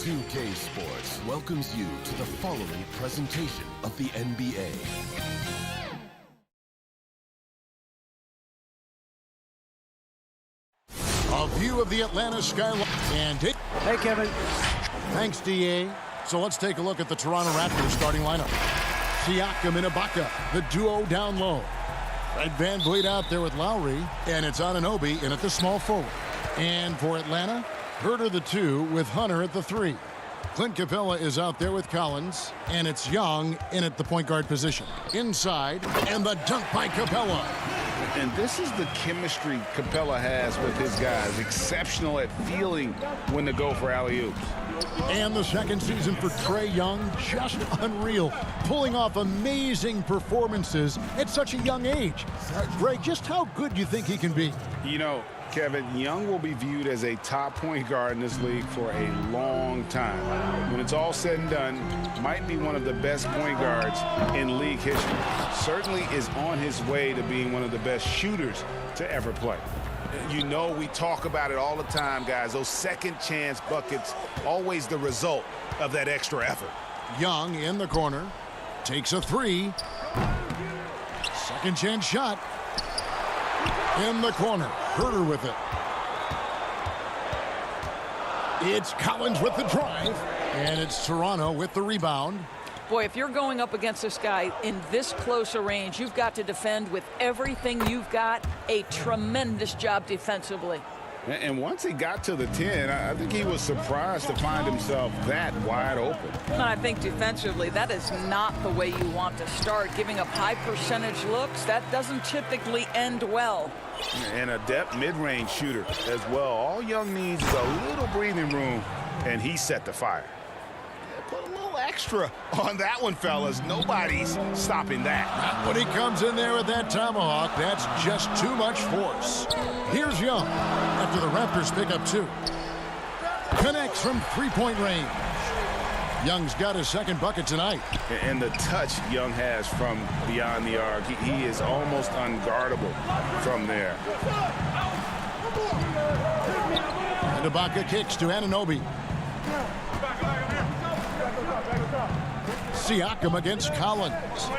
2K Sports welcomes you to the following presentation of the NBA. A view of the Atlanta skyline. And hey, Kevin. Thanks, DA. So let's take a look at the Toronto Raptors starting lineup. Siakam and Ibaka, the duo down low. Fred VanVleet out there with Lowry, and it's Anunoby in at the small forward. And for Atlanta, Herter the 2 with Hunter at the 3. Clint Capella is out there with Collins, and it's Young in at the point guard position. Inside, and the dunk by Capella. And this is the chemistry Capella has with his guys. Exceptional at feeling when to go for alley-oops. And the second season for Trae Young, just unreal. Pulling off amazing performances at such a young age. Greg, just how good do you think he can be? You know, Kevin, Young will be viewed as a top point guard in this league for a long time. When it's all said and done, might be one of the best point guards in league history. Certainly is on his way to being one of the best shooters to ever play. You know, we talk about it all the time, guys. Those second chance buckets, always the result of that extra effort. Young in the corner, takes a 3. Second chance shot. In the corner, Herter with it. It's Collins with the drive, and it's Toronto with the rebound. Boy, if you're going up against this guy in this close a range, you've got to defend with everything you've got. A tremendous job defensively. And once he got to the 10, I think he was surprised to find himself that wide open. And I think defensively, that is not the way you want to start. Giving up high percentage looks, that doesn't typically end well. And a depth mid-range shooter as well. All Young needs is a little breathing room, and he set the fire. Put a little extra on that one, fellas. Nobody's stopping that. Not when he comes in there with that tomahawk. That's just too much force. Here's Young after the Raptors pick up 2. Connects from three-point range. Young's got his second bucket tonight. And the touch Young has from beyond the arc, he is almost unguardable from there. And Ibaka kicks to Anunoby. Siakam against Collins.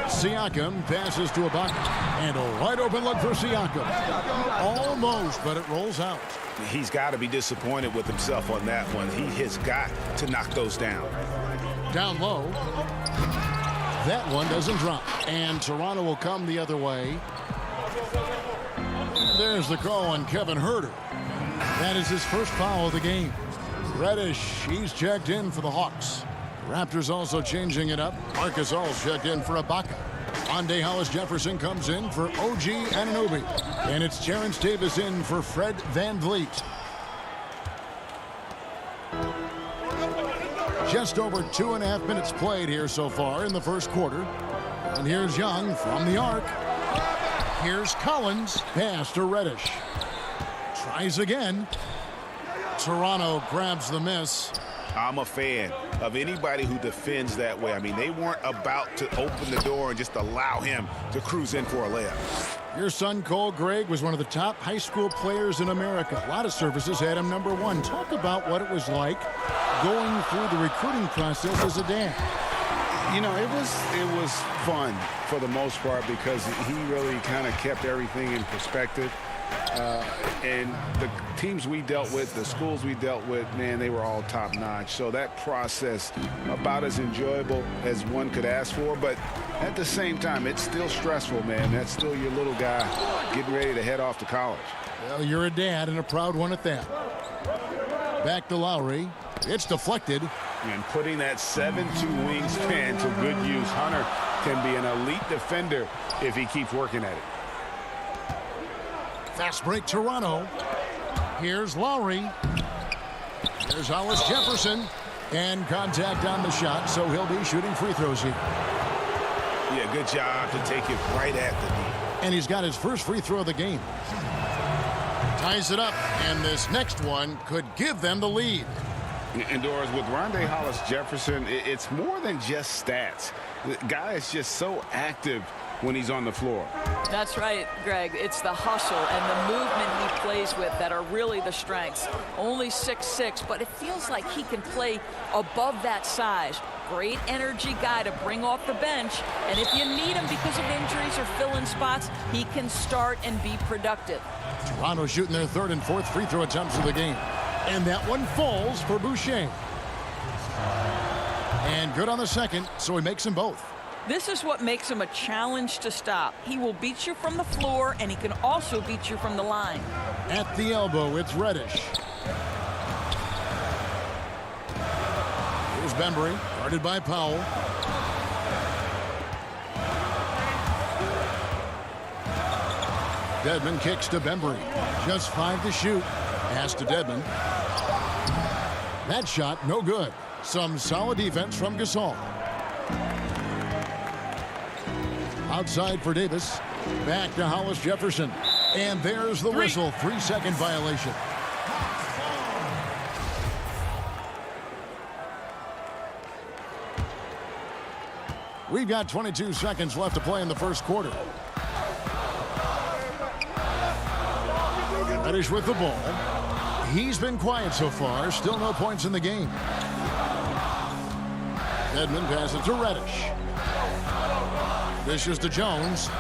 Siakam passes to Ibaka. And a wide open look for Siakam. Almost, but it rolls out. He's got to be disappointed with himself on that one. He has got to knock those down. Down low. That one doesn't drop. And Toronto will come the other way. There's the call on Kevin Herter. That is his first foul of the game. Reddish, he's checked in for the Hawks. Raptors also changing it up. Marcus All's checked in for Ibaka. Andre Hollis-Jefferson comes in for OG Anunoby. And it's Terrence Davis in for Fred VanVleet. Just over 2.5 minutes played here so far in the first quarter. And here's Young from the arc. Here's Collins. Pass to Reddish. Tries again. Toronto grabs the miss. I'm a fan of anybody who defends that way. I mean, they weren't about to open the door and just allow him to cruise in for a layup. Your son, Cole Greg, was one of the top high school players in America. A lot of services had him #1. Talk about what it was like going through the recruiting process as a dad. You know, it was fun for the most part because he really kind of kept everything in perspective. And the teams we dealt with, the schools we dealt with, man, they were all top-notch. So that process, about as enjoyable as one could ask for. But at the same time, it's still stressful, man. That's still your little guy getting ready to head off to college. Well, you're a dad and a proud one at that. Back to Lowry. It's deflected. And putting that 7'2" wingspan to good use. Hunter can be an elite defender if he keeps working at it. Fast break Toronto. Here's Lowry. There's Hollis-Jefferson. And contact on the shot, so he'll be shooting free throws here. Yeah, good job to take it right at the knee. And he's got his first free throw of the game. Ties it up, and this next one could give them the lead. And Doris, with Rondé Hollis-Jefferson, it's more than just stats. The guy is just so active when he's on the floor. That's right, Greg. It's the hustle and the movement he plays with that are really the strengths. Only 6'6", but it feels like he can play above that size. Great energy guy to bring off the bench, and if you need him because of injuries or fill-in spots, he can start and be productive. Toronto shooting their third and fourth free throw attempts of the game. And that one falls for Boucher. And good on the second, so he makes them both. This is what makes him a challenge to stop. He will beat you from the floor, and he can also beat you from the line. At the elbow, it's Reddish. Here's Bembry, guarded by Powell. Dedmon kicks to Bembry. Just 5 to shoot. Pass to Dedmon. That shot, no good. Some solid defense from Gasol. Outside for Davis. Back to Hollis Jefferson. And there's the whistle. 3-second violation. We've got 22 seconds left to play in the first quarter. Reddish with the ball. He's been quiet so far. Still no points in the game. Dedmon passes to Reddish. Dishes to Jones. So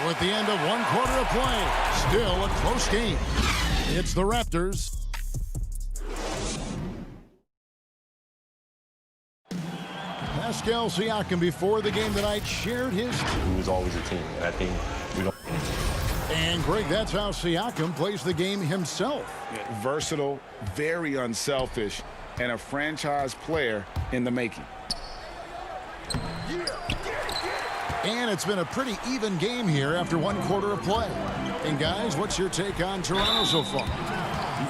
at the end of 1 quarter of play, still a close game. It's the Raptors. Pascal Siakam before the game tonight shared his. He was always a team, and I think we don't. And Greg, that's how Siakam plays the game himself. Versatile, very unselfish, and a franchise player in the making. And it's been a pretty even game here after 1 quarter of play. And guys, what's your take on Toronto so far?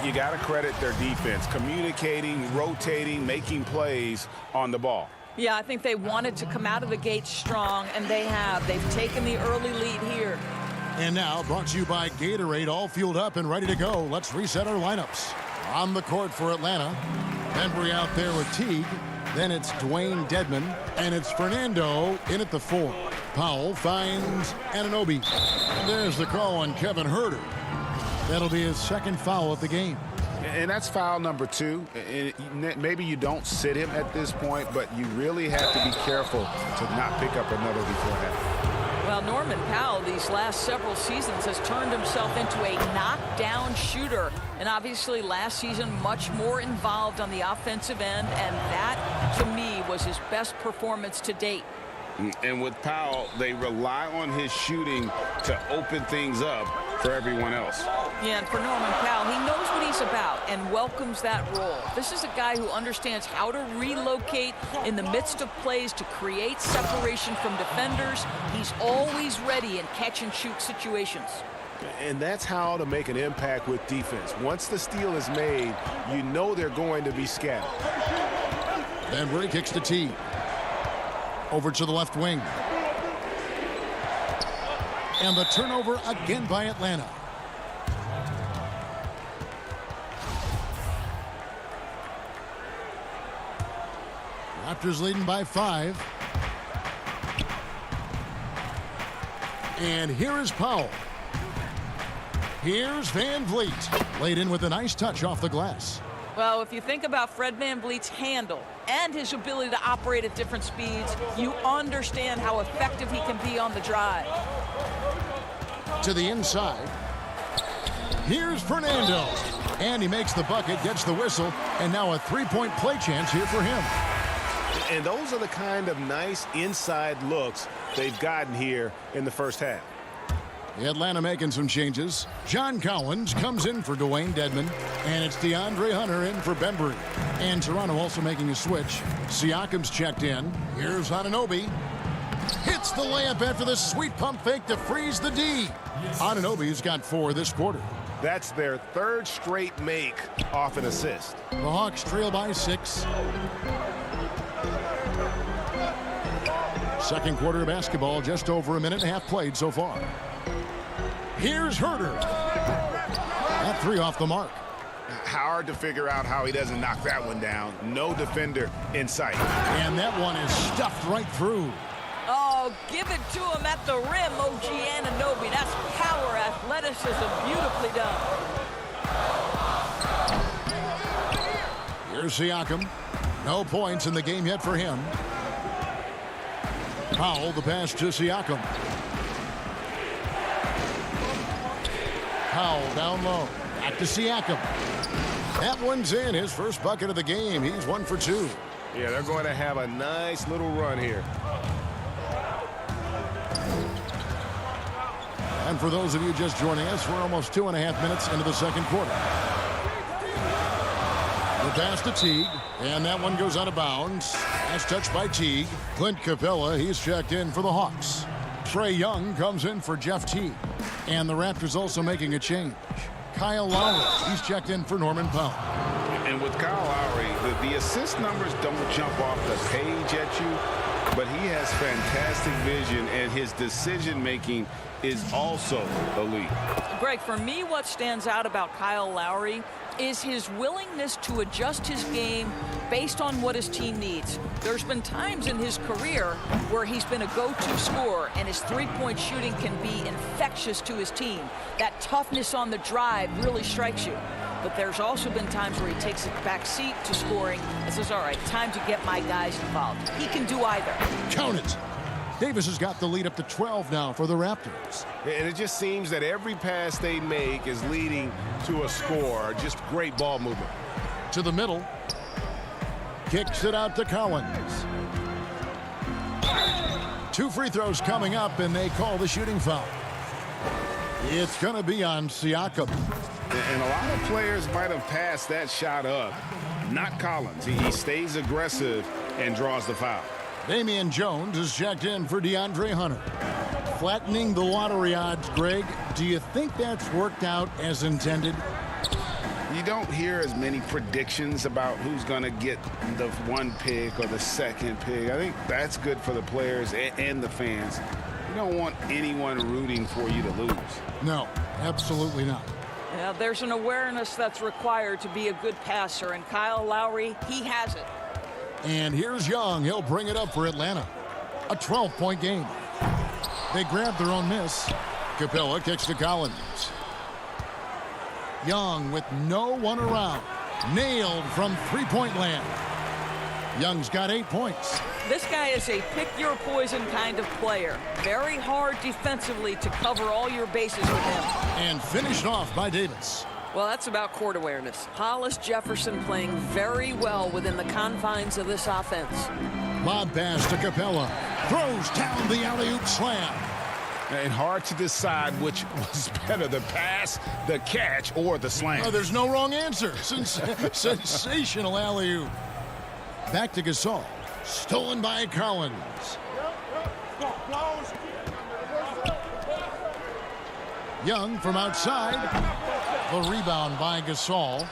You got to credit their defense, communicating, rotating, making plays on the ball. Yeah, I think they wanted to come out of the gate strong, and they have. They've taken the early lead here. And now, brought to you by Gatorade, all fueled up and ready to go. Let's reset our lineups. On the court for Atlanta, Bembry out there with Teague. Then it's Dwayne Dedmon, and it's Fernando in at the 4. Powell finds Anunoby. And there's the call on Kevin Huerter. That'll be his second foul of the game. And that's foul number 2. And maybe you don't sit him at this point, but you really have to be careful to not pick up another beforehand. Well, Norman Powell, these last several seasons, has turned himself into a knockdown shooter. And obviously last season, much more involved on the offensive end. And that, to me, was his best performance to date. And with Powell, they rely on his shooting to open things up for everyone else. Yeah, and for Norman Powell, he knows what he's about and welcomes that role. This is a guy who understands how to relocate in the midst of plays to create separation from defenders. He's always ready in catch-and-shoot situations. And that's how to make an impact with defense. Once the steal is made, you know they're going to be scattered. Bembry kicks to T. Over to the left wing. And the turnover again by Atlanta. Raptors leading by 5. And here is Powell. Here's Van Vliet. Laid in with a nice touch off the glass. Well, if you think about Fred VanVleet's handle and his ability to operate at different speeds, you understand how effective he can be on the drive. To the inside. Here's Fernando. And he makes the bucket, gets the whistle, and now a three-point play chance here for him. And those are the kind of nice inside looks they've gotten here in the first half. Atlanta making some changes. John Collins comes in for Dwayne Dedmon, and it's DeAndre Hunter in for Bembry. And Toronto also making a switch. Siakam's checked in. Here's Anunoby. Hits the layup after the sweet pump fake to freeze the D. Anunoby's got 4 this quarter. That's their 3rd straight make off an assist. The Hawks trail by 6. Second quarter of basketball, just over a minute and a half played so far. Here's Huerter. That 3 off the mark. Hard to figure out how he doesn't knock that one down. No defender in sight. And that one is stuffed right through. Oh, give it to him at the rim, OG Anunoby. That's power athleticism, beautifully done. Here's Siakam. No points in the game yet for him. Powell, the pass to Siakam. Powell down low. Back to Siakam. That one's in. His first bucket of the game. He's 1 for 2. Yeah, they're going to have a nice little run here. And for those of you just joining us, we're almost 2.5 minutes into the second quarter. The pass to Teague, and that one goes out of bounds. That's touched by Teague. Clint Capella, he's checked in for the Hawks. Trae Young comes in for Jeff Teague. And the Raptors also making a change. Kyle Lowry, he's checked in for Norman Powell. And with Kyle Lowry, the assist numbers don't jump off the page at you, but he has fantastic vision, and his decision-making is also elite. Greg, for me, what stands out about Kyle Lowry is his willingness to adjust his game based on what his team needs. There's been times in his career where he's been a go-to scorer, and his three-point shooting can be infectious to his team. That toughness on the drive really strikes you. But there's also been times where he takes a back seat to scoring and says, all right, time to get my guys involved. He can do either. Count it. Davis has got the lead up to 12 now for the Raptors. And it just seems that every pass they make is leading to a score. Just great ball movement. To the middle. Kicks it out to Collins. 2 free throws coming up, and they call the shooting foul. It's going to be on Siakam. And a lot of players might have passed that shot up. Not Collins. He stays aggressive and draws the foul. Damian Jones is checked in for DeAndre Hunter. Flattening the lottery odds, Greg. Do you think that's worked out as intended? You don't hear as many predictions about who's going to get the 1 pick or the 2nd pick. I think that's good for the players and the fans. You don't want anyone rooting for you to lose. No, absolutely not. Yeah, there's an awareness that's required to be a good passer, and Kyle Lowry, he has it. And here's Young. He'll bring it up for Atlanta. A 12-point game. They grab their own miss. Capella kicks to Collins. Young with no one around. Nailed from three-point land. Young's got 8 points. This guy is a pick-your-poison kind of player. Very hard defensively to cover all your bases with him. And finished off by Davis. Well, that's about court awareness. Hollis Jefferson playing very well within the confines of this offense. Lob pass to Capella. Throws down the alley-oop slam. And hard to decide which was better, the pass, the catch, or the slam. Oh, there's no wrong answer. Sensational alley-oop. Back to Gasol. Stolen by Collins. Young from outside. The rebound by Gasol.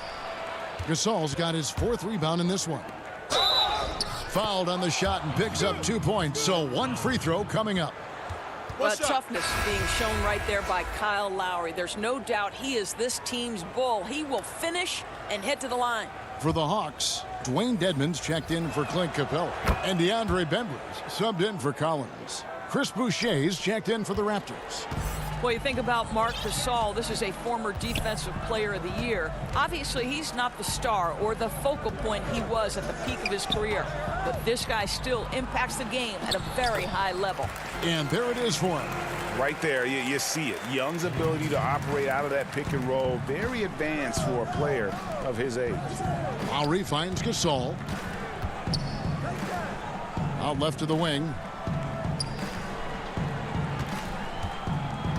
Gasol's got his 4th rebound in this one. Fouled on the shot and picks up 2 points. So 1 free throw coming up. Toughness being shown right there by Kyle Lowry. There's no doubt he is this team's bull. He will finish and head to the line. For the Hawks, Dwayne Dedmon's checked in for Clint Capella. And DeAndre Bembry's subbed in for Collins. Chris Boucher's checked in for the Raptors. Well, you think about Marc Gasol. This is a former Defensive Player of the Year. Obviously, he's not the star or the focal point he was at the peak of his career. But this guy still impacts the game at a very high level. And there it is for him. Right there, you see it. Young's ability to operate out of that pick and roll, very advanced for a player of his age. Lowry finds Gasol. Out left to the wing.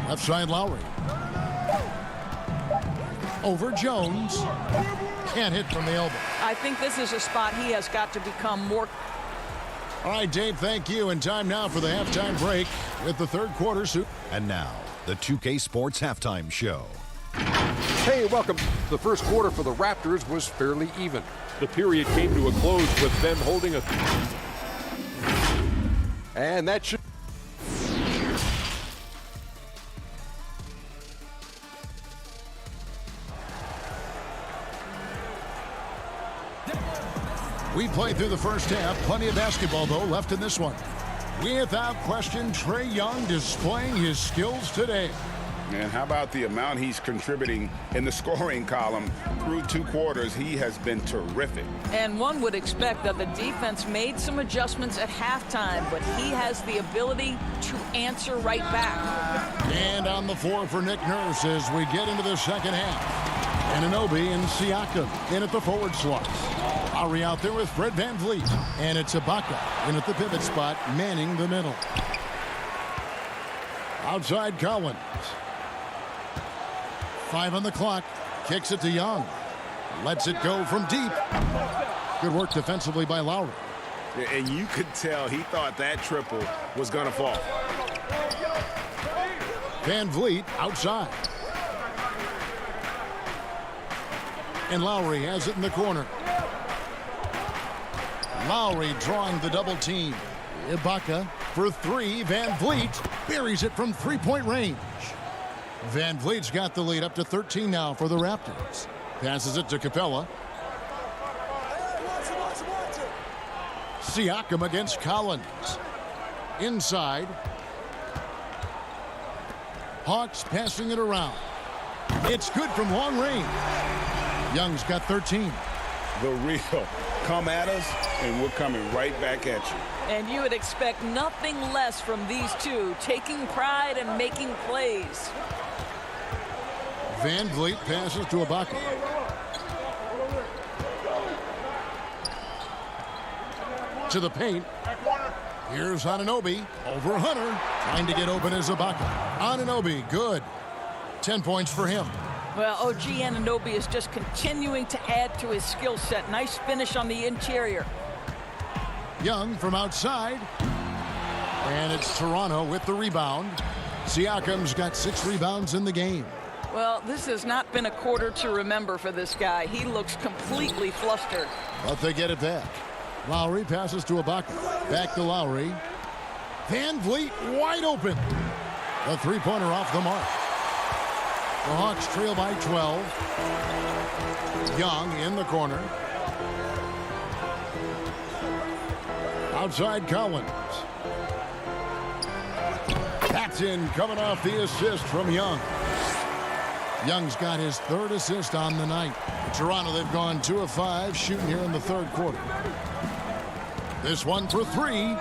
Left side Lowry. Over Jones. Can't hit from the elbow. I think this is a spot he has got to become more. All right, Dave, thank you. And time now for the halftime break with the third quarter. And now, the 2K Sports Halftime Show. Hey, welcome. The first quarter for the Raptors was fairly even. The period came to a close with them holding a... And that should... We played through the first half. Plenty of basketball, though, left in this one. Without question, Trae Young displaying his skills today. And how about the amount he's contributing in the scoring column through 2 quarters? He has been terrific. And one would expect that the defense made some adjustments at halftime, but he has the ability to answer right back. And on the floor for Nick Nurse as we get into the second half. Anunoby and Siakam in at the forward slots. Lowry out there with Fred VanVleet. And it's Ibaka in at the pivot spot, manning the middle. Outside Collins. 5 on the clock. Kicks it to Young. Lets it go from deep. Good work defensively by Lowry. And you could tell he thought that triple was going to fall. VanVleet outside. And Lowry has it in the corner. Lowry drawing the double team. Ibaka for 3. VanVleet buries it from 3-point range. VanVleet's got the lead up to 13 now for the Raptors. Passes it to Capella. Siakam against Collins. Inside. Hawks passing it around. It's good from long range. Young's got 13. The real come at us, and we're coming right back at you. And you would expect nothing less from these two, taking pride and making plays. VanVleet passes to Ibaka. To the paint. Here's Anunoby over Hunter. Trying to get open as Ibaka. Anunoby, good. 10 points for him. Well, OG Anunoby is just continuing to add to his skill set. Nice finish on the interior. Young from outside. And it's Toronto with the rebound. Siakam's got 6 rebounds in the game. Well, this has not been a quarter to remember for this guy. He looks completely flustered. But they get it back. Lowry passes to Ibaka. Back to Lowry. VanVleet wide open. The 3-pointer off the mark. The Hawks trail by 12. Young in the corner. Outside Collins. Paxson coming off the assist from Young. Young's got his 3rd assist on the night. Toronto, they've gone 2 of 5 shooting here in the 3rd quarter. This one for 3.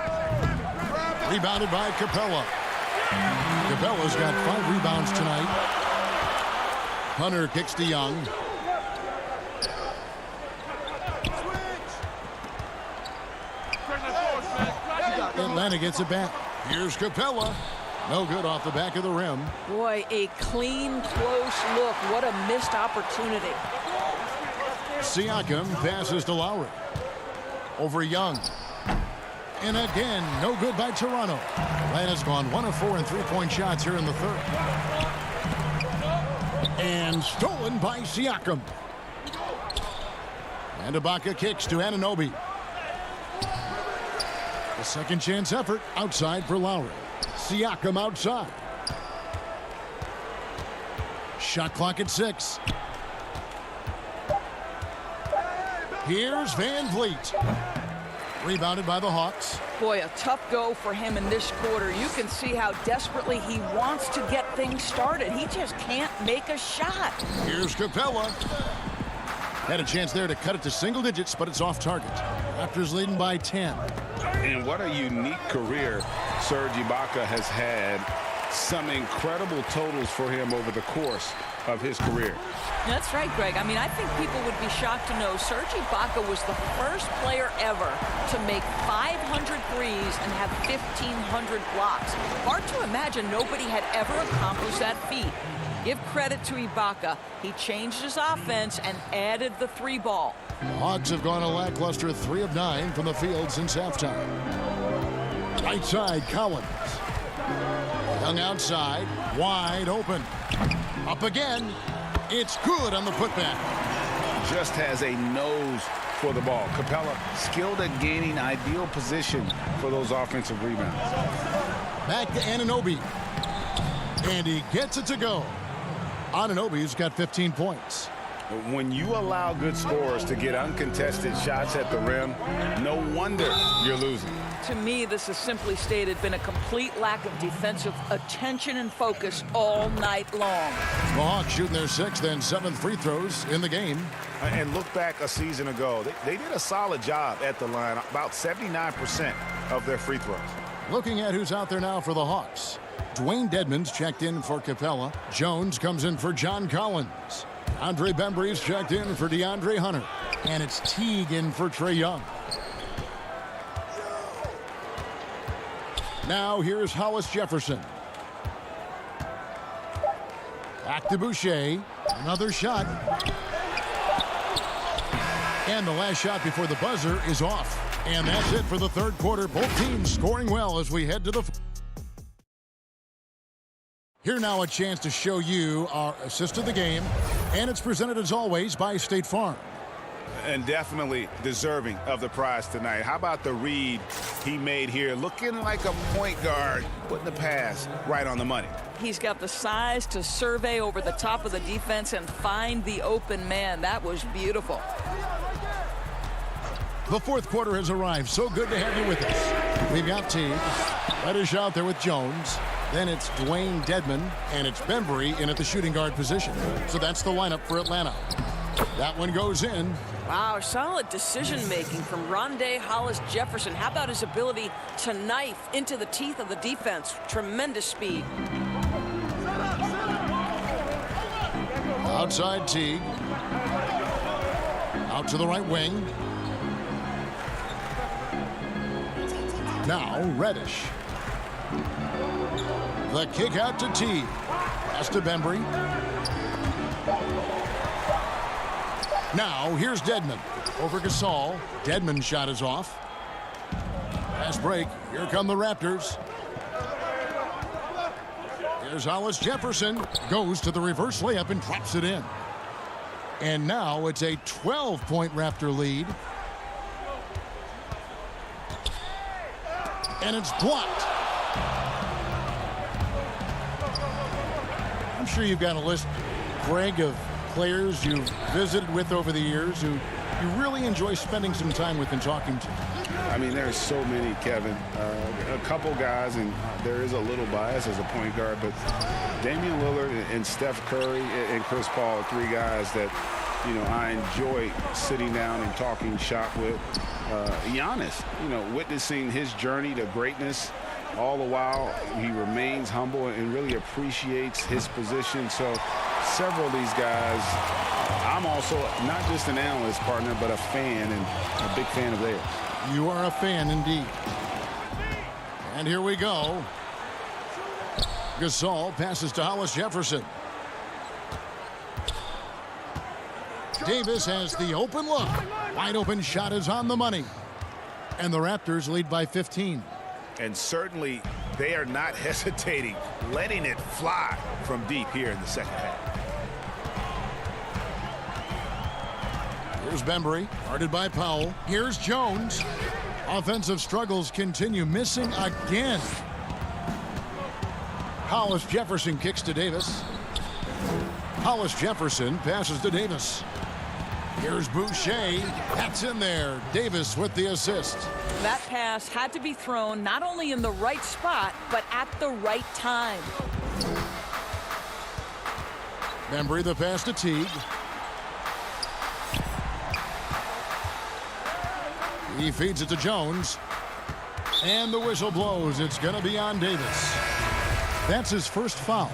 Rebounded by Capella. Capella's got 5 rebounds tonight. Hunter kicks to Young. Atlanta gets it back. Here's Capella. No good off the back of the rim. Boy, a clean, close look. What a missed opportunity. Siakam passes to Lowry. Over Young. And again, no good by Toronto. Atlanta's gone 1 of 4 in 3-point shots here in the 3rd. And stolen by Siakam. And Ibaka kicks to Anunoby. A second chance effort outside for Lowry. Siakam outside. Shot clock at 6. Here's VanVleet. Rebounded by the Hawks. Boy, a tough go for him in this quarter. You can see how desperately he wants to get things started. He just can't make a shot. Here's Capella. Had a chance there to cut it to single digits, but it's off target. Raptors leading by 10. And what a unique career Serge Ibaka has had. Some incredible totals for him over the course of his career. That's right, Greg. I mean, I think people would be shocked to know Serge Ibaka was the first player ever to make 500 threes and have 1,500 blocks. Hard to imagine nobody had ever accomplished that feat. Give credit to Ibaka. He changed his offense and added the 3-ball. The Hawks have gone a lackluster 3 of 9 from the field since halftime. Right side, Collins. Young outside, wide open. Up again. It's good on the putback. Just has a nose for the ball. Capella skilled at gaining ideal position for those offensive rebounds. Back to Anunoby. And he gets it to go. Anunoby's got 15 points. When you allow good scorers to get uncontested shots at the rim, no wonder you're losing. To me, this has simply stated been a complete lack of defensive attention and focus all night long. The Hawks shooting their 6th and 7th free throws in the game. And look back a season ago, they did a solid job at the line, about 79% of their free throws. Looking at who's out there now for the Hawks. Dwayne Dedmon's checked in for Capella. Jones comes in for John Collins. Andre Bembry's checked in for DeAndre Hunter. And it's Teague in for Trae Young. Now here's Hollis Jefferson. Back to Boucher. Another shot. And the last shot before the buzzer is off. And that's it for the third quarter. Both teams scoring well as we head to the... Here now a chance to show you our assist of the game. And it's presented as always by State Farm. And definitely deserving of the prize tonight. How about the read he made here? Looking like a point guard, putting the pass right on the money. He's got the size to survey over the top of the defense and find the open man. That was beautiful. The fourth quarter has arrived. So good to have you with us. We've got Teague. Reddish out there with Jones. Then it's Dwayne Dedmon, and it's Bembry in at the shooting guard position. So that's the lineup for Atlanta. That one goes in. Wow, solid decision-making from Rondé Hollis Jefferson. How about his ability to knife into the teeth of the defense? Tremendous speed. Outside Teague. Out to the right wing. Now Reddish. The kick out to Teague. Pass to Bembry. Now here's Dedmon over Gasol. Dedmon's shot is off. Pass break. Here come the Raptors. Here's Hollis Jefferson. Goes to the reverse layup and drops it in. And now it's a 12-point Raptor lead. And it's blocked. I'm sure you've got a list, Greg, of players you've visited with over the years who you really enjoy spending some time with and talking to. I mean, there's so many, Kevin. A couple guys, and there is a little bias as a point guard, but Damian Lillard and Steph Curry and Chris Paul are three guys that, you know, I enjoy sitting down and talking shop with. Giannis, you know, witnessing his journey to greatness. All the while, he remains humble and really appreciates his position. So several of these guys, I'm also not just an analyst partner, but a fan and a big fan of theirs. You are a fan indeed. And here we go. Gasol passes to Hollis Jefferson. Davis has the open look. Wide open shot is on the money. And the Raptors lead by 15. And certainly they are not hesitating, letting it fly from deep here in the second half. Here's Bembry, guarded by Powell. Here's Jones. Offensive struggles continue, missing again. Hollis Jefferson kicks to Davis. Hollis Jefferson passes to Davis. Here's Boucher. That's in there. Davis with the assist. That pass had to be thrown not only in the right spot, but at the right time. Bembry the pass to Teague. He feeds it to Jones. And the whistle blows. It's going to be on Davis. That's his first foul.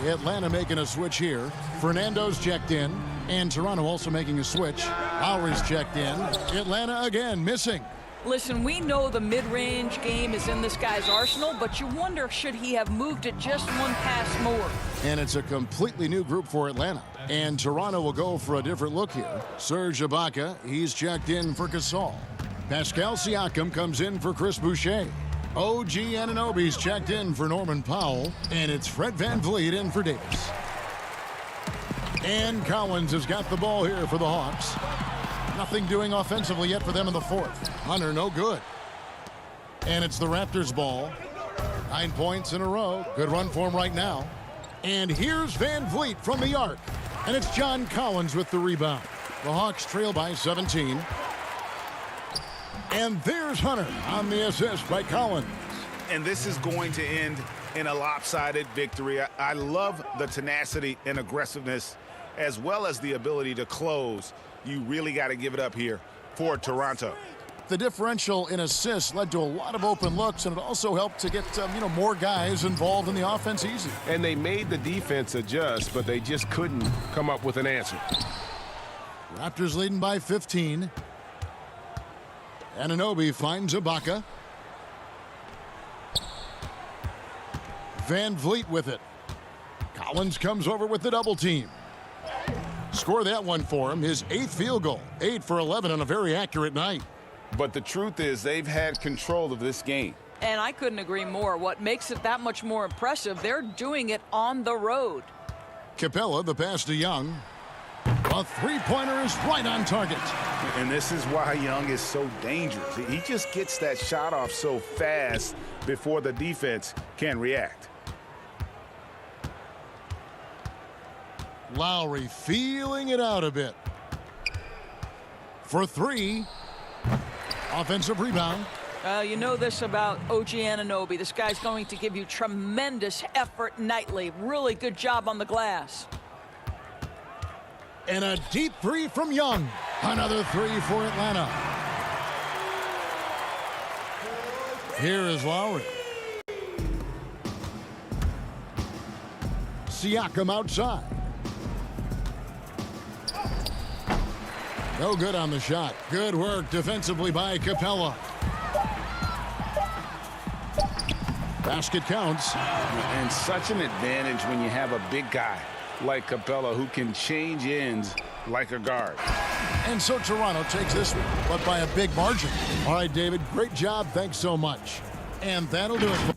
Atlanta making a switch here. Fernando's checked in. And Toronto also making a switch. Lowry's checked in. Atlanta again missing. Listen, we know the mid-range game is in this guy's arsenal, but you wonder, should he have moved it just one pass more? And it's a completely new group for Atlanta. And Toronto will go for a different look here. Serge Ibaka, he's checked in for Gasol. Pascal Siakam comes in for Chris Boucher. OG Anunoby's checked in for Norman Powell. And it's Fred VanVleet in for Davis. And Collins has got the ball here for the Hawks. Nothing doing offensively yet for them in the fourth. Hunter, no good. And it's the Raptors' ball. 9 points in a row. Good run for him right now. And here's VanVleet from the arc. And it's John Collins with the rebound. The Hawks trail by 17. And there's Hunter on the assist by Collins. And this is going to end in a lopsided victory. I love the tenacity and aggressiveness as well as the ability to close. You really got to give it up here for Toronto. The differential in assists led to a lot of open looks, and it also helped to get more guys involved in the offense easy. And they made the defense adjust, but they just couldn't come up with an answer. Raptors leading by 15. Anunoby finds Ibaka. Van Vliet with it. Collins comes over with the double team. Score that one for him. His 8th field goal. 8 for 11 on a very accurate night. But the truth is they've had control of this game. And I couldn't agree more. What makes it that much more impressive, they're doing it on the road. Capella, the pass to Young. A three-pointer is right on target. And this is why Young is so dangerous. He just gets that shot off so fast before the defense can react. Lowry feeling it out a bit. For 3. Offensive rebound. You know this about OG Anunoby. This guy's going to give you tremendous effort nightly. Really good job on the glass. And a deep 3 from Young. Another 3 for Atlanta. Here is Lowry. Siakam outside. No good on the shot. Good work defensively by Capella. Basket counts. And such an advantage when you have a big guy like Capella who can change ends like a guard. And so Toronto takes this one, but by a big margin. All right, David, great job. Thanks so much. And that'll do it.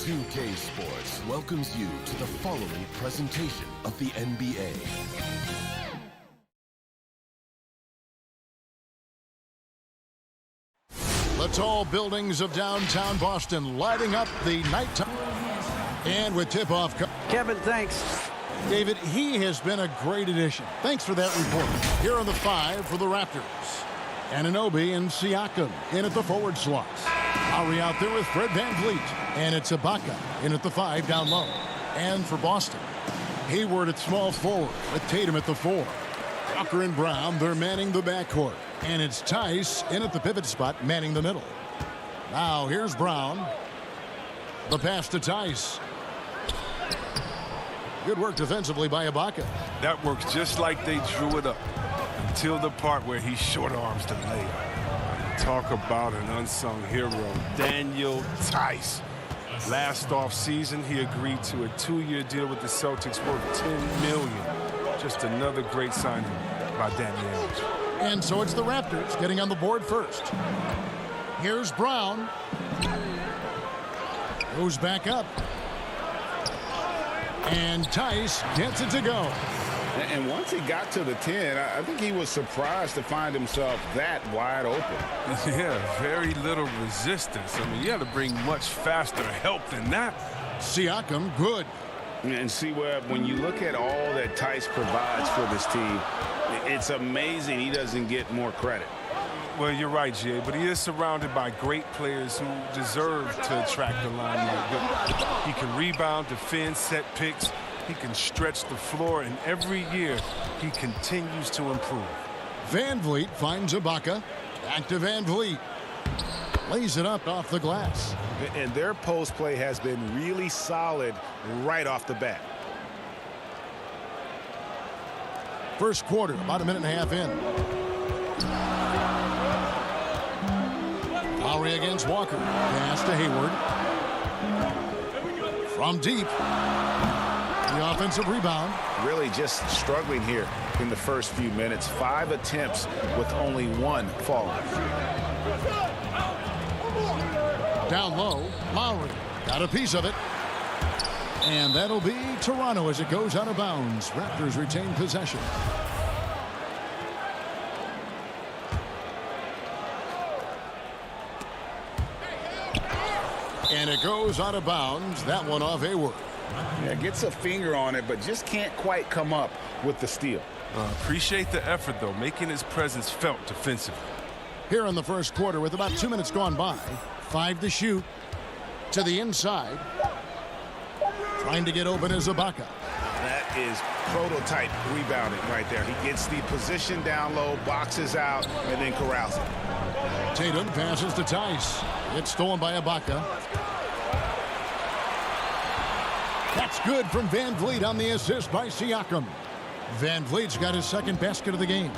2K Sports welcomes you to the following presentation of the NBA. The tall buildings of downtown Boston lighting up the nighttime. And with tip-off. Kevin, thanks. David, he has been a great addition. Thanks for that report. Here on the 5 for the Raptors. Anunoby and Siakam in at the forward slots. Lowry out there with Fred VanVleet. And it's Ibaka in at the 5 down low. And for Boston, Hayward at small forward with Tatum at the 4. Walker and Brown, they're manning the backcourt. And it's Tice in at the pivot spot, manning the middle. Now here's Brown. The pass to Tice. Good work defensively by Ibaka. That works just like they drew it up until the part where he short arms the layup. Talk about an unsung hero, Daniel Tice. Last offseason, he agreed to a 2-year deal with the Celtics worth $10 million. Just another great signing by Daniel. And so it's the Raptors getting on the board first. Here's Brown. Goes back up. And Tice gets it to go. And once he got to the 10, I think he was surprised to find himself that wide open. Yeah, very little resistance. I mean, you had to bring much faster help than that. Siakam, good. And see, Webb, when you look at all that Tice provides for this team, it's amazing he doesn't get more credit. Well, you're right, Jay, but he is surrounded by great players who deserve to attract the limelight. He can rebound, defend, set picks. He can stretch the floor, and every year he continues to improve. VanVleet finds Ibaka. Back to VanVleet. Lays it up off the glass. And their post play has been really solid right off the bat. First quarter, about a minute and a half in. Lowry against Walker. Pass to Hayward. From deep. The offensive rebound. Really just struggling here in the first few minutes. 5 attempts with only 1 falling. Down low, Lowry got a piece of it. And that'll be Toronto as it goes out of bounds. Raptors retain possession. And it goes out of bounds. That one off Hayward. Yeah, gets a finger on it, but just can't quite come up with the steal. Appreciate the effort, though, making his presence felt defensively. Here in the first quarter with about 2 minutes gone by. 5 to shoot. To the inside. Trying to get open is Ibaka. That is prototype rebounding right there. He gets the position down low, boxes out, and then corrals it. Tatum passes to Tice. It's stolen by Ibaka. That's good from VanVleet on the assist by Siakam. VanVleet's got his second basket of the game.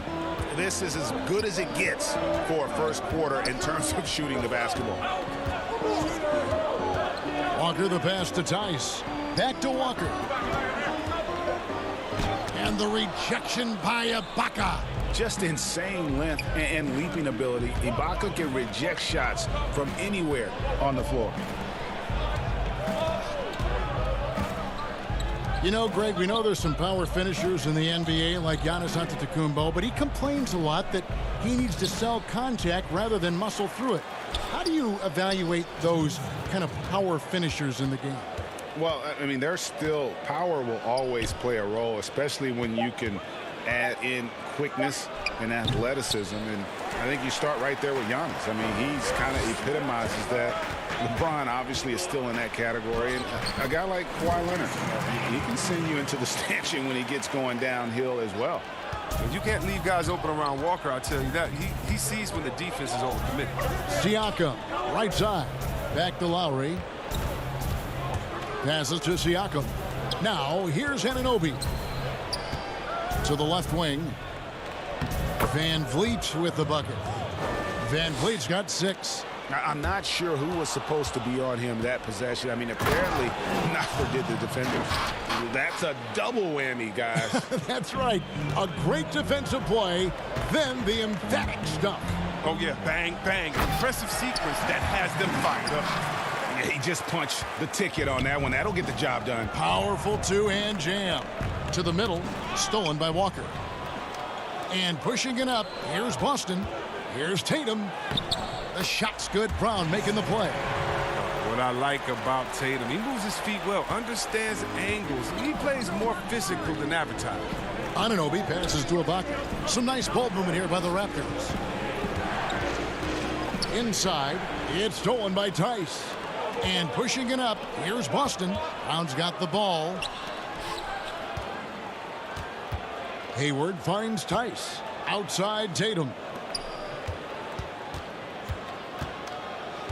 This is as good as it gets for a first quarter in terms of shooting the basketball. Walker the pass to Tice. Back to Walker. And the rejection by Ibaka. Just insane length and leaping ability. Ibaka can reject shots from anywhere on the floor. You know, Greg, we know there's some power finishers in the NBA like Giannis Antetokounmpo, but he complains a lot that he needs to sell contact rather than muscle through it. How do you evaluate those kind of power finishers in the game? Well, I mean, there's still power will always play a role, especially when you can add in quickness and athleticism. And I think you start right there with Giannis. I mean, he's kind of epitomizes that. LeBron obviously is still in that category. And a guy like Kawhi Leonard, he can send you into the stanchion when he gets going downhill as well. You can't leave guys open around Walker, I'll tell you that. He sees when the defense is overcommitted. Siakam, right side. Back to Lowry. Passes to Siakam. Now, here's Anunoby. To the left wing. VanVleet with the bucket. VanVleet's got 6. I'm not sure who was supposed to be on him that possession. I mean, apparently, neither did the defender. That's a double whammy, guys. That's right. A great defensive play, then the emphatic stuff. Oh, yeah, bang, bang. Impressive sequence that has them fired up. Yeah, he just punched the ticket on that one. That'll get the job done. Powerful two-hand jam. To the middle, stolen by Walker. And pushing it up, here's Boston. Here's Tatum. The shot's good. Brown making the play. What I like about Tatum, he moves his feet well, understands angles. He plays more physical than advertised. Anunoby passes to Ibaka. Some nice ball movement here by the Raptors. Inside, it's stolen by Tice. And pushing it up, here's Boston. Brown's got the ball. Hayward finds Tice. Outside Tatum.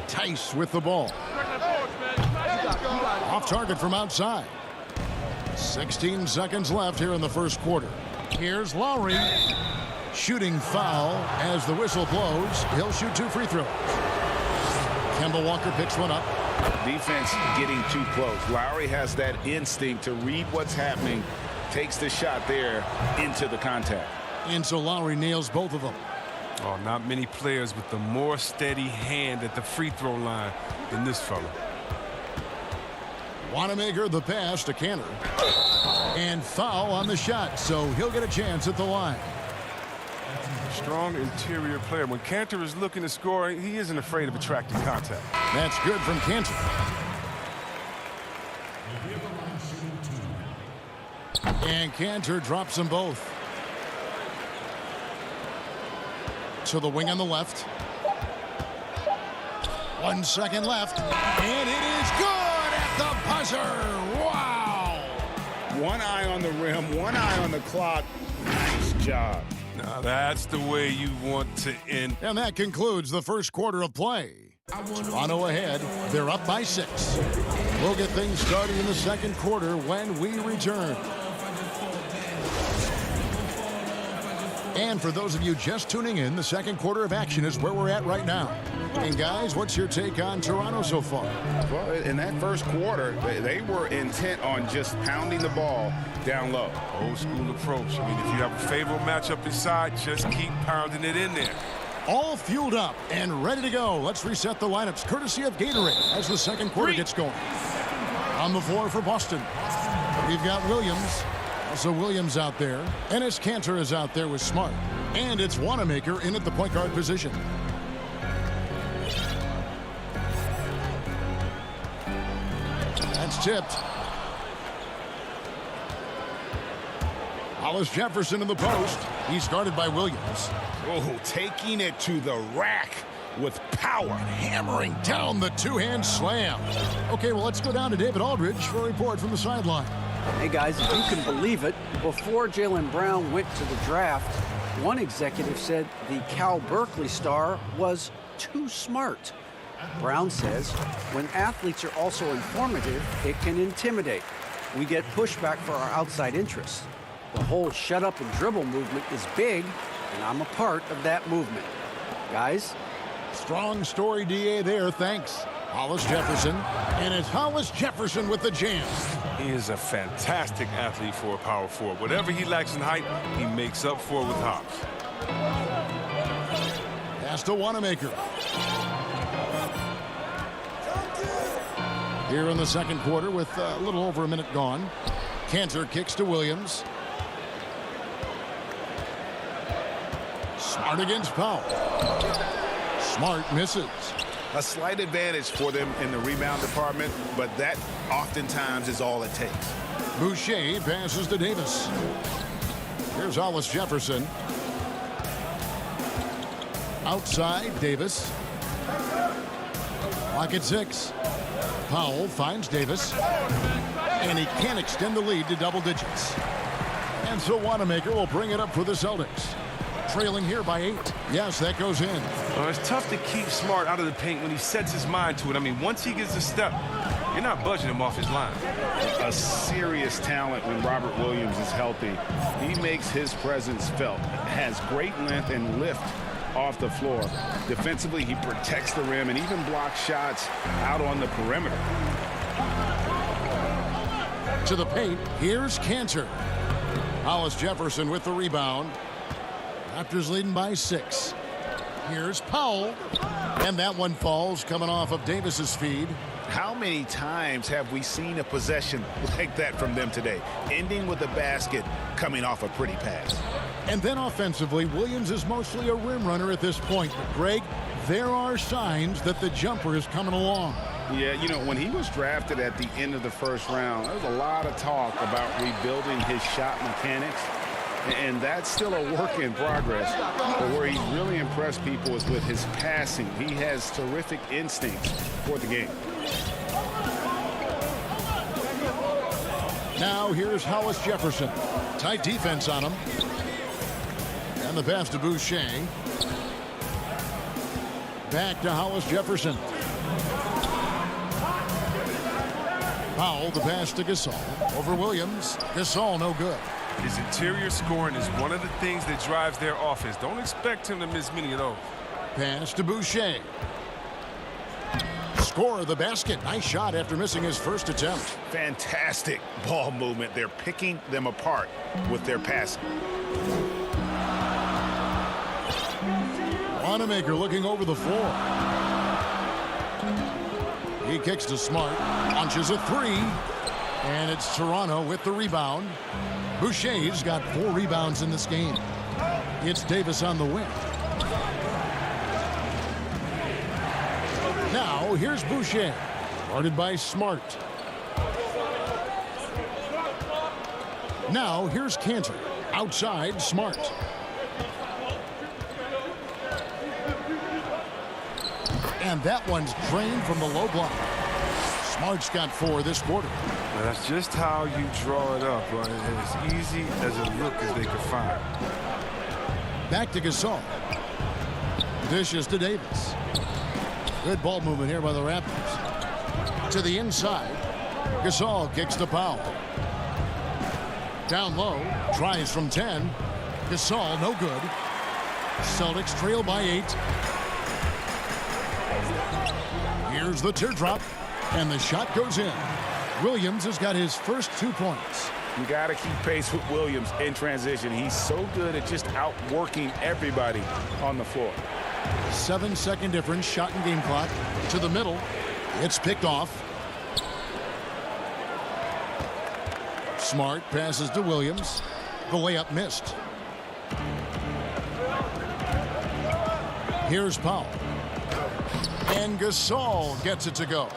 Tice with the ball. Off target from outside. 16 seconds left here in the first quarter. Here's Lowry. Shooting foul as the whistle blows. He'll shoot 2 free throws. Kemba Walker picks one up. Defense getting too close. Lowry has that instinct to read what's happening. Takes the shot there into the contact. And so Lowry nails both of them. Oh, not many players with the more steady hand at the free throw line than this fella. Wanamaker the pass to Cantor. And foul on the shot, so he'll get a chance at the line. Strong interior player. When Cantor is looking to score, he isn't afraid of attracting contact. That's good from Cantor. And Cantor drops them both. To the wing on the left. 1 second left. And it is good at the buzzer. Wow. One eye on the rim, one eye on the clock. Nice job. Now that's the way you want to end. And that concludes the first quarter of play. Toronto ahead. They're up by 6. We'll get things started in the second quarter when we return. And for those of you just tuning in, the second quarter of action is where we're at right now. And guys, what's your take on Toronto so far? Well, in that first quarter, they were intent on just pounding the ball down low. Old school approach. I mean, if you have a favorable matchup inside, just keep pounding it in there. All fueled up and ready to go. Let's reset the lineups courtesy of Gatorade as the second quarter gets going. On the floor for Boston, we've got Williams. Also Williams out there. Enes Kanter is out there with Smart. And it's Wanamaker in at the point guard position. That's tipped. Hollis Jefferson in the post. He's guarded by Williams. Oh, taking it to the rack with power. Hammering down the two-hand slam. Okay, well, let's go down to David Aldridge for a report from the sideline. Hey, guys, if you can believe it, before Jaylen Brown went to the draft, one executive said the Cal Berkeley star was too smart. Brown says, when athletes are also informative, it can intimidate. We get pushback for our outside interests. The whole shut up and dribble movement is big, and I'm a part of that movement. Guys? Strong story, DA, there. Thanks. Hollis Jefferson. And it's Hollis Jefferson with the jam. He is a fantastic athlete for a power forward. Whatever he lacks in height, he makes up for it with hops. Pass to Wanamaker. Here in the second quarter with a little over a minute gone. Kanter kicks to Williams. Smart against Powell. Smart misses. A slight advantage for them in the rebound department, but that oftentimes is all it takes. Boucher passes to Davis. Here's Hollis Jefferson. Outside, Davis. Clock at 6. Powell finds Davis. And he can't extend the lead to double digits. And so Wanamaker will bring it up for the Celtics. Trailing here by 8. Yes, that goes in. It's tough to keep Smart out of the paint when he sets his mind to it. I mean, once he gets a step, you're not budging him off his line. A serious talent when Robert Williams is healthy. He makes his presence felt. Has great length and lift off the floor. Defensively, he protects the rim and even blocks shots out on the perimeter. To the paint, here's Kanter. Hollis Jefferson with the rebound. Raptors leading by 6. Here's Powell. And that one falls coming off of Davis's feed. How many times have we seen a possession like that from them today, ending with a basket coming off a pretty pass? And then offensively, Williams is mostly a rim runner at this point. But Greg, there are signs that the jumper is coming along. Yeah, you know, when he was drafted at the end of the first round, there was a lot of talk about rebuilding his shot mechanics. And that's still a work in progress. But where he's really impressed people is with his passing. He has terrific instincts for the game. Now here's Hollis Jefferson. Tight defense on him. And the pass to Boucher. Back to Hollis Jefferson. Powell, the pass to Gasol. Over Williams. Gasol, no good. His interior scoring is one of the things that drives their offense. Don't expect him to miss many of those. Pass to Boucher. Score the basket. Nice shot after missing his first attempt. Fantastic ball movement. They're picking them apart with their passing. Wanamaker looking over the floor. He kicks to Smart. Launches a three. And it's Toronto with the rebound. Boucher's got 4 rebounds in this game. It's Davis on the wing. Now here's Boucher. Guarded by Smart. Now here's Cantor. Outside Smart. And that one's drained from the low block. Smart's got 4 this quarter. Well, that's just how you draw it up, right? As easy as a look as they could find. Back to Gasol. Dishes to Davis. Good ball movement here by the Raptors. To the inside. Gasol kicks to Powell. Down low. Tries from 10. Gasol, no good. Celtics trail by 8. Here's the teardrop. And the shot goes in. Williams has got his first 2 points. You got to keep pace with Williams in transition. He's so good at just outworking everybody on the floor. 7-second difference, shot and game clock. To the middle. It's picked off. Smart passes to Williams. The layup missed. Here's Powell. And Gasol gets it to go.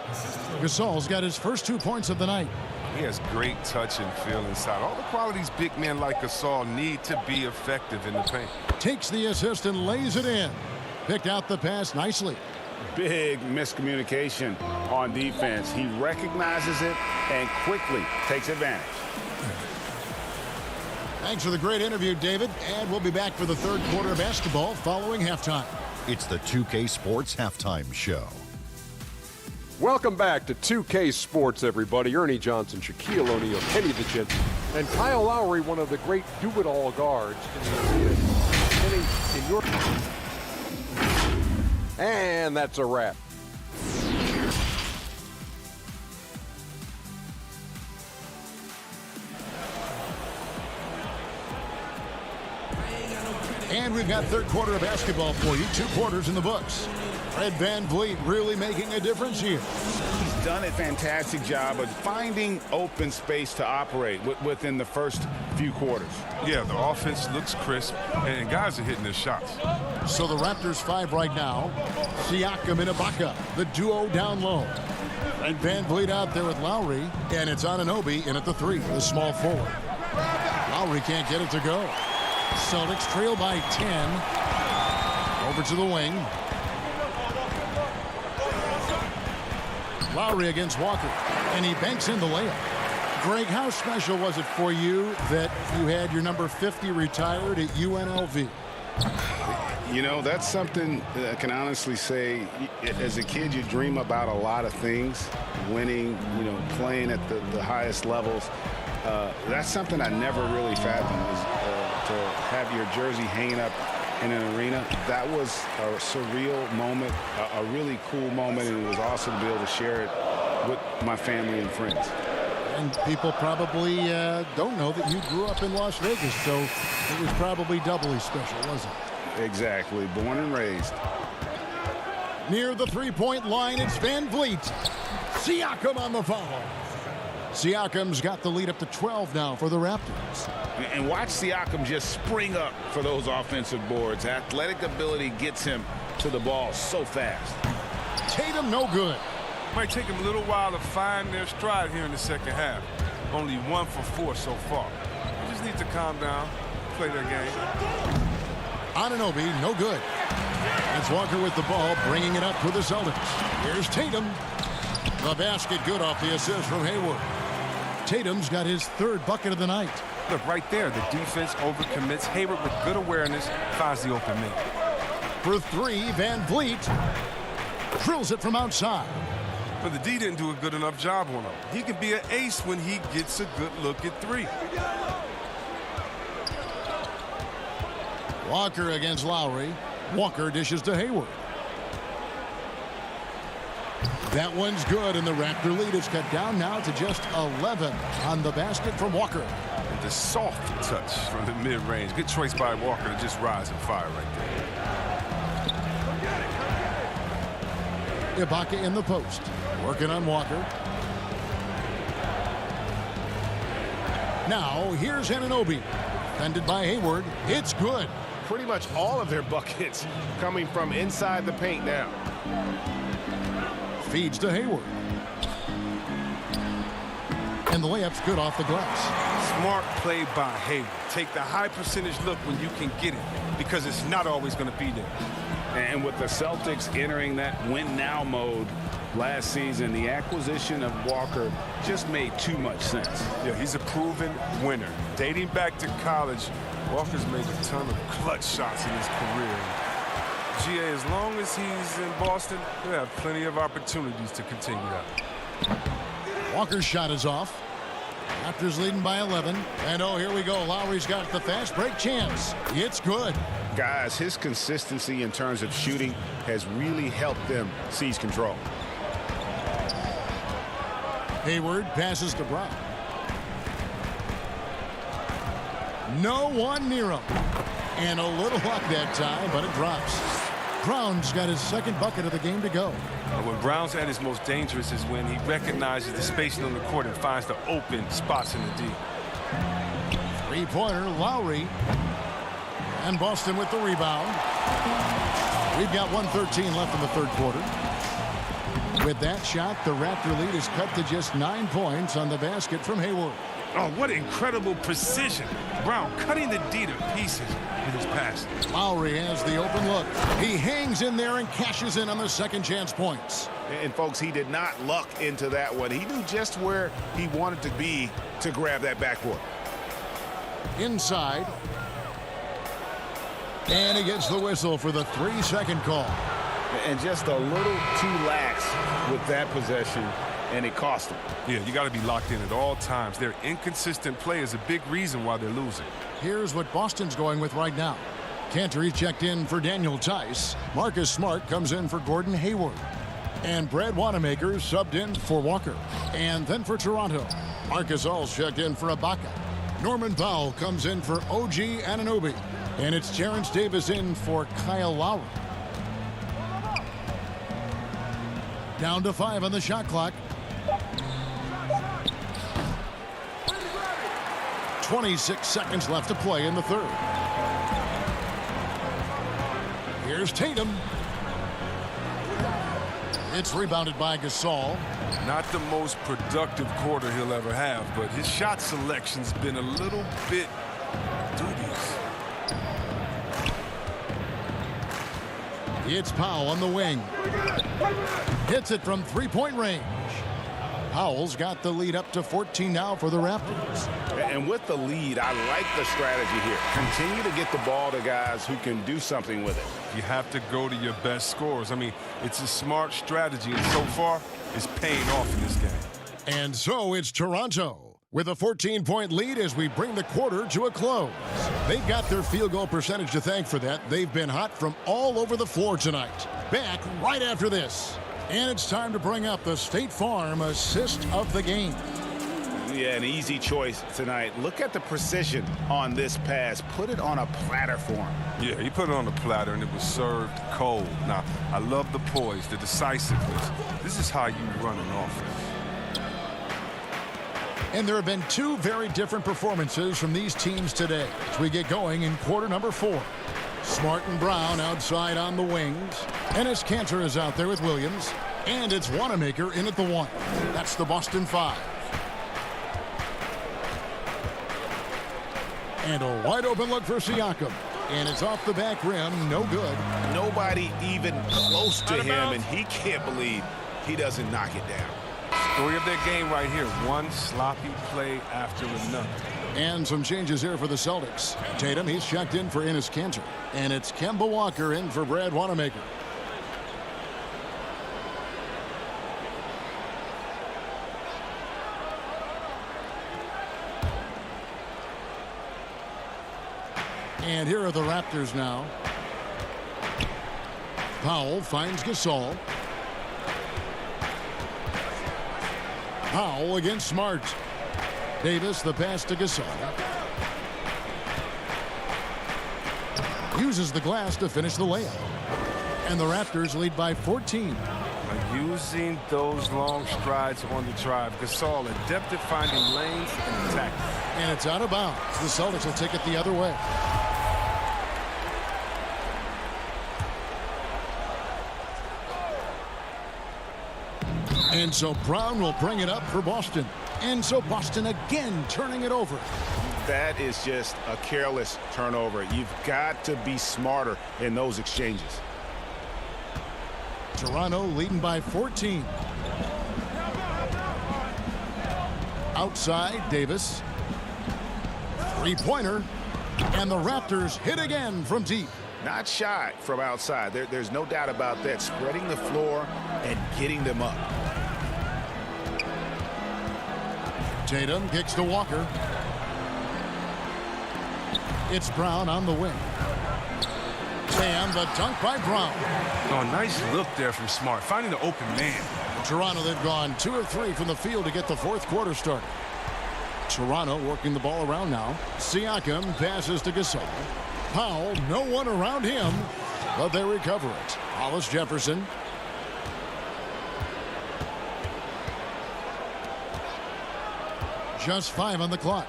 Gasol's got his first 2 points of the night. He has great touch and feel inside. All the qualities big men like Gasol need to be effective in the paint. Takes the assist and lays it in. Picked out the pass nicely. Big miscommunication on defense. He recognizes it and quickly takes advantage. Thanks for the great interview, David. And we'll be back for the third quarter of basketball following halftime. It's the 2K Sports Halftime Show. Welcome back to 2K Sports, everybody. Ernie Johnson, Shaquille O'Neal, Kenny the Jet, and Kyle Lowry, one of the great do-it-all guards in the NBA. Kenny, in your... And that's a wrap. And we've got third quarter of basketball for you. 2 quarters in the books. Fred VanVleet really making a difference here. He's done a fantastic job of finding open space to operate within the first few quarters. Yeah, the offense looks crisp, and guys are hitting their shots. So the Raptors 5 right now. Siakam and Ibaka, the duo down low. And VanVleet out there with Lowry. And it's Anunoby in at the 3, the small forward. Lowry can't get it to go. Celtics trail by 10. Over to the wing. Lowry against Walker. And he banks in the layup. Greg, how special was it for you that you had your number 50 retired at UNLV? You know, that's something that I can honestly say. As a kid, you dream about a lot of things. Winning, you know, playing at the highest levels. That's something I never really fathomed, to have your jersey hanging up in an arena. That was a surreal moment, a really cool moment, and it was awesome to be able to share it with my family and friends. And people probably don't know that you grew up in Las Vegas, so it was probably doubly special, wasn't it? Exactly. Born and raised. Near the three-point line, it's Van Vliet. Siakam on the foul. Siakam's got the lead up to 12 now for the Raptors. And watch Siakam just spring up for those offensive boards. Athletic ability gets him to the ball so fast. Tatum no good. Might take him a little while to find their stride here in the second half. Only 1 for 4 so far. They just need to calm down, play their game. Anunoby no good. It's Walker with the ball, bringing it up for the Celtics. Here's Tatum. The basket good off the assist from Hayward. Tatum's got his 3rd bucket of the night. Look, right there, the defense overcommits. Hayward with good awareness finds the open man. For 3, Van Vliet drills it from outside. But the D didn't do a good enough job on him. He can be an ace when he gets a good look at 3. Walker against Lowry. Walker dishes to Hayward. That one's good, and the Raptor lead is cut down now to just 11 on the basket from Walker. And the soft touch from the mid-range. Good choice by Walker to just rise and fire right there. Ibaka in the post, working on Walker. Now, here's Anunoby. Defended by Hayward. It's good. Pretty much all of their buckets coming from inside the paint now. Feeds to Hayward. And the layup's good off the glass. Smart play by Hayward. Take the high percentage look when you can get it, because it's not always going to be there. And with the Celtics entering that win-now mode last season, the acquisition of Walker just made too much sense. Yeah, he's a proven winner. Dating back to college, Walker's made a ton of clutch shots in his career. GA, as long as he's in Boston, he'll have plenty of opportunities to continue that. Walker's shot is off. Raptors leading by 11. And oh, here we go. Lowry's got the fast break chance. It's good. Guys, his consistency in terms of shooting has really helped them seize control. Hayward passes to Brown. No one near him. And a little luck that time, but it drops. Brown's got his 2nd bucket of the game to go. When Brown's at his most dangerous is when he recognizes the spacing on the court and finds the open spots in the D. 3-pointer, Lowry. And Boston with the rebound. We've got 1:13 left in the 3rd quarter. With that shot, the Raptor lead is cut to just 9 points on the basket from Hayward. Oh, what incredible precision. Brown cutting the D to pieces with his pass. Lowry has the open look. He hangs in there and cashes in on the 2nd chance points. And folks, he did not luck into that one. He knew just where he wanted to be to grab that backboard. Inside. And he gets the whistle for the 3-second call. And just a little too lax with that possession, and it cost him. Yeah, you got to be locked in at all times. Their inconsistent play is a big reason why they're losing. Here's what Boston's going with right now. Cantor checked in for Daniel Tice. Marcus Smart comes in for Gordon Hayward. And Brad Wanamaker subbed in for Walker. And then for Toronto, Marcus Alls checked in for Ibaka. Norman Powell comes in for OG Anunoby. And it's Terrence Davis in for Kyle Lowry. Down to 5 on the shot clock. 26 seconds left to play in the 3rd. Here's Tatum. It's rebounded by Gasol. Not the most productive quarter he'll ever have, but his shot selection's been a little bit dubious. It's Powell on the wing. Hits it from 3-point range. Powell's got the lead up to 14 now for the Raptors. And with the lead, I like the strategy here. Continue to get the ball to guys who can do something with it. You have to go to your best scorers. I mean, it's a smart strategy, and so far, it's paying off in this game. And so it's Toronto with a 14-point lead as we bring the quarter to a close. They've got their field goal percentage to thank for that. They've been hot from all over the floor tonight. Back right after this. And it's time to bring up the State Farm assist of the game. Yeah, an easy choice tonight. Look at the precision on this pass. Put it on a platter for him. Yeah, he put it on the platter, and it was served cold. Now, I love the poise, the decisiveness. This is how you run an offense. And there have been two very different performances from these teams today as we get going in quarter number 4. Smart and Brown outside on the wings. Ennis Cantor is out there with Williams. And it's Wanamaker in at the 1. That's the Boston 5. And a wide open look for Siakam. And it's off the back rim. No good. Nobody even close to him, and he can't believe he doesn't knock it down. Story of their game right here. One sloppy play after another. And some changes here for the Celtics. Tatum, he's checked in for Ennis Cantor. And it's Kemba Walker in for Brad Wanamaker. And here are the Raptors now. Powell finds Gasol. Powell against Smart. Davis, the pass to Gasol. Uses the glass to finish the layup. And the Raptors lead by 14. Using those long strides on the drive. Gasol adept at finding lanes and attacking. And it's out of bounds. The Celtics will take it the other way. And so Brown will bring it up for Boston. And so Boston again turning it over. That is just a careless turnover. You've got to be smarter in those exchanges. Toronto leading by 14. Outside, Davis. Three-pointer. And the Raptors hit again from deep. Not shy from outside. There's no doubt about that. Spreading the floor and getting them up. Tatum kicks to Walker. It's Brown on the wing. And the dunk by Brown. Oh, nice look there from Smart, finding the open man. Toronto, they've gone 2 of 3 from the field to get the fourth quarter started. Toronto working the ball around now. Siakam passes to Gasol. Powell, no one around him, but they recover it. Hollis Jefferson. Just 5 on the clock.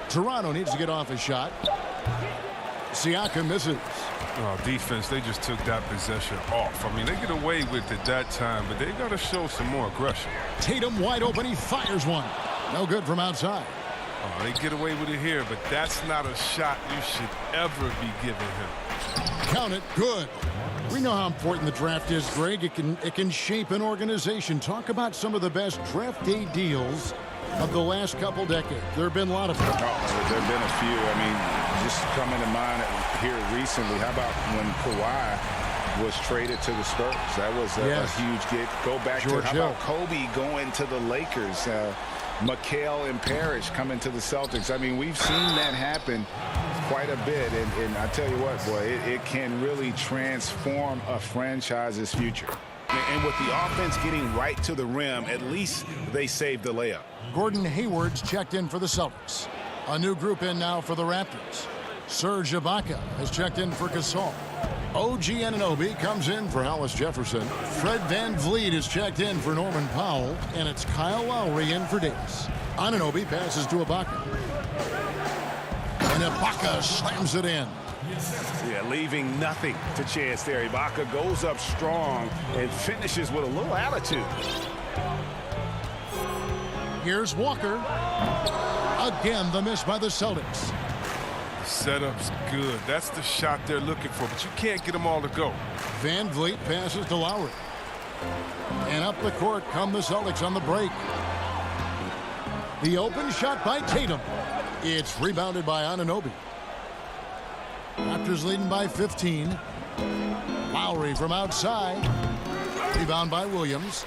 Toronto needs to get off a shot. Siakam misses. Oh, defense, they just took that possession off. I mean, they get away with it that time, but they got to show some more aggression. Tatum wide open. He fires one. No good from outside. Oh, they get away with it here, but that's not a shot you should ever be giving him. Count it. Good. We know how important the draft is, Greg. It can shape an organization. Talk about some of the best draft day deals of the last couple decades. There have been a lot of them. Oh, there have been a few. I mean, just coming to mind here recently. How about when Kawhi was traded to the Spurs? That was a huge get. Go back George to how Hill. about Kobe going to the Lakers? McHale and Parrish coming to the Celtics. I mean, we've seen that happen quite a bit. And I tell you what, boy, it can really transform a franchise's future. And with the offense getting right to the rim, at least they saved the layup. Gordon Hayward's checked in for the Celtics. A new group in now for the Raptors. Serge Ibaka has checked in for Gasol. OG Anunoby comes in for Hollis Jefferson. Fred VanVleet is checked in for Norman Powell. And it's Kyle Lowry in for Davis. Anunoby passes to Ibaka. And Ibaka slams it in. Yeah, leaving nothing to chance there. Ibaka goes up strong and finishes with a little attitude. Here's Walker. Again, the miss by the Celtics. The setup's good. That's the shot they're looking for, but you can't get them all to go. VanVleet passes to Lowry. And up the court come the Celtics on the break. The open shot by Tatum. It's rebounded by Anunoby. Raptors leading by 15. Lowry from outside. Rebound by Williams.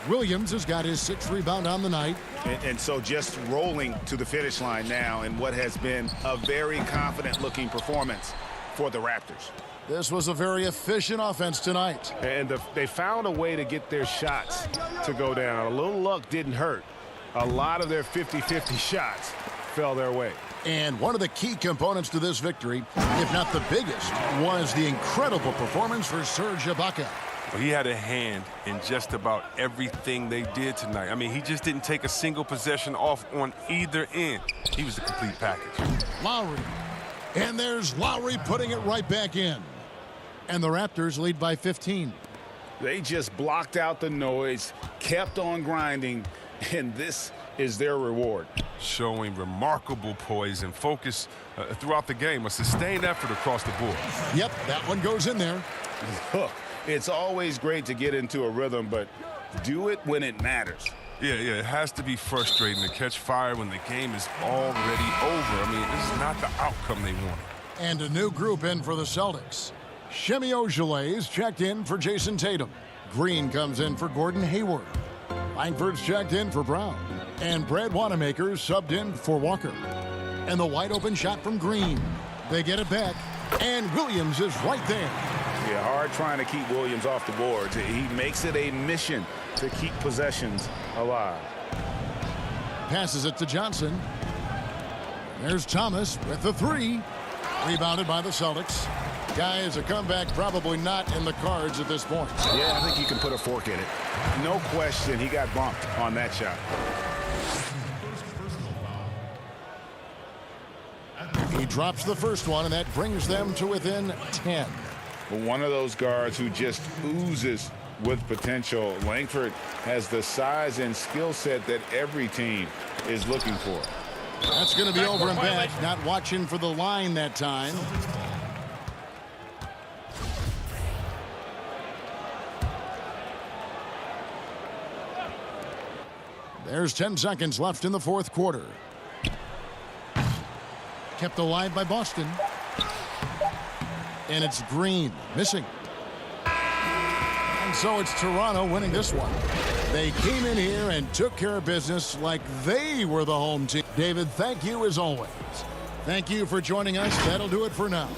Williams has got his 6th rebound on the night. And so just rolling to the finish line now in what has been a very confident-looking performance for the Raptors. This was a very efficient offense tonight. And they found a way to get their shots to go down. A little luck didn't hurt. A lot of their 50-50 shots fell their way. And one of the key components to this victory, if not the biggest, was the incredible performance for Serge Ibaka. Well, he had a hand in just about everything they did tonight. I mean, he just didn't take a single possession off on either end. He was the complete package. Lowry. And there's Lowry putting it right back in. And the Raptors lead by 15. They just blocked out the noise, kept on grinding, and this is their reward. Showing remarkable poise and focus throughout the game. A sustained effort across the board. Yep, that one goes in there. Look, it's always great to get into a rhythm, but do it when it matters. Yeah, it has to be frustrating to catch fire when the game is already over. I mean, this is not the outcome they wanted. And a new group in for the Celtics. Shemi Ojeleye is checked in for Jason Tatum. Green comes in for Gordon Hayward. Langford's checked in for Brown. And Brad Wanamaker subbed in for Walker. And the wide open shot from Green. They get it back. And Williams is right there. Yeah, hard trying to keep Williams off the boards. He makes it a mission to keep possessions alive. Passes it to Johnson. There's Thomas with the three. Rebounded by the Celtics. Guys, a comeback probably not in the cards at this point. Yeah, I think you can put a fork in it. No question, he got bumped on that shot. He drops the first one, and that brings them to within 10. One of those guards who just oozes with potential. Langford has the size and skill set that every team is looking for. That's going to be over and back. Not watching for the line that time. There's 10 seconds left in the fourth quarter. Kept alive by Boston. And it's Green missing. And so it's Toronto winning this one. They came in here and took care of business like they were the home team. David, thank you as always. Thank you for joining us. That'll do it for now.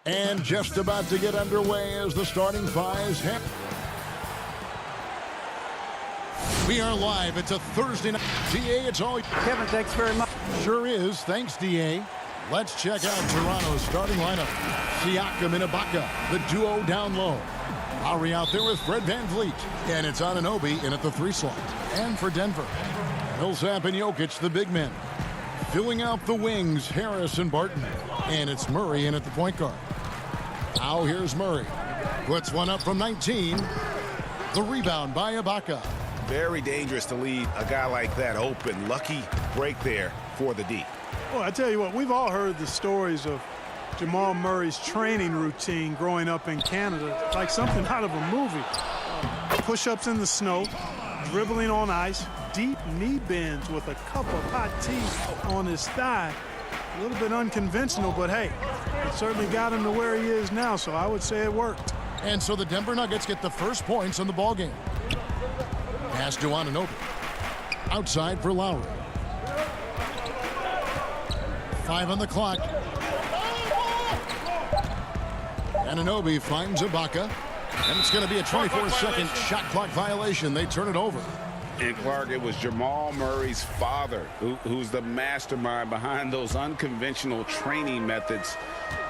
And just about to get underway as the starting fives head. We are live. It's a Thursday night. DA, it's all. Kevin, thanks very much. Sure is. Thanks, DA. Let's check out Toronto's starting lineup. Siakam and Ibaka, the duo down low. Lowry out there with Fred VanVleet. And it's Anunoby in at the 3 slot. And for Denver, Millsap and Jokic, the big men. Filling out the wings, Harris and Barton. And it's Murray in at the point guard. Now here's Murray. Puts one up from 19. The rebound by Ibaka. Very dangerous to leave a guy like that open. Lucky break there for the D. Well, I tell you what, we've all heard the stories of Jamal Murray's training routine growing up in Canada. It's like something out of a movie. Push-ups in the snow, dribbling on ice, deep knee bends with a cup of hot tea on his thigh. A little bit unconventional, but hey, it certainly got him to where he is now, so I would say it worked. And so the Denver Nuggets get the first points in the ballgame. Pass to Anunoby. Outside for Lowry. 5 on the clock. Anunoby finds Ibaka. And it's going to be a 24-second shot clock violation. They turn it over. And Clark, it was Jamal Murray's father who's the mastermind behind those unconventional training methods.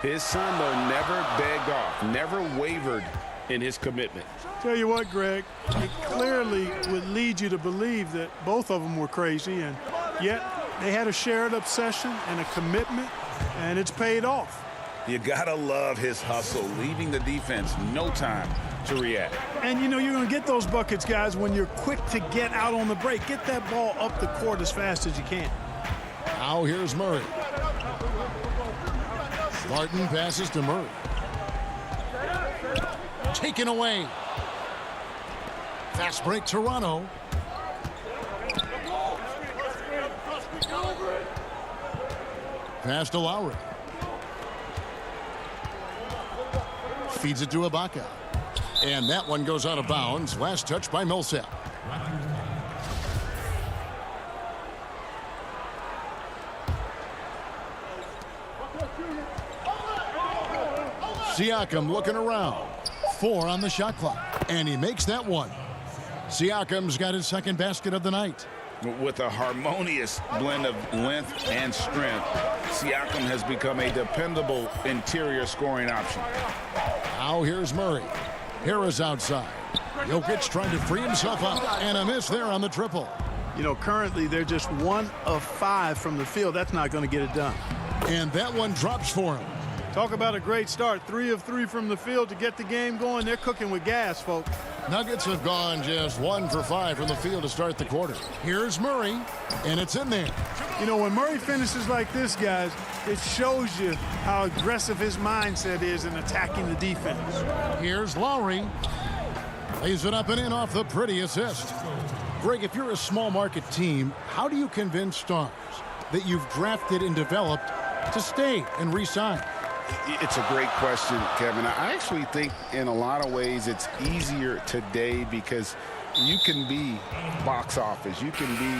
His son, though, never begged off, never wavered in his commitment. Tell you what, Greg, it clearly would lead you to believe that both of them were crazy, and yet they had a shared obsession and a commitment, and it's paid off. You gotta love his hustle, leaving the defense no time to react. And you know you're gonna get those buckets, guys, when you're quick to get out on the break. Get that ball up the court as fast as you can. Now here's Murray. Barton passes to Murray. Taken away. Fast break, Toronto. Pass to Lowry. Feeds it to Ibaka. And that one goes out of bounds. Last touch by Millsap. Siakam looking around. 4 on the shot clock. And he makes that one. Siakam's got his second basket of the night. With a harmonious blend of length and strength, Siakam has become a dependable interior scoring option. Now here's Murray. Harris outside. Jokic trying to free himself up. And a miss there on the triple. You know, currently they're just 1 of 5 from the field. That's not going to get it done. And that one drops for him. Talk about a great start. 3 of 3 from the field to get the game going. They're cooking with gas, folks. Nuggets have gone just 1 for 5 from the field to start the quarter. Here's Murray, and it's in there. You know, when Murray finishes like this, guys, it shows you how aggressive his mindset is in attacking the defense. Here's Lowry. Lays it up and in off the pretty assist. Greg, if you're a small market team, how do you convince stars that you've drafted and developed to stay and re-sign? It's a great question, Kevin. I actually think in a lot of ways it's easier today because you can be box office. You can be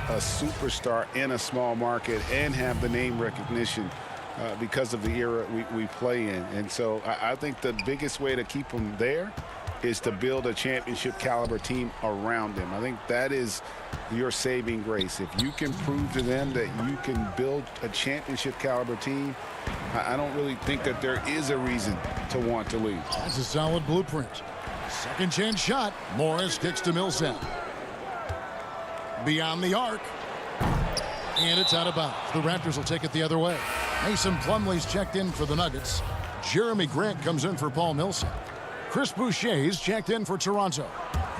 a superstar in a small market and have the name recognition because of the era we play in. And so I think the biggest way to keep them there is to build a championship caliber team around them. I think that is your saving grace. If you can prove to them that you can build a championship caliber team, I don't really think that there is a reason to want to leave. That's a solid blueprint. Second chance shot. Morris kicks to Millsap. Beyond the arc. And it's out of bounds. The Raptors will take it the other way. Mason Plumlee's checked in for the Nuggets. Jeremy Grant comes in for Paul Millsap. Chris Boucher's checked in for Toronto.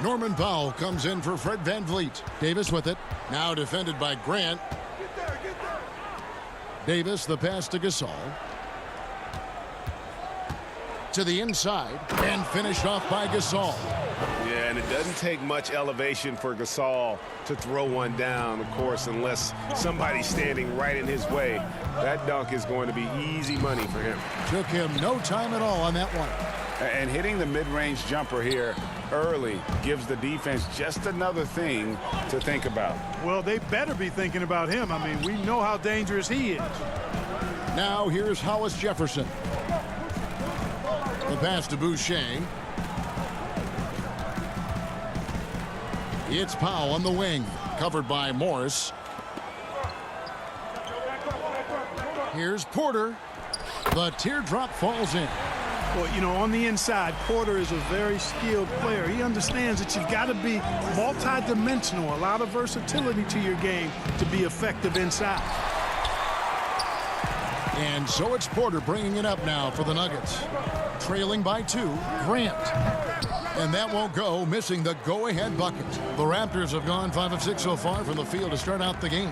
Norman Powell comes in for Fred VanVleet. Davis with it. Now defended by Grant. Davis, the pass to Gasol. To the inside and finished off by Gasol. Yeah, and it doesn't take much elevation for Gasol to throw one down, of course, unless somebody's standing right in his way. That dunk is going to be easy money for him. Took him no time at all on that one. And hitting the mid-range jumper here early gives the defense just another thing to think about. Well, they better be thinking about him. I mean, we know how dangerous he is. Now here's Hollis Jefferson. The pass to Boucher. It's Powell on the wing, covered by Morris. Here's Porter. The teardrop falls in. Well, you know, on the inside, Porter is a very skilled player. He understands that you've got to be multi-dimensional, a lot of versatility to your game to be effective inside. And so it's Porter bringing it up now for the Nuggets. Trailing by 2, Grant. And that won't go, missing the go-ahead bucket. The Raptors have gone 5 of 6 so far from the field to start out the game.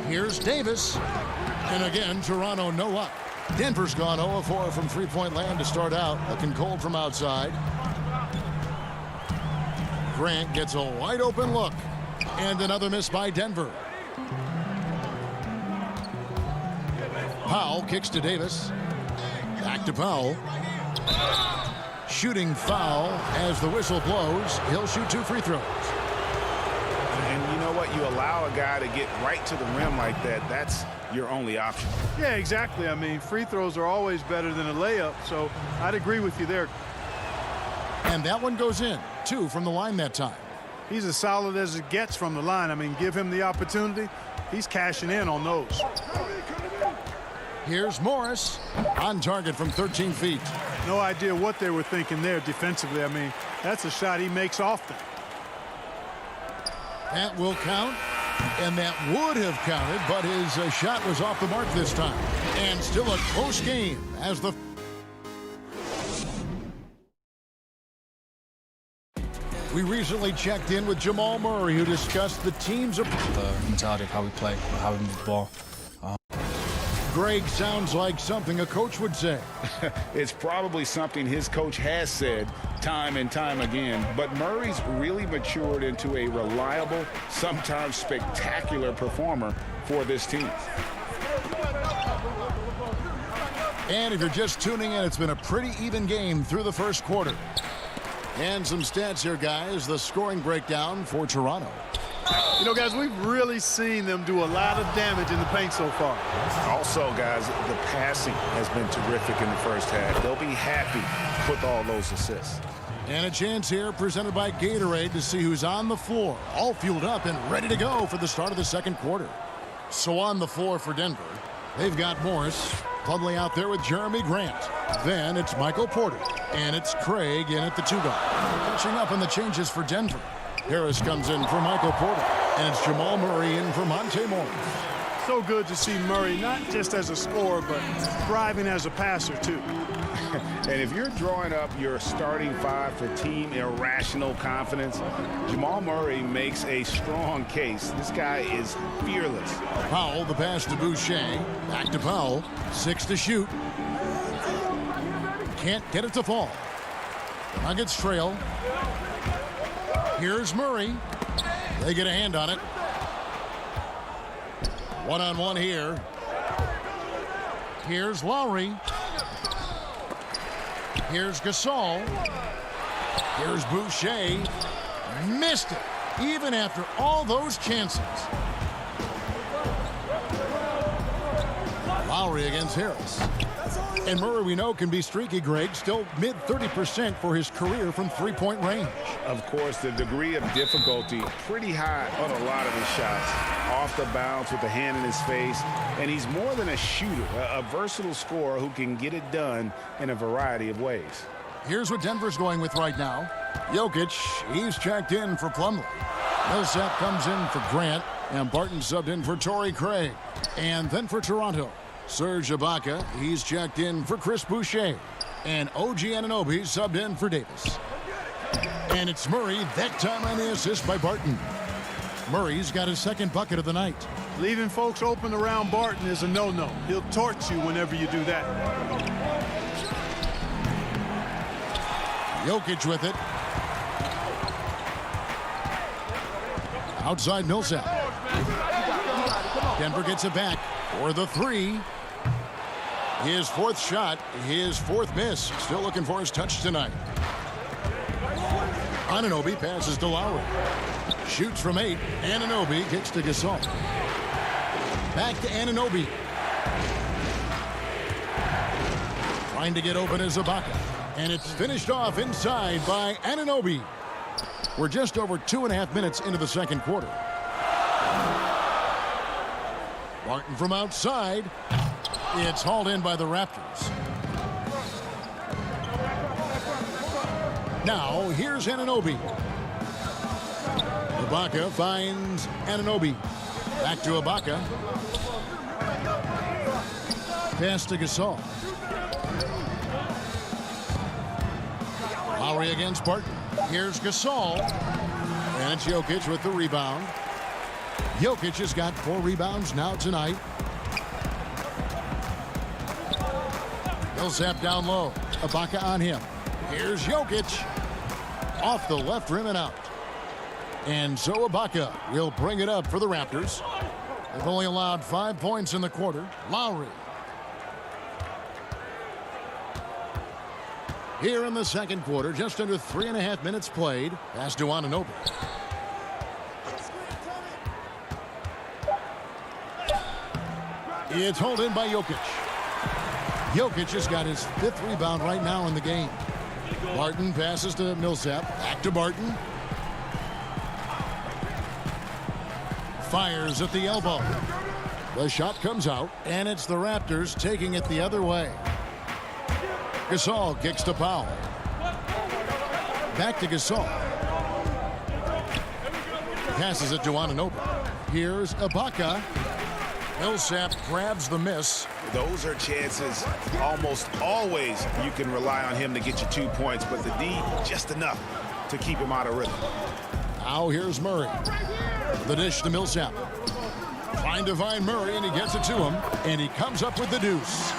Here's Davis. And again, Toronto no luck. Denver's gone 0 of 4 from three-point land to start out, looking cold from outside. Grant gets a wide-open look. And another miss by Denver. Powell kicks to Davis. Back to Powell. Shooting foul as the whistle blows. He'll shoot 2 free throws. And you know what? You allow a guy to get right to the rim like that. That's your only option. Yeah, exactly. I mean, free throws are always better than a layup, so I'd agree with you there. And that one goes in. 2 from the line that time. He's as solid as it gets from the line. I mean, give him the opportunity. He's cashing in on those. Here's Morris on target from 13 feet. No idea what they were thinking there defensively. I mean, that's a shot he makes often. That will count, and that would have counted, but his shot was off the mark this time. And still a close game as the... We recently checked in with Jamal Murray, who discussed the team's... The mentality of how we play, how we move the ball. Greg, sounds like something a coach would say. It's probably something his coach has said time and time again, but Murray's really matured into a reliable, sometimes spectacular performer for this team. And if you're just tuning in, it's been a pretty even game through the first quarter. And some stats here, guys. The scoring breakdown for Toronto. You know, guys, we've really seen them do a lot of damage in the paint so far. Also, guys, the passing has been terrific in the first half. They'll be happy with all those assists. And a chance here presented by Gatorade to see who's on the floor, all fueled up and ready to go for the start of the second quarter. So on the floor for Denver, they've got Morris, Plumlee out there with Jeremy Grant. Then it's Michael Porter, and it's Craig in at the 2 guard. Catching up on the changes for Denver. Harris comes in for Michael Porter, and it's Jamal Murray in for Monte Morris. So good to see Murray, not just as a scorer, but thriving as a passer, too. And if you're drawing up your starting 5 for team irrational confidence, Jamal Murray makes a strong case. This guy is fearless. Powell, the pass to Boucher. Back to Powell. 6 to shoot. Can't get it to fall. Nuggets trail. Here's Murray. They get a hand on it. One-on-one here. Here's Lowry. Here's Gasol. Here's Boucher. Missed it, even after all those chances. Lowry against Harris. And Murray, we know, can be streaky, Greg. Still mid-30% for his career from three-point range. Of course, the degree of difficulty pretty high on a lot of his shots. Off the bounce with the hand in his face. And he's more than a shooter, a versatile scorer who can get it done in a variety of ways. Here's what Denver's going with right now. Jokic, he's checked in for Plumlee. Millsap comes in for Grant. And Barton subbed in for Torrey Craig. And then for Toronto, Serge Ibaka, he's checked in for Chris Boucher. And OG Anunoby subbed in for Davis. And it's Murray, that time on the assist by Barton. Murray's got his second bucket of the night. Leaving folks open around Barton is a no-no. He'll torch you whenever you do that. Jokic with it. Outside Millsap. Denver gets it back for the 3. His 4th shot, his 4th miss. Still looking for his touch tonight. Anunoby passes to Lowry. Shoots from 8. Anunoby kicks to Gasol. Back to Anunoby. Trying to get open as Ibaka. And it's finished off inside by Anunoby. We're just over 2.5 minutes into the second quarter. Martin from outside. It's hauled in by the Raptors. Now, here's Anunoby. Ibaka finds Anunoby. Back to Ibaka. Pass to Gasol. Lowry against Barton. Here's Gasol. And it's Jokic with the rebound. Jokic has got 4 rebounds now tonight. Millsap down low. Ibaka on him. Here's Jokic. Off the left rim and out. And so Ibaka will bring it up for the Raptors. They've only allowed 5 points in the quarter. Lowry. Here in the second quarter, just under 3.5 minutes played. Pass to Anunoby. It's hauled in by Jokic. Jokic has got his 5th rebound right now in the game. Barton passes to Millsap. Back to Barton. Fires at the elbow. The shot comes out, and it's the Raptors taking it the other way. Gasol kicks to Powell. Back to Gasol. Passes it to Anunoby. Here's Ibaka. Millsap grabs the miss. Those are chances almost always you can rely on him to get you 2 points, but the D just enough to keep him out of rhythm. Now here's Murray. The dish to Millsap. Trying to find Murray, and he gets it to him, and he comes up with the deuce.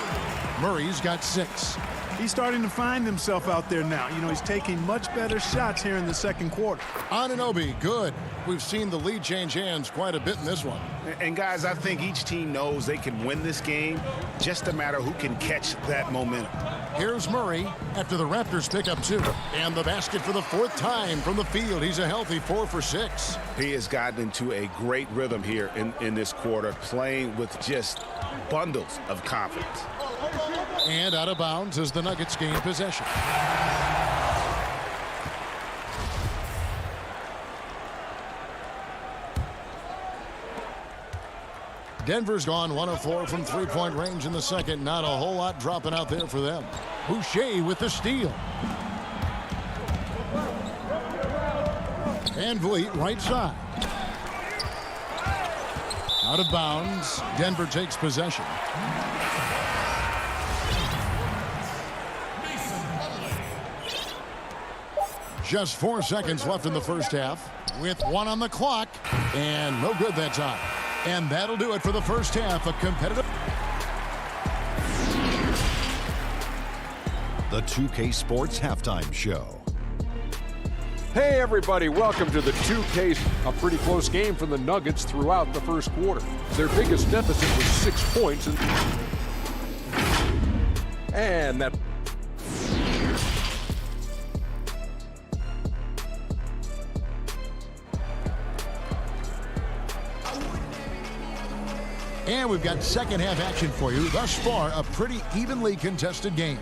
Murray's got 6. He's starting to find himself out there now. You know, he's taking much better shots here in the second quarter. Anunoby, good. We've seen the lead change hands quite a bit in this one. And guys, I think each team knows they can win this game. Just a matter who can catch that momentum. Here's Murray after the Raptors pick up 2. And the basket for the 4th time from the field. He's a healthy 4 for 6. He has gotten into a great rhythm here in this quarter, playing with just bundles of confidence. And out of bounds as the Nuggets gain possession. Denver's gone 1 of 4 from 3-point range in the second. Not a whole lot dropping out there for them. Boucher with the steal. Van Vliet right side. Out of bounds. Denver takes possession. Just 4 seconds left in the first half with 1 on the clock, and no good that time. And that'll do it for the first half. A competitive. The 2K Sports Halftime Show. Hey everybody, welcome to the 2K. A pretty close game for the Nuggets throughout the first quarter. Their biggest deficit was 6 points. And that. And we've got second half action for you. Thus far, a pretty evenly contested game.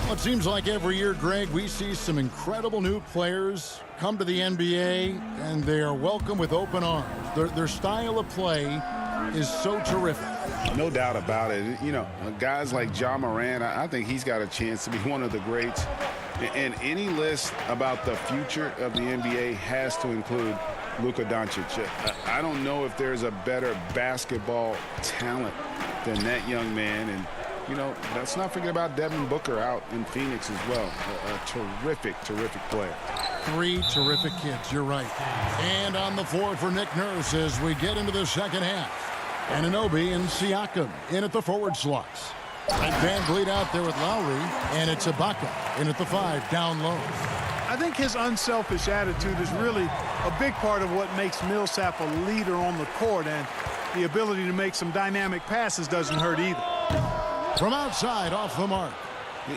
Well, it seems like every year, Greg, we see some incredible new players come to the NBA, and they are welcome with open arms. Their style of play is so terrific. No doubt about it. You know, guys like Ja Morant, I think he's got a chance to be one of the greats. And any list about the future of the NBA has to include Luka Doncic. I don't know if there's a better basketball talent than that young man. And, you know, let's not forget about Devin Booker out in Phoenix as well. A terrific, terrific player. 3 terrific kids, you're right. And on the floor for Nick Nurse as we get into the second half. Anunoby and Siakam in at the forward slots. And Van Vliet out there with Lowry, and it's Ibaka in at the 5 down low. I think his unselfish attitude is really a big part of what makes Millsap a leader on the court, and the ability to make some dynamic passes doesn't hurt either. From outside, off the mark.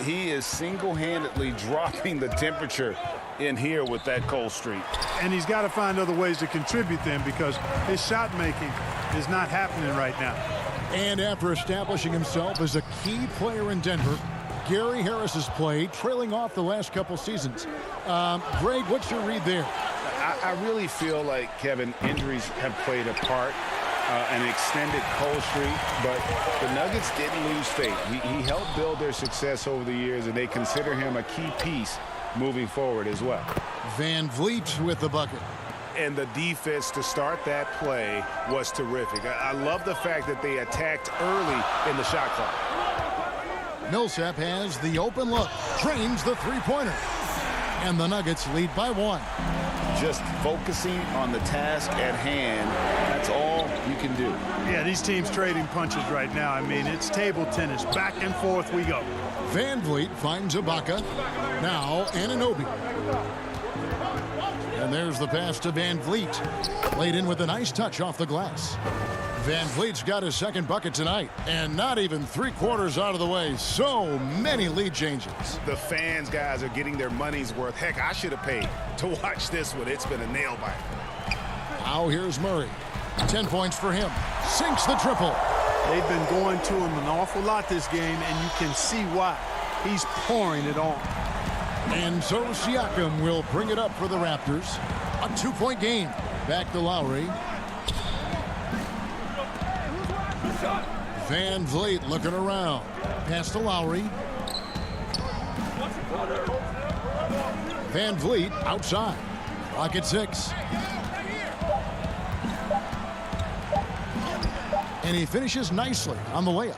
He is single-handedly dropping the temperature in here with that cold streak. And he's got to find other ways to contribute then, because his shot making is not happening right now. And after establishing himself as a key player in Denver, Gary Harris has played, trailing off the last couple seasons. Greg, what's your read there? I really feel like, Kevin, injuries have played a part, an extended cold streak, but the Nuggets didn't lose faith. He helped build their success over the years, and they consider him a key piece moving forward as well. Van Vliet with the bucket. And the defense to start that play was terrific. I love the fact that they attacked early in the shot clock. Millsap has the open look, drains the three-pointer, and the Nuggets lead by 1. Just focusing on the task at hand, that's all you can do. Yeah, these teams trading punches right now. I mean, it's table tennis. Back and forth we go. Van Vliet finds Ibaka. Now Anunoby. And there's the pass to Van Vliet. Laid in with a nice touch off the glass. Van Vliet's got his second bucket tonight, and not even 3/4 out of the way. So many lead changes. The fans, guys, are getting their money's worth. Heck, I should have paid to watch this one. It's been a nail biter. Now here's Murray. 10 points for him. Sinks the triple. They've been going to him an awful lot this game, and you can see why. He's pouring it on. And so Siakam will bring it up for the Raptors. A 2-point game. Back to Lowry. Van Vliet looking around. Pass to Lowry. Van Vliet outside. Clock at 6. And he finishes nicely on the layup.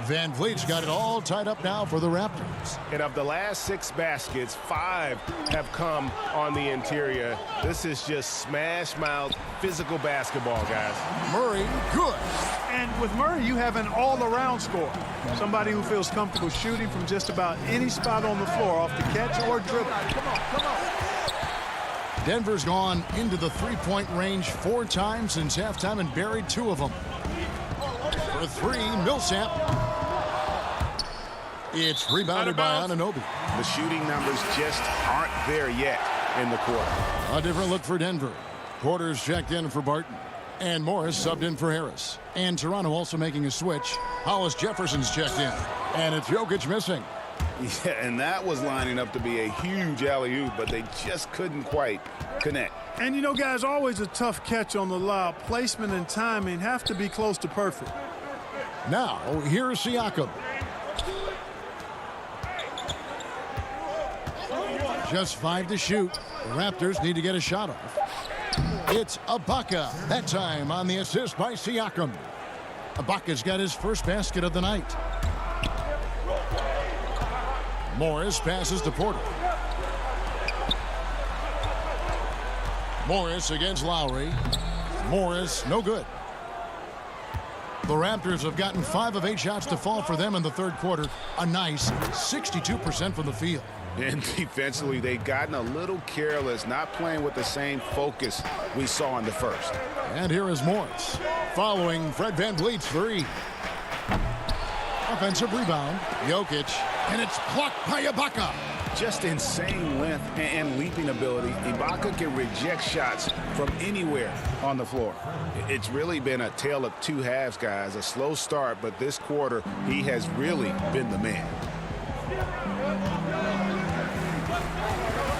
Van Vliet's got it all tied up now for the Raptors. And of the last 6 baskets, 5 have come on the interior. This is just smash-mouth physical basketball, guys. Murray, good. And with Murray, you have an all-around scorer. Somebody who feels comfortable shooting from just about any spot on the floor, off the catch or dribble. Come on. Denver's gone into the three-point range 4 times since halftime and buried 2 of them. For 3, Millsap. It's rebounded by Anunoby. The shooting numbers just aren't there yet in the quarter. A different look for Denver. Porter's checked in for Barton. And Morris subbed in for Harris. And Toronto also making a switch. Hollis Jefferson's checked in. And it's Jokic missing. Yeah, and that was lining up to be a huge alley-oop, but they just couldn't quite connect. And you know, guys, always a tough catch on the lob. Placement and timing have to be close to perfect. Now, here's Siakam. Just 5 to shoot. The Raptors need to get a shot off. It's Ibaka. That time on the assist by Siakam. Ibaka's got his first basket of the night. Morris passes to Porter. Morris against Lowry. Morris, no good. The Raptors have gotten 5 of 8 shots to fall for them in the third quarter. A nice 62% from the field. And defensively, they've gotten a little careless, not playing with the same focus we saw in the first. And here is Morris, following Fred VanVleet's 3. Offensive rebound, Jokic, and it's blocked by Ibaka. Just insane length and leaping ability. Ibaka can reject shots from anywhere on the floor. It's really been a tale of 2 halves, guys. A slow start, but this quarter, he has really been the man.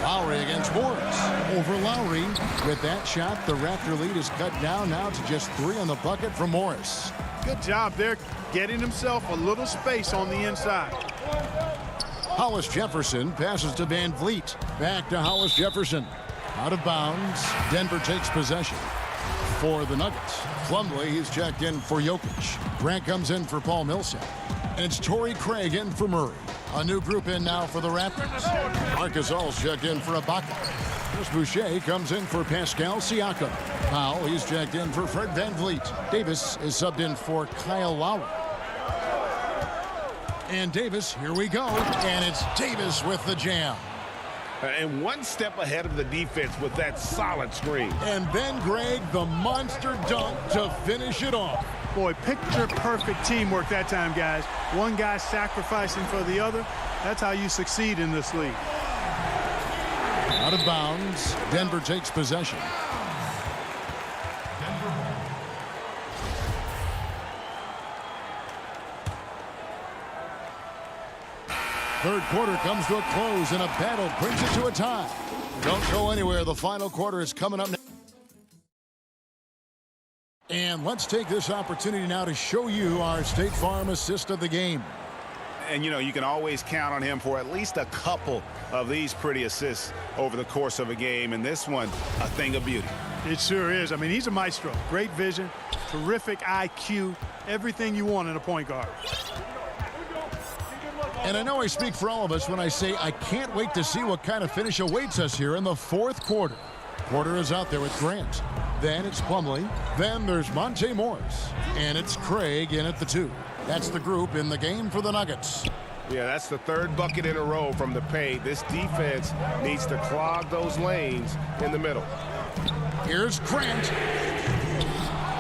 Lowry against Morris. Over Lowry. With that shot, the Raptor lead is cut down now to just 3 on the bucket from Morris. Good job there, getting himself a little space on the inside. Hollis Jefferson passes to Van Vliet. Back to Hollis Jefferson. Out of bounds. Denver takes possession for the Nuggets. Plumlee, he's checked in for Jokic. Grant comes in for Paul Millsap. And it's Torrey Craig in for Murray. A new group in now for the Raptors. Marcus All's checked in for Ibaka. Chris Boucher comes in for Pascal Siakam. Powell, he's checked in for Fred VanVleet. Davis is subbed in for Kyle Lowry. And Davis, here we go. And it's Davis with the jam. And one step ahead of the defense with that solid screen. And then, Greg, the monster dunk to finish it off. Boy, picture-perfect teamwork that time, guys. One guy sacrificing for the other. That's how you succeed in this league. Out of bounds. Denver takes possession. Third quarter comes to a close, and a battle brings it to a tie. Don't go anywhere. The final quarter is coming up next. And let's take this opportunity now to show you our State Farm assist of the game. And, you know, you can always count on him for at least a couple of these pretty assists over the course of a game. And this one, a thing of beauty. It sure is. I mean, he's a maestro. Great vision, terrific IQ, everything you want in a point guard. And I know I speak for all of us when I say I can't wait to see what kind of finish awaits us here in the fourth quarter. Porter is out there with Grant. Then it's Plumlee. Then there's Monte Morris. And it's Craig in at the 2. That's the group in the game for the Nuggets. Yeah, that's the third bucket in a row from the paint. This defense needs to clog those lanes in the middle. Here's Grant.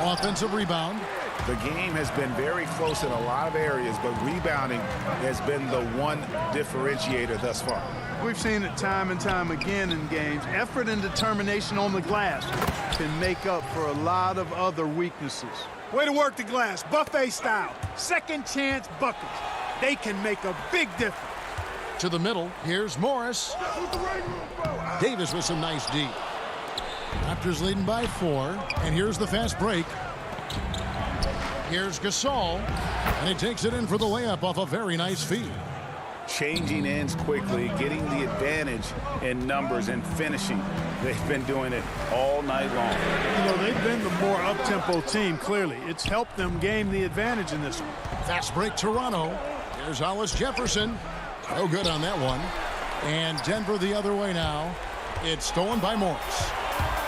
Offensive rebound. The game has been very close in a lot of areas, but rebounding has been the one differentiator thus far. We've seen it time and time again in games. Effort and determination on the glass can make up for a lot of other weaknesses. Way to work the glass, buffet style. Second chance buckets. They can make a big difference. To the middle, here's Morris. Davis with some nice D. Raptors leading by 4, and here's the fast break. Here's Gasol, and he takes it in for the layup off a very nice feed. Changing ends quickly, getting the advantage in numbers and finishing. They've been doing it all night long. You know, they've been the more up-tempo team, clearly. It's helped them gain the advantage in this one. Fast break, Toronto. Here's Hollis Jefferson. No good on that one. And Denver the other way now. It's stolen by Morris.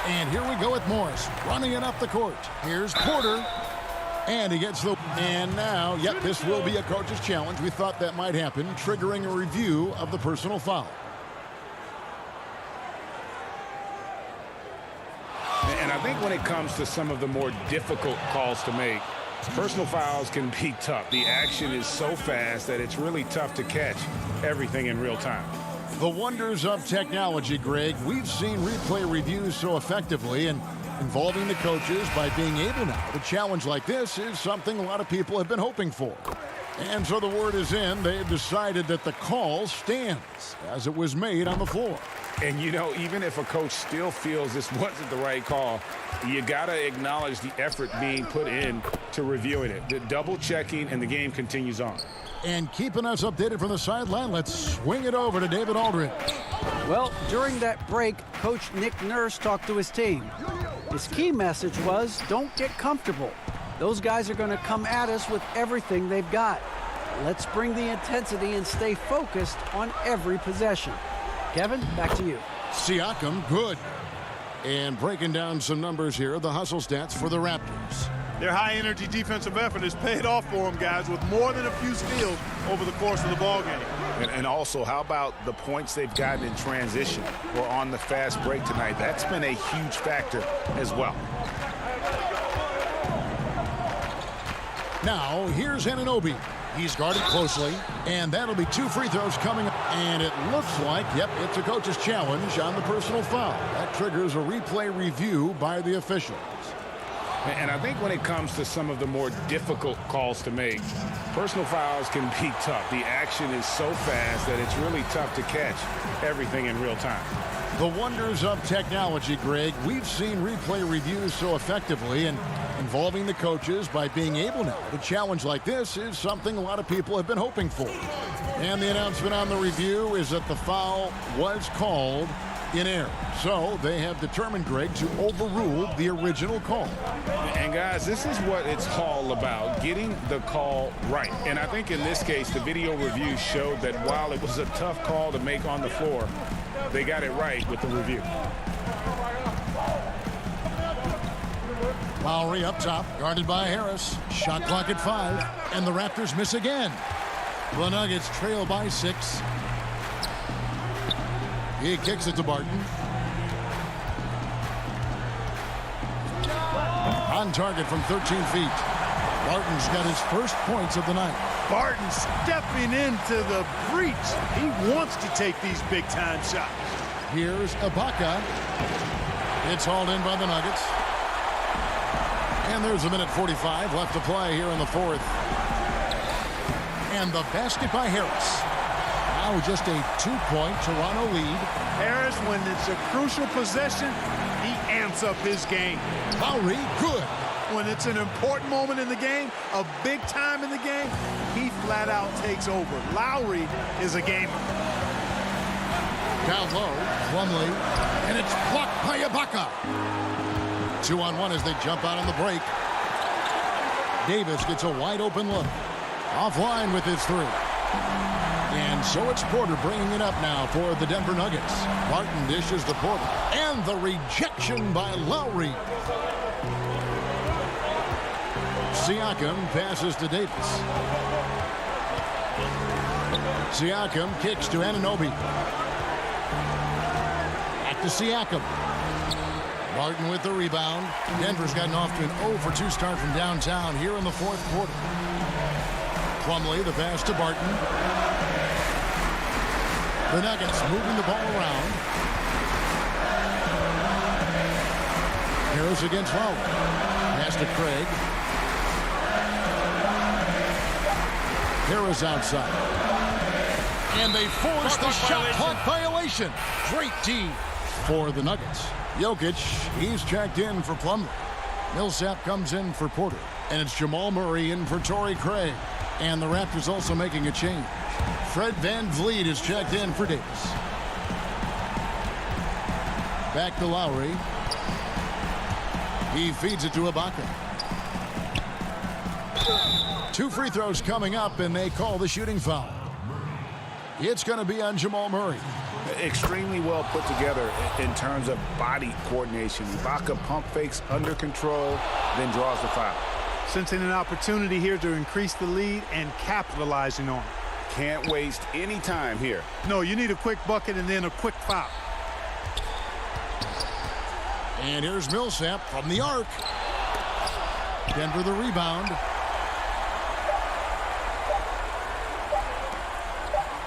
And here we go with Morris running it up the court. Here's Porter. And he gets the... And now, yep, this will be a coach's challenge. We thought that might happen, triggering a review of the personal foul. And I think when it comes to some of the more difficult calls to make, personal fouls can be tough. The action is so fast that it's really tough to catch everything in real time. The wonders of technology, Greg. We've seen replay reviews so effectively, and involving the coaches by being able now to challenge like this is something a lot of people have been hoping for. And so the word is in. They've decided that the call stands as it was made on the floor. And, you know, even if a coach still feels this wasn't the right call, you got to acknowledge the effort being put in to reviewing it. The double checking, and the game continues on. And keeping us updated from the sideline, let's swing it over to David Aldridge. Well, during that break, Coach Nick Nurse talked to his team. His key message was, don't get comfortable. Those guys are going to come at us with everything they've got. Let's bring the intensity and stay focused on every possession. Kevin, back to you. Siakam, good. And breaking down some numbers here, the hustle stats for the Raptors. Their high-energy defensive effort has paid off for them, guys, with more than a few steals over the course of the ballgame. And also, how about the points they've gotten in transition or on the fast break tonight? That's been a huge factor as well. Now, here's Anunoby. He's guarded closely, and that'll be 2 free throws coming up. And it looks like, yep, it's a coach's challenge on the personal foul. That triggers a replay review by the officials. And I think when it comes to some of the more difficult calls to make, personal fouls can be tough. The action is so fast that it's really tough to catch everything in real time. The wonders of technology, Greg. We've seen replay reviews so effectively, and involving the coaches by being able now to challenge like this is something a lot of people have been hoping for. And the announcement on the review is that the foul was called in error. So they have determined, Greg, to overrule the original call. And guys, this is what it's all about, getting the call right. And I think in this case, the video review showed that while it was a tough call to make on the floor, they got it right with the review. Lowry up top, guarded by Harris. Shot clock at 5, and the Raptors miss again. The Nuggets trail by 6. He kicks it to Barton. On target from 13 feet. Barton's got his first points of the night. Barton stepping into the breach. He wants to take these big-time shots. Here's Ibaka. It's hauled in by the Nuggets. And there's a minute 45 left to play here in the fourth. And the basket by Harris. Now with just a 2-point Toronto lead. Harris, when it's a crucial possession, he amps up his game. Lowry, good. When it's an important moment in the game, a big time in the game, he flat out takes over. Lowry is a gamer. Down low, Plumlee, and it's blocked by Ibaka. 2-on-1 as they jump out on the break. Davis gets a wide open look. Offline with his three. And so it's Porter bringing it up now for the Denver Nuggets. Martin dishes to Porter. And the rejection by Lowry. Siakam passes to Davis. Siakam kicks to Anunoby. Back to Siakam. Martin with the rebound. Denver's gotten off to an 0-for-2 start from downtown here in the fourth quarter. Plumlee, the pass to Barton. The Nuggets moving the ball around. Harris against Lowry. Pass to Craig. Harris outside. And they force the shot clock violation. Great D for the Nuggets. Jokic, he's checked in for Plumlee. Millsap comes in for Porter. And it's Jamal Murray in for Torrey Craig. And the Raptors also making a change. Fred VanVleet is checked in for Davis. Back to Lowry. He feeds it to Ibaka. 2 free throws coming up, and they call the shooting foul. It's going to be on Jamal Murray. Extremely well put together in terms of body coordination. Ibaka pump fakes under control, then draws the foul. Sensing an opportunity here to increase the lead and capitalizing on it. Can't waste any time here. No, you need a quick bucket and then a quick foul. And here's Millsap from the arc. Denver the rebound.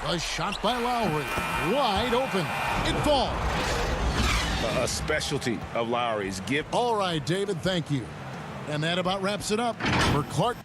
A shot by Lowry. Wide open. It falls. A specialty of Lowry's. All right, David, thank you. And that about wraps it up for Clark.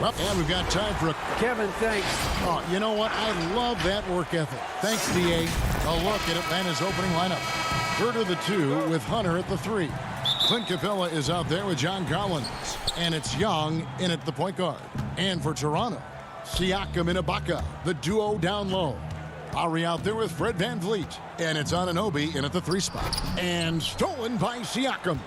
Well, and we've got time for a... Kevin, thanks. Oh, you know what? I love that work ethic. Thanks, D.A. A look at Atlanta's opening lineup. Bird of the 2 with Hunter at the 3. Clint Capella is out there with John Collins. And it's Young in at the point guard. And for Toronto, Siakam and Ibaka, the duo down low. Lowry out there with Fred VanVleet. And it's Anunoby in at the 3 spot. And stolen by Siakam.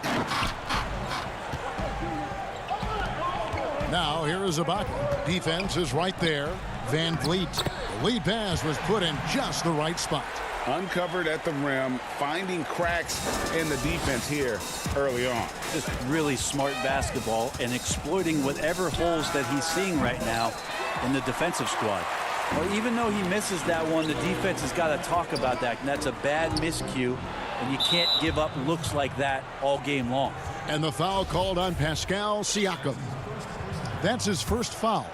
Now here is Ibaka. Defense is right there. VanVleet. The lead pass was put in just the right spot. Uncovered at the rim, finding cracks in the defense here early on. Just really smart basketball and exploiting whatever holes that he's seeing right now in the defensive squad. Well, even though he misses that one, the defense has got to talk about that. And that's a bad miscue, and you can't give up looks like that all game long. And the foul called on Pascal Siakam. That's his first foul.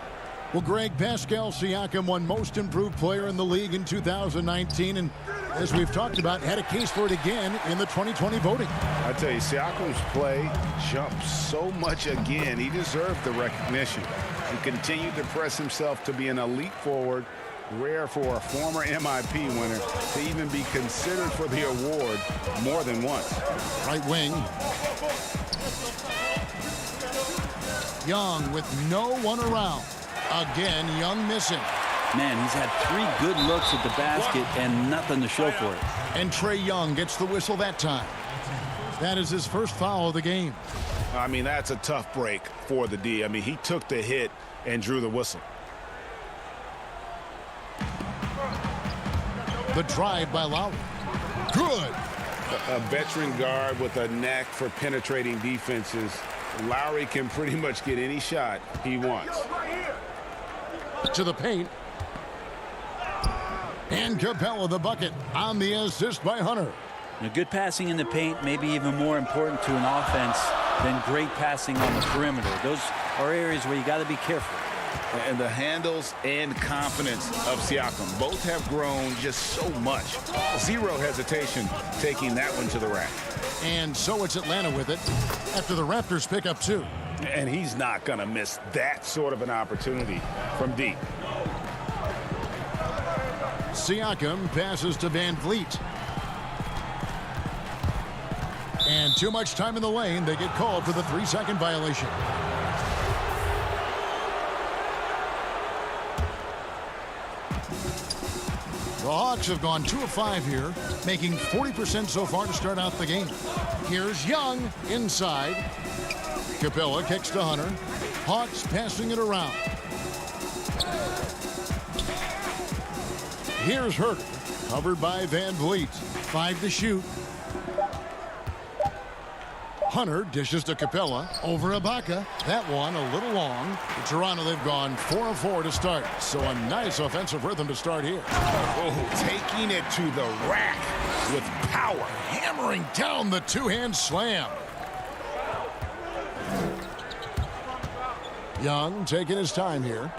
Well, Greg, Pascal Siakam won Most Improved Player in the league in 2019, and as we've talked about, had a case for it again in the 2020 voting. I tell you, Siakam's play jumped so much again. He deserved the recognition. He continued to press himself to be an elite forward, rare for a former MIP winner to even be considered for the award more than once. Right wing. Young with no one around. Again, Young missing. Man, he's had 3 good looks at the basket and nothing to show for it. And Trae Young gets the whistle that time. That is his first foul of the game. I mean, that's a tough break for the D. I mean, he took the hit and drew the whistle. The drive by Lowry. Good. A veteran guard with a knack for penetrating defenses. Lowry can pretty much get any shot he wants. To the paint. And Capella the bucket on the assist by Hunter. Now, good passing in the paint may be even more important to an offense than great passing on the perimeter. Those are areas where you got to be careful. And the handles and confidence of Siakam both have grown just so much. Zero hesitation taking that one to the rack. And so it's Atlanta with it after the Raptors pick up 2. And he's not going to miss that sort of an opportunity from deep. Siakam passes to VanVleet. And too much time in the lane. They get called for the 3-second violation. The Hawks have gone 2 of 5 here, making 40% so far to start out the game. Here's Young inside. Capella kicks to Hunter. Hawks passing it around. Here's Herter, covered by VanVleet. 5 to shoot. Hunter dishes to Capella over Ibaka. That one a little long. In Toronto, they've gone 4 of 4 to start. So a nice offensive rhythm to start here. Oh, taking it to the rack with power. Hammering down the 2-hand slam. Young taking his time here.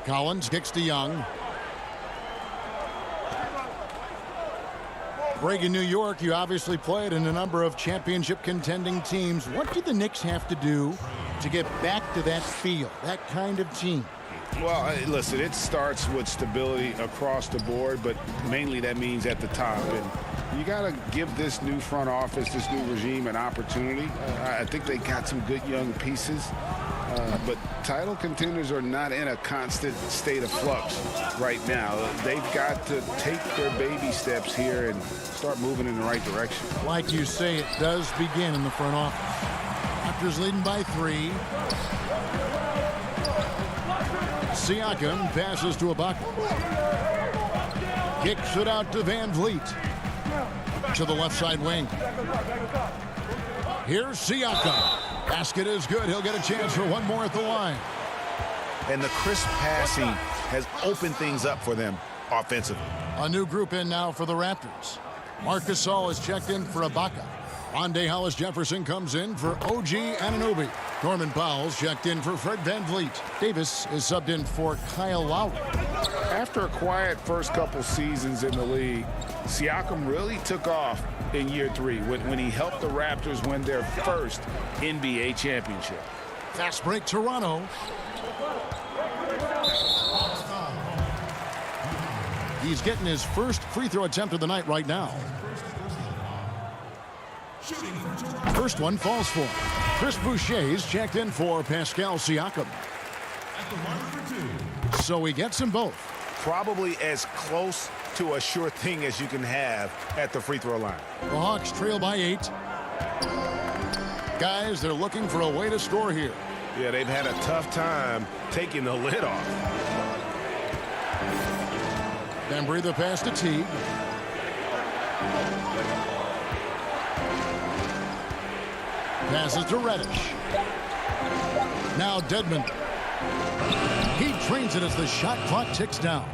Collins kicks to Young. Greg, in New York, you obviously played in a number of championship contending teams. What do the Knicks have to do to get back to that feel, that kind of team? Well, listen, it starts with stability across the board, but mainly that means at the top. And you got to give this new front office, this new regime, an opportunity. I think they got some good young pieces. But title contenders are not in a constant state of flux right now. They've got to take their baby steps here and start moving in the right direction. Like you say, it does begin in the front office. Raptors leading by 3. Siakam passes to Ibaka. Kicks it out to VanVleet. To the left side wing. Here's Siakam. Basket is good. He'll get a chance for one more at the line. And the crisp passing has opened things up for them offensively. A new group in now for the Raptors. Marc Gasol is checked in for Ibaka. Rondé Hollis-Jefferson comes in for OG Anunoby. Norman Powell's checked in for Fred VanVleet. Davis is subbed in for Kyle Lowry. After a quiet first couple seasons in the league, Siakam really took off in year 3 when he helped the Raptors win their first NBA championship. Fast break, Toronto. He's getting his first free throw attempt of the night right now. First one falls for him. Chris Boucher's checked in for Pascal Siakam. So he gets them both. Probably as close to a sure thing as you can have at the free throw line. The Hawks trail by 8. Guys, they're looking for a way to score here. Yeah, they've had a tough time taking the lid off. Bembry the pass to Teague. Passes to Reddish. Now Dedmon. He trains it as the shot clock ticks down.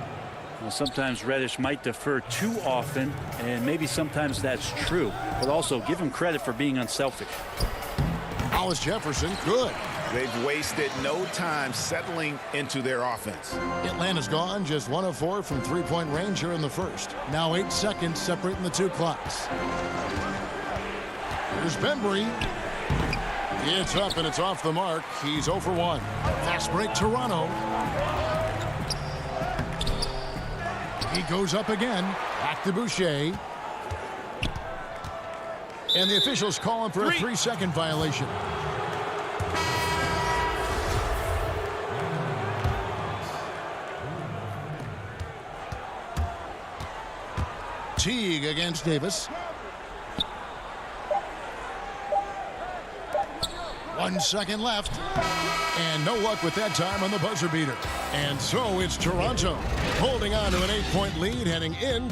Well, sometimes Reddish might defer too often, and maybe sometimes that's true. But also give him credit for being unselfish. Hollis Jefferson, good. They've wasted no time settling into their offense. Atlanta's gone just 1 of 4 from three-point range here in the first. Now 8 seconds separating the two clocks. Here's Bembry. It's up and it's off the mark. He's 0 for 1. Fast break, Toronto. He goes up again. Back to Boucher. And the officials call him for a 3-second violation. Teague against Davis. 1 second left. And no luck with that time on the buzzer beater. And so it's Toronto holding on to an 8-point lead heading in.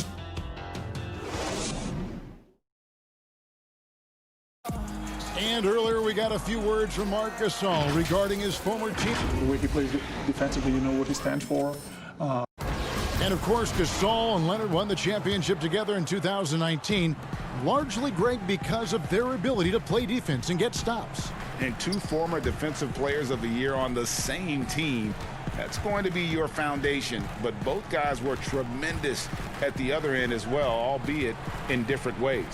And earlier we got a few words from Marc Gasol regarding his former team. The way he plays defensively, you know what he stands for. And of course, Gasol and Leonard won the championship together in 2019, largely, Greg, because of their ability to play defense and get stops. And 2 former Defensive Players of the Year on the same team. That's going to be your foundation. But both guys were tremendous at the other end as well, albeit in different ways.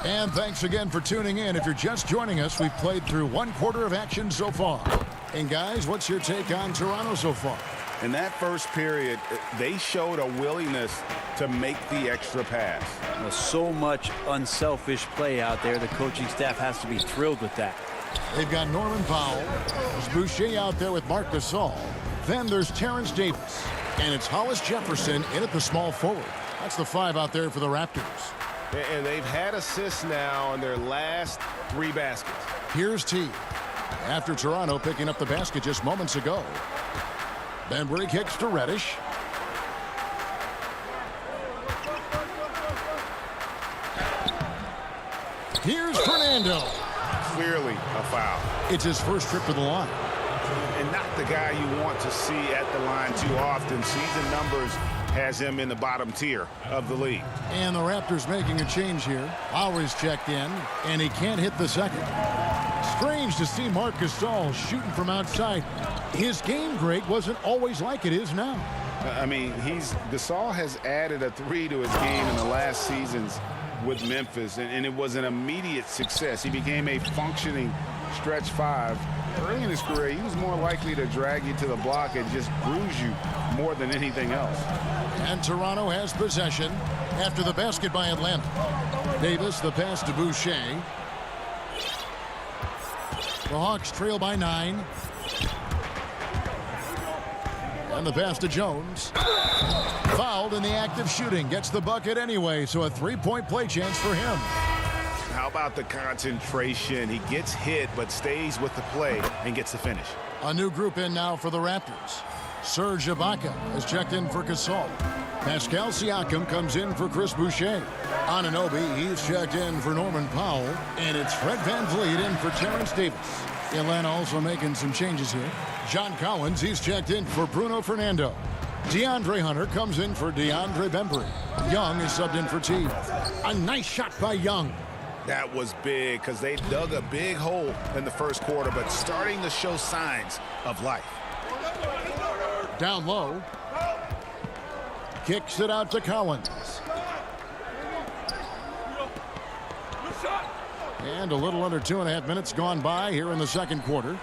And thanks again for tuning in. If you're just joining us, we've played through 1 quarter of action so far. And guys, what's your take on Toronto so far? In that first period, they showed a willingness to make the extra pass. Well, so much unselfish play out there. The coaching staff has to be thrilled with that. They've got Norman Powell. There's Boucher out there with Marc Gasol. Then there's Terrence Davis. And it's Hollis Jefferson in at the small forward. That's the 5 out there for the Raptors. And they've had assists now on their last 3 baskets. Here's T. After Toronto picking up the basket just moments ago. Bembry kicks to Reddish. Here's Fernando. Clearly a foul. It's his first trip to the line. And not the guy you want to see at the line too often. Season numbers has him in the bottom tier of the league. And the Raptors making a change here. Lowry's checked in, and he can't hit the second. Strange to see Marc Gasol shooting from outside. His game, Greg, wasn't always like it is now. I mean, Gasol has added a 3 to his game in the last seasons with Memphis, and it was an immediate success. He became a functioning stretch 5. Early in his career, he was more likely to drag you to the block and just bruise you more than anything else. And Toronto has possession after the basket by Atlanta. Davis, the pass to Boucher. The Hawks trail by 9. And the pass to Jones. Fouled in the act of shooting. Gets the bucket anyway, so a 3-point play chance for him. How about the concentration? He gets hit, but stays with the play and gets the finish. A new group in now for the Raptors. Serge Ibaka has checked in for Gasol. Pascal Siakam comes in for Chris Boucher. Anunoby, he's checked in for Norman Powell. And it's Fred VanVleet in for Terrence Davis. Atlanta also making some changes here. John Collins, he's checked in for Bruno Fernando. DeAndre Hunter comes in for DeAndre Bembry. Young is subbed in for T. A nice shot by Young. That was big because they dug a big hole in the first quarter, but starting to show signs of life. Down low. Kicks it out to Collins. And a little under 2.5 minutes gone by here in the second quarter.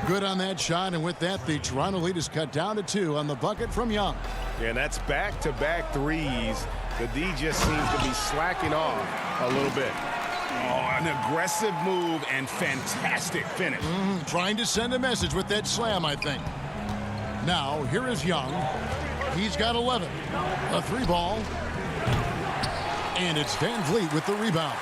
Good on that shot, and with that, the Toronto lead is cut down to 2 on the bucket from Young. Yeah, and that's back-to-back threes. The D just seems to be slacking off a little bit. Oh, an aggressive move and fantastic finish. Trying to send a message with that slam, I think. Now, here is Young. He's got 11. A 3-ball. And it's Van Vliet with the rebound.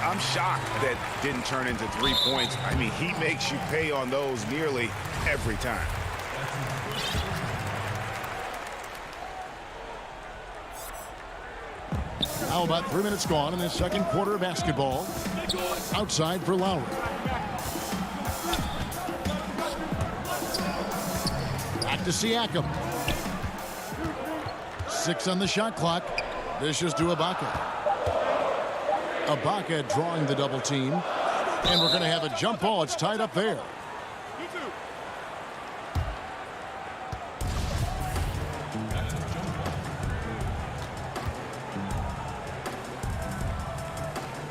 I'm shocked that didn't turn into 3 points. I mean, he makes you pay on those nearly every time. Now about 3 minutes gone in this second quarter of basketball. Outside for Lowry. Back to Siakam. 6 on the shot clock. Dishes to Ibaka. Ibaka drawing the double team. And we're going to have a jump ball. It's tied up there.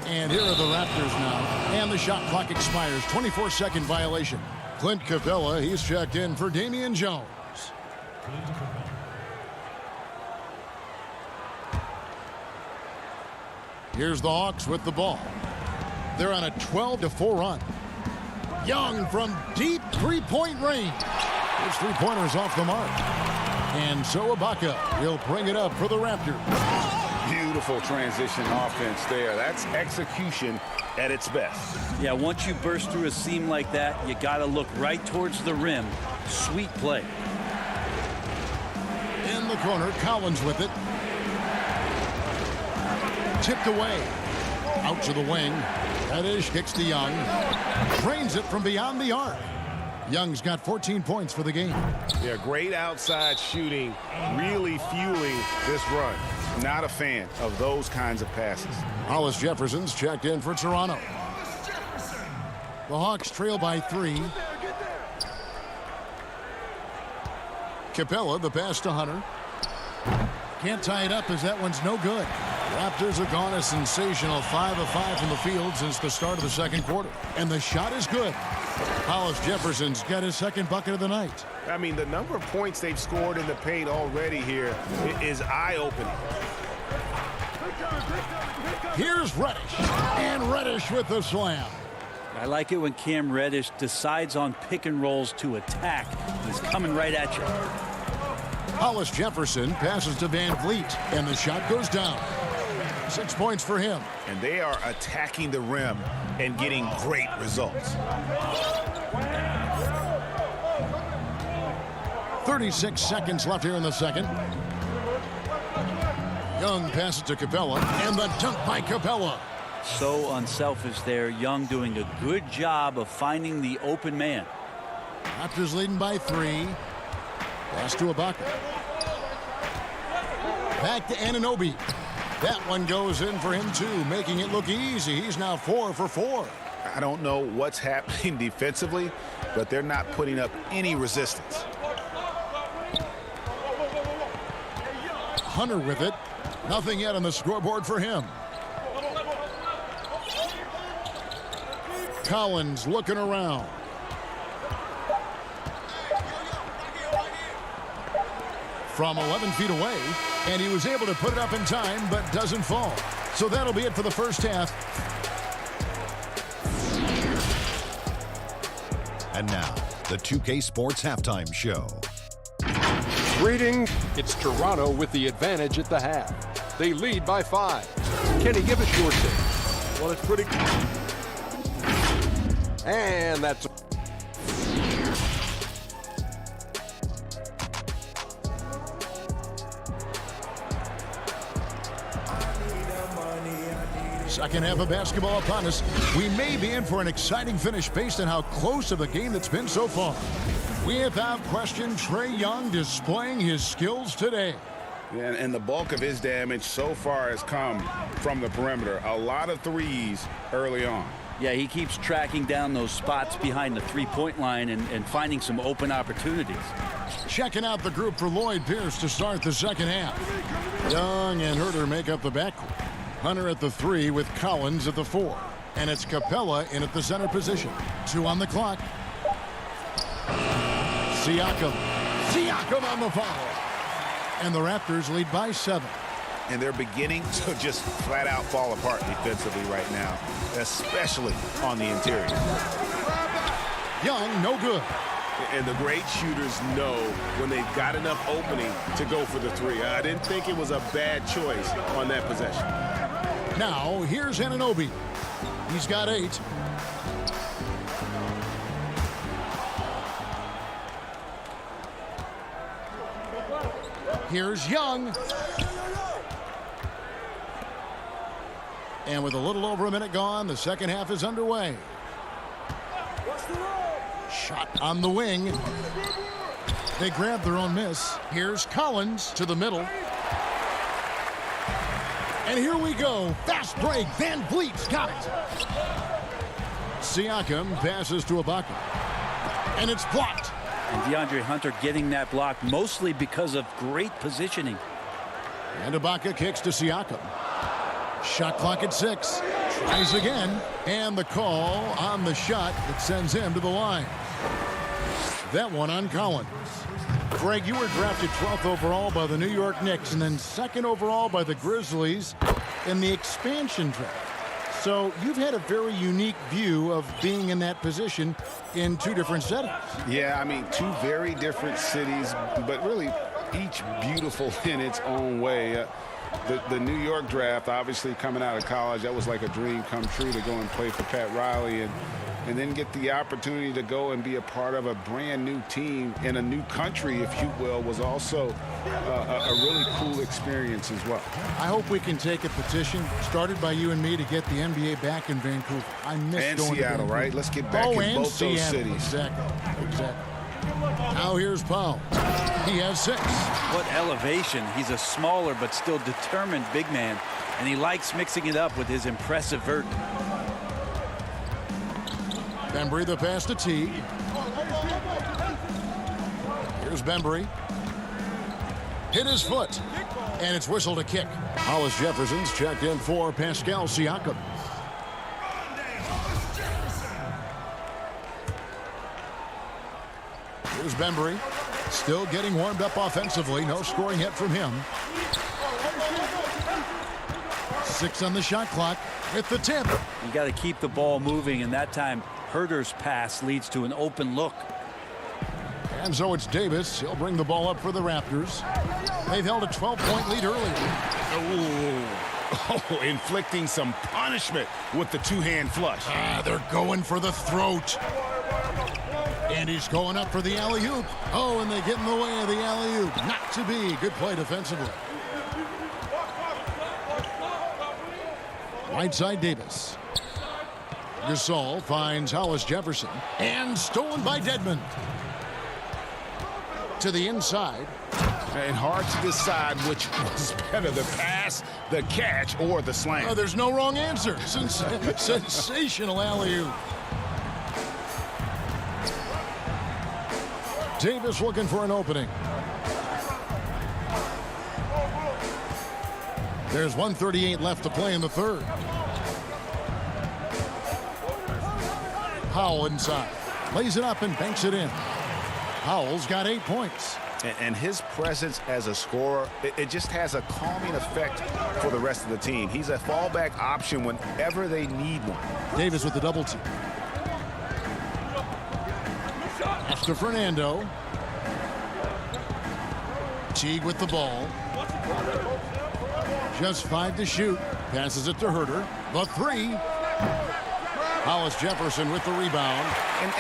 And here are the Raptors now. And the shot clock expires. 24-second violation. Clint Capella, he's checked in for Damian Jones. Here's the Hawks with the ball. They're on a 12-4 run. Young from deep three-point range. His three-pointer's off the mark. And so Ibaka will bring it up for the Raptors. Beautiful transition offense there. That's execution at its best. Yeah, once you burst through a seam like that, you got to look right towards the rim. Sweet play. In the corner, Collins with it. Tipped away. Out to the wing. Reddish kicks to Young. Drains it from beyond the arc. Young's got 14 points for the game. Yeah, great outside shooting, really fueling this run. Not a fan of those kinds of passes. Hollis Jefferson's checked in for Toronto. The Hawks trail by 3. Capella, the pass to Hunter. Can't tie it up as that one's no good. Raptors have gone a sensational 5 of 5 from the field since the start of the second quarter. And the shot is good. Hollis Jefferson's got his second bucket of the night. I mean, the number of points they've scored in the paint already here is eye-opening. Here's Reddish. And Reddish with the slam. I like it when Cam Reddish decides on pick and rolls to attack. He's coming right at you. Hollis Jefferson passes to Van Vliet. And the shot goes down. 6 points for him. And they are attacking the rim and getting great results. 36 seconds left here in the second. Young passes to Capella, and the dunk by Capella. So unselfish there. Young doing a good job of finding the open man. Raptors leading by 3. Pass to Ibaka. Back to Anunoby. That one goes in for him, too, making it look easy. He's now 4 for 4. I don't know what's happening defensively, but they're not putting up any resistance. Hunter with it. Nothing yet on the scoreboard for him. Collins looking around. From 11 feet away, and he was able to put it up in time, but doesn't fall. So that'll be it for the first half. And now, the 2K Sports Halftime Show. Greetings. It's Toronto with the advantage at the half. They lead by 5. Kenny, give us your take. Well, it's pretty. And that's. Second half of basketball upon us. We may be in for an exciting finish based on how close of a game that's been so far. Without question, Trae Young displaying his skills today. And the bulk of his damage so far has come from the perimeter. A lot of threes early on. Yeah, he keeps tracking down those spots behind the three-point line and finding some open opportunities. Checking out the group for Lloyd Pierce to start the second half. Young and Herter make up the backcourt. Hunter at the 3 with Collins at the 4. And it's Capella in at the center position. 2 on the clock. Siakam on the foul. And the Raptors lead by 7. And they're beginning to just flat out fall apart defensively right now, especially on the interior. Young, no good. And the great shooters know when they've got enough opening to go for the 3. I didn't think it was a bad choice on that possession. Now, here's Anunoby. He's got 8. Here's Young. And with a little over a minute gone, the second half is underway. Shot on the wing. They grab their own miss. Here's Collins to the middle. And here we go. Fast break. Van Vliet's got it. Siakam passes to Ibaka. And it's blocked. And DeAndre Hunter getting that block mostly because of great positioning. And Ibaka kicks to Siakam. Shot clock at 6. Tries again. And the call on the shot that sends him to the line. That one on Collins. Greg, you were drafted 12th overall by the New York Knicks and then 2nd overall by the Grizzlies in the expansion draft. So you've had a very unique view of being in that position in 2 different settings. Yeah, I mean, 2 very different cities, but really each beautiful in its own way. The New York draft, obviously coming out of college, that was like a dream come true to go and play for Pat Riley and then get the opportunity to go and be a part of a brand new team in a new country, if you will, was also a really cool experience as well. I hope we can take a petition started by you and me to get the NBA back in Vancouver. I miss and going Seattle, to Vancouver. right? Let's get back in both those cities. Exactly. Now here's Powell. He has 6. What elevation. He's a smaller but still determined big man, and he likes mixing it up with his impressive vert. Bembry the pass to Teague. Here's Bembry. Hit his foot. And it's whistled a kick. Hollis Jefferson's checked in for Pascal Siakam. Here's Bembry. Still getting warmed up offensively. No scoring yet from him. 6 on the shot clock with the tip. You got to keep the ball moving, and that time Herder's pass leads to an open look. And so it's Davis. He'll bring the ball up for the Raptors. They've held a 12-point lead earlier. Oh, inflicting some punishment with the 2-hand flush. They're going for the throat. And he's going up for the alley-oop. Oh, and they get in the way of the alley-oop. Not to be. Good play defensively. Right side Davis. Gasol finds Hollis Jefferson. And stolen by Dedmon. To the inside. And hard to decide which was better, the pass, the catch, or the slam. Oh, there's no wrong answer. Sensational alley-oop. Davis looking for an opening. There's 1:38 left to play in the third. Powell inside. Lays it up and banks it in. Powell's got 8 points. And his presence as a scorer, it just has a calming effect for the rest of the team. He's a fallback option whenever they need one. Davis with the double team. After Fernando. Teague with the ball. Just 5 to shoot. Passes it to Herder. The 3. Hollis Jefferson with the rebound.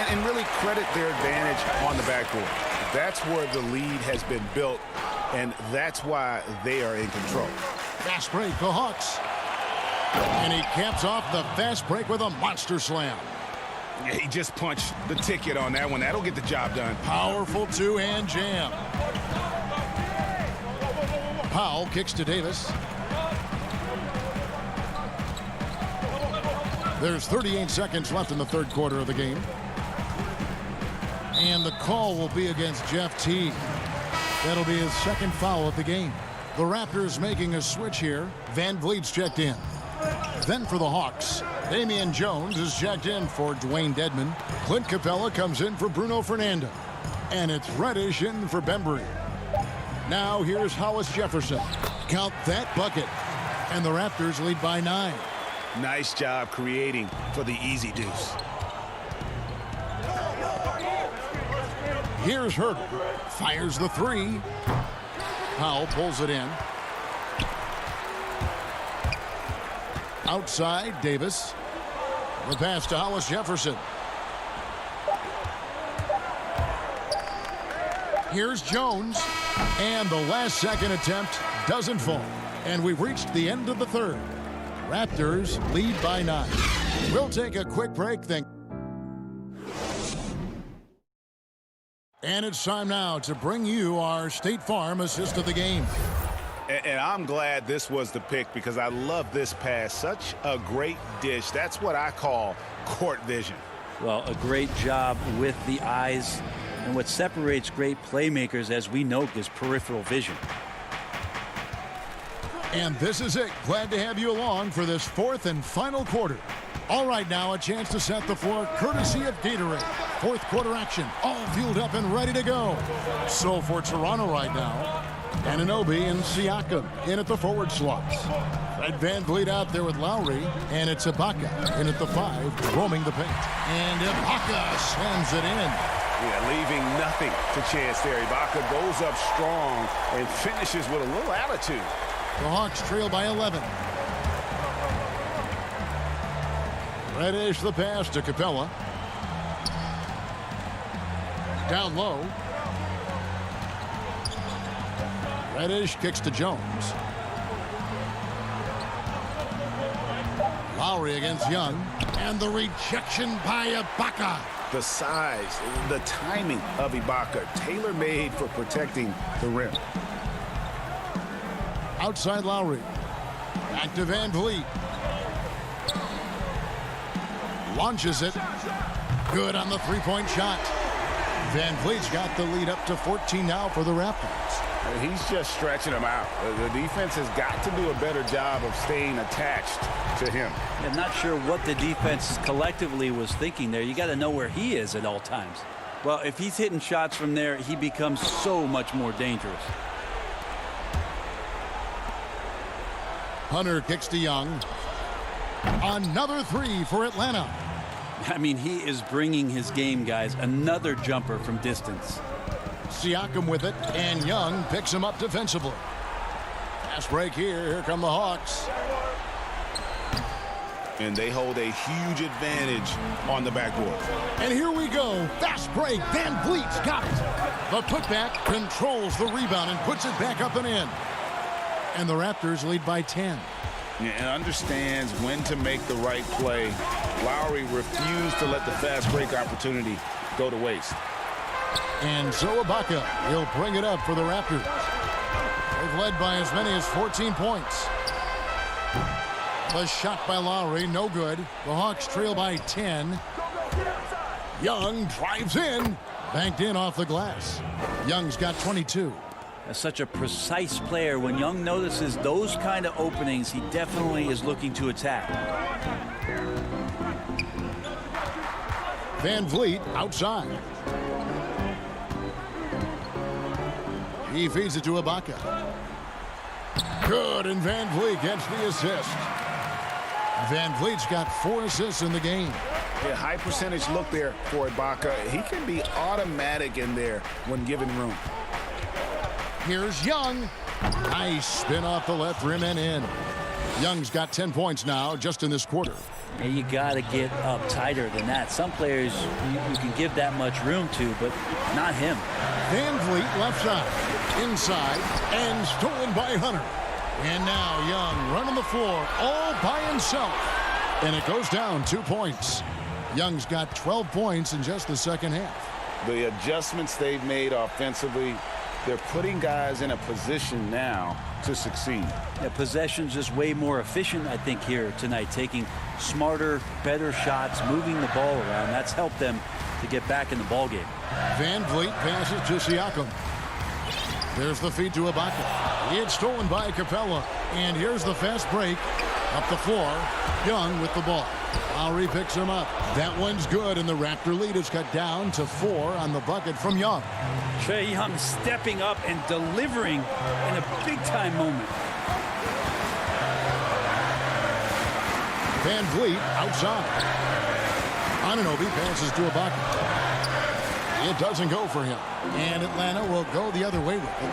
And really credit their advantage on the backboard. That's where the lead has been built, and that's why they are in control. Fast break, the Hawks. And he caps off the fast break with a monster slam. Yeah, he just punched the ticket on that one. That'll get the job done. Powerful 2-hand jam. Powell kicks to Davis. There's 38 seconds left in the third quarter of the game. And the call will be against Jeff Teague. That'll be his second foul of the game. The Raptors making a switch here. Van Vliet's checked in. Then for the Hawks, Damian Jones is checked in for Dwayne Dedman. Clint Capella comes in for Bruno Fernando. And it's Reddish in for Bembry. Now here's Hollis Jefferson. Count that bucket. And the Raptors lead by 9. Nice job creating for the easy deuce. Here's Hurdle. Fires the 3. Powell pulls it in. Outside, Davis. The pass to Hollis Jefferson. Here's Jones. And the last second attempt doesn't fall. And we've reached the end of the third. Raptors lead by 9. We'll take a quick break then. And it's time now to bring you our State Farm assist of the game. And I'm glad this was the pick because I love this pass. Such a great dish. That's what I call court vision. Well, a great job with the eyes. And what separates great playmakers, as we know, is peripheral vision. And this is it. Glad to have you along for this fourth and final quarter. All right, now a chance to set the floor courtesy of Gatorade. Fourth quarter action, all fueled up and ready to go. So for Toronto right now, Anunoby and Siakam in at the forward slots. Fred VanVleet out there with Lowry, and it's Ibaka in at the 5, roaming the paint. And Ibaka slams it in. Yeah, leaving nothing to chance there. Ibaka goes up strong and finishes with a little attitude. The Hawks trail by 11. Reddish the pass to Capella. Down low. Reddish kicks to Jones. Lowry against Young. And the rejection by Ibaka. The size, the timing of Ibaka, tailor-made for protecting the rim. Outside Lowry. Back to VanVleet. Launches it. Good on the three-point shot. VanVleet's got the lead up to 14 now for the Raptors. He's just stretching them out. The defense has got to do a better job of staying attached to him. I'm not sure what the defense collectively was thinking there. You got to know where he is at all times. Well, if he's hitting shots from there, he becomes so much more dangerous. Hunter kicks to Young. Another 3 for Atlanta. I mean, he is bringing his game, guys. Another jumper from distance. Siakam with it, and Young picks him up defensively. Fast break here. Here come the Hawks. And they hold a huge advantage on the backboard. And here we go. Fast break. VanVleet's got it. The putback controls the rebound and puts it back up and in. And the Raptors lead by 10. Yeah, and understands when to make the right play. Lowry refused to let the fast break opportunity go to waste. And so Ibaka, he'll bring it up for the Raptors. They've led by as many as 14 points. The shot by Lowry, no good. The Hawks trail by 10. Young drives in. Banked in off the glass. Young's got 22. That's such a precise player. When Young notices those kind of openings, he definitely is looking to attack. VanVleet outside. He feeds it to Ibaka. Good, and VanVleet gets the assist. VanVleet's got 4 assists in the game. A high percentage look there for Ibaka. He can be automatic in there when given room. Here's Young. Nice spin off the left rim and in. Young's got 10 points now just in this quarter. And you got to get up tighter than that. Some players you can give that much room to, but not him. VanVleet left side, inside, and stolen by Hunter. And now Young running the floor all by himself. And it goes down 2 points. Young's got 12 points in just the second half. The adjustments they've made offensively, they're putting guys in a position now to succeed. Yeah, possession's just way more efficient, I think, here tonight. Taking smarter, better shots, moving the ball around. That's helped them to get back in the ball game. VanVleet passes to Siakam. There's the feed to Ibaka. It's stolen by Capella. And here's the fast break. Up the floor, Young with the ball. Lowry picks him up. That one's good, and the Raptor lead is cut down to 4 on the bucket from Young. Trae Young stepping up and delivering in a big-time moment. Van Vliet outside. Anunoby passes to Ibaka. It doesn't go for him. And Atlanta will go the other way with it.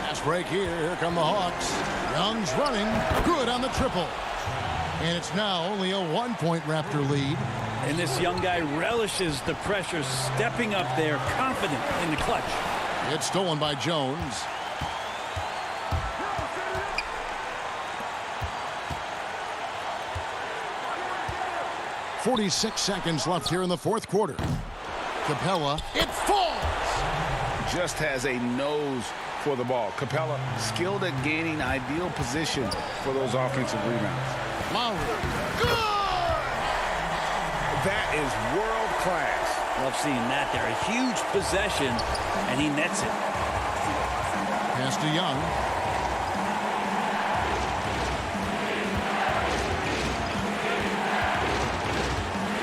Fast break here. Here come the Hawks. Young's running. Good on the triple. And it's now only a 1-point Raptor lead. And this young guy relishes the pressure, stepping up there, confident in the clutch. It's stolen by Jones. .46 seconds left here in the fourth quarter. Capella, it falls! Just has a nose for the ball. Capella skilled at gaining ideal position for those offensive rebounds. Lowry, good! That is world class. Love seeing that there. A huge possession, and he nets it. Pass to Young.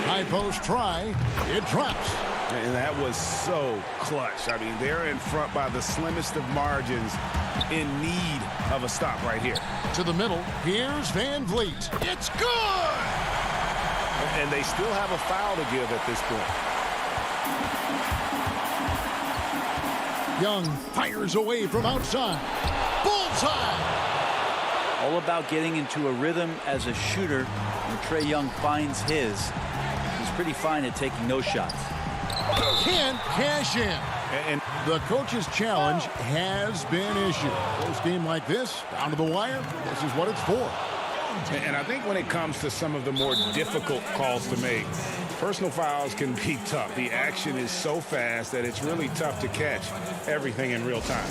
High post try. It drops. And that was so clutch. I mean, they're in front by the slimmest of margins, in need of a stop right here. To the middle. Here's Van Vliet. It's good! And they still have a foul to give at this point. Young fires away from outside. Bullseye! All about getting into a rhythm as a shooter. When Trae Young finds his, he's pretty fine at taking those shots. Can't cash in. And the coach's challenge has been issued. Close game like this, down to the wire, this is what it's for. And I think when it comes to some of the more difficult calls to make, personal fouls can be tough. The action is so fast that it's really tough to catch everything in real time.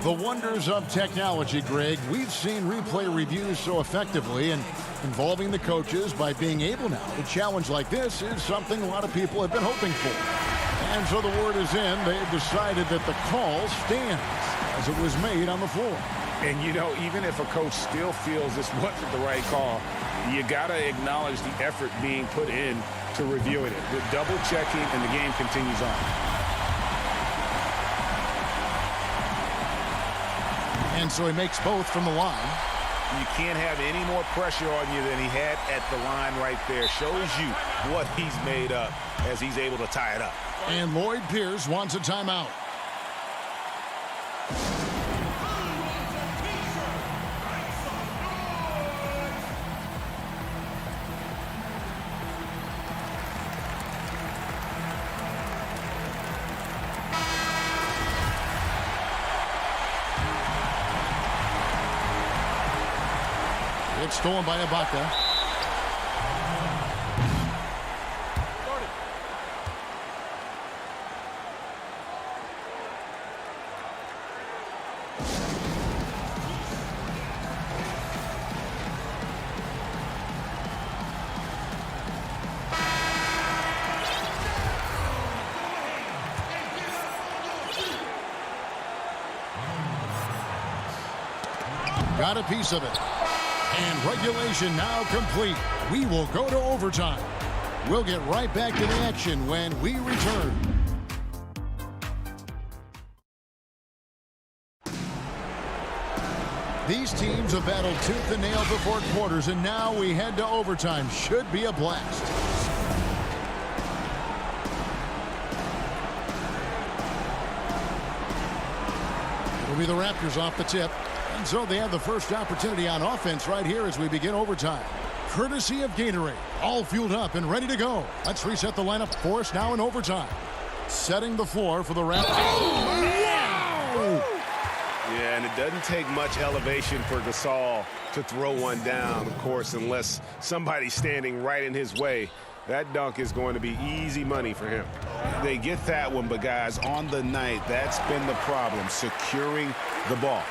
The wonders of technology, Greg. We've seen replay reviews so effectively, and involving the coaches by being able now to challenge like this is something a lot of people have been hoping for. And so the word is in. They've decided that the call stands as it was made on the floor. And, you know, even if a coach still feels this wasn't the right call, you got to acknowledge the effort being put in to reviewing it. The double checking, and the game continues on. And so he makes both from the line. You can't have any more pressure on you than he had at the line right there. Shows you what he's made up as he's able to tie it up. And Lloyd Pierce wants a timeout. It's stolen by Ibaka. Got a piece of it. And regulation now complete. We will go to overtime. We'll get right back to the action when we return. These teams have battled tooth and nail for 4 quarters, and now we head to overtime. Should be a blast. It'll be the Raptors off the tip. And so they have the first opportunity on offense right here as we begin overtime. Courtesy of Gatorade. All fueled up and ready to go. Let's reset the lineup for us now in overtime. Setting the floor for the Raptors. Oh, wow! Yeah, and it doesn't take much elevation for Gasol to throw one down, of course, unless somebody's standing right in his way. That dunk is going to be easy money for him. They get that one, but guys, on the night, that's been the problem, securing the ball.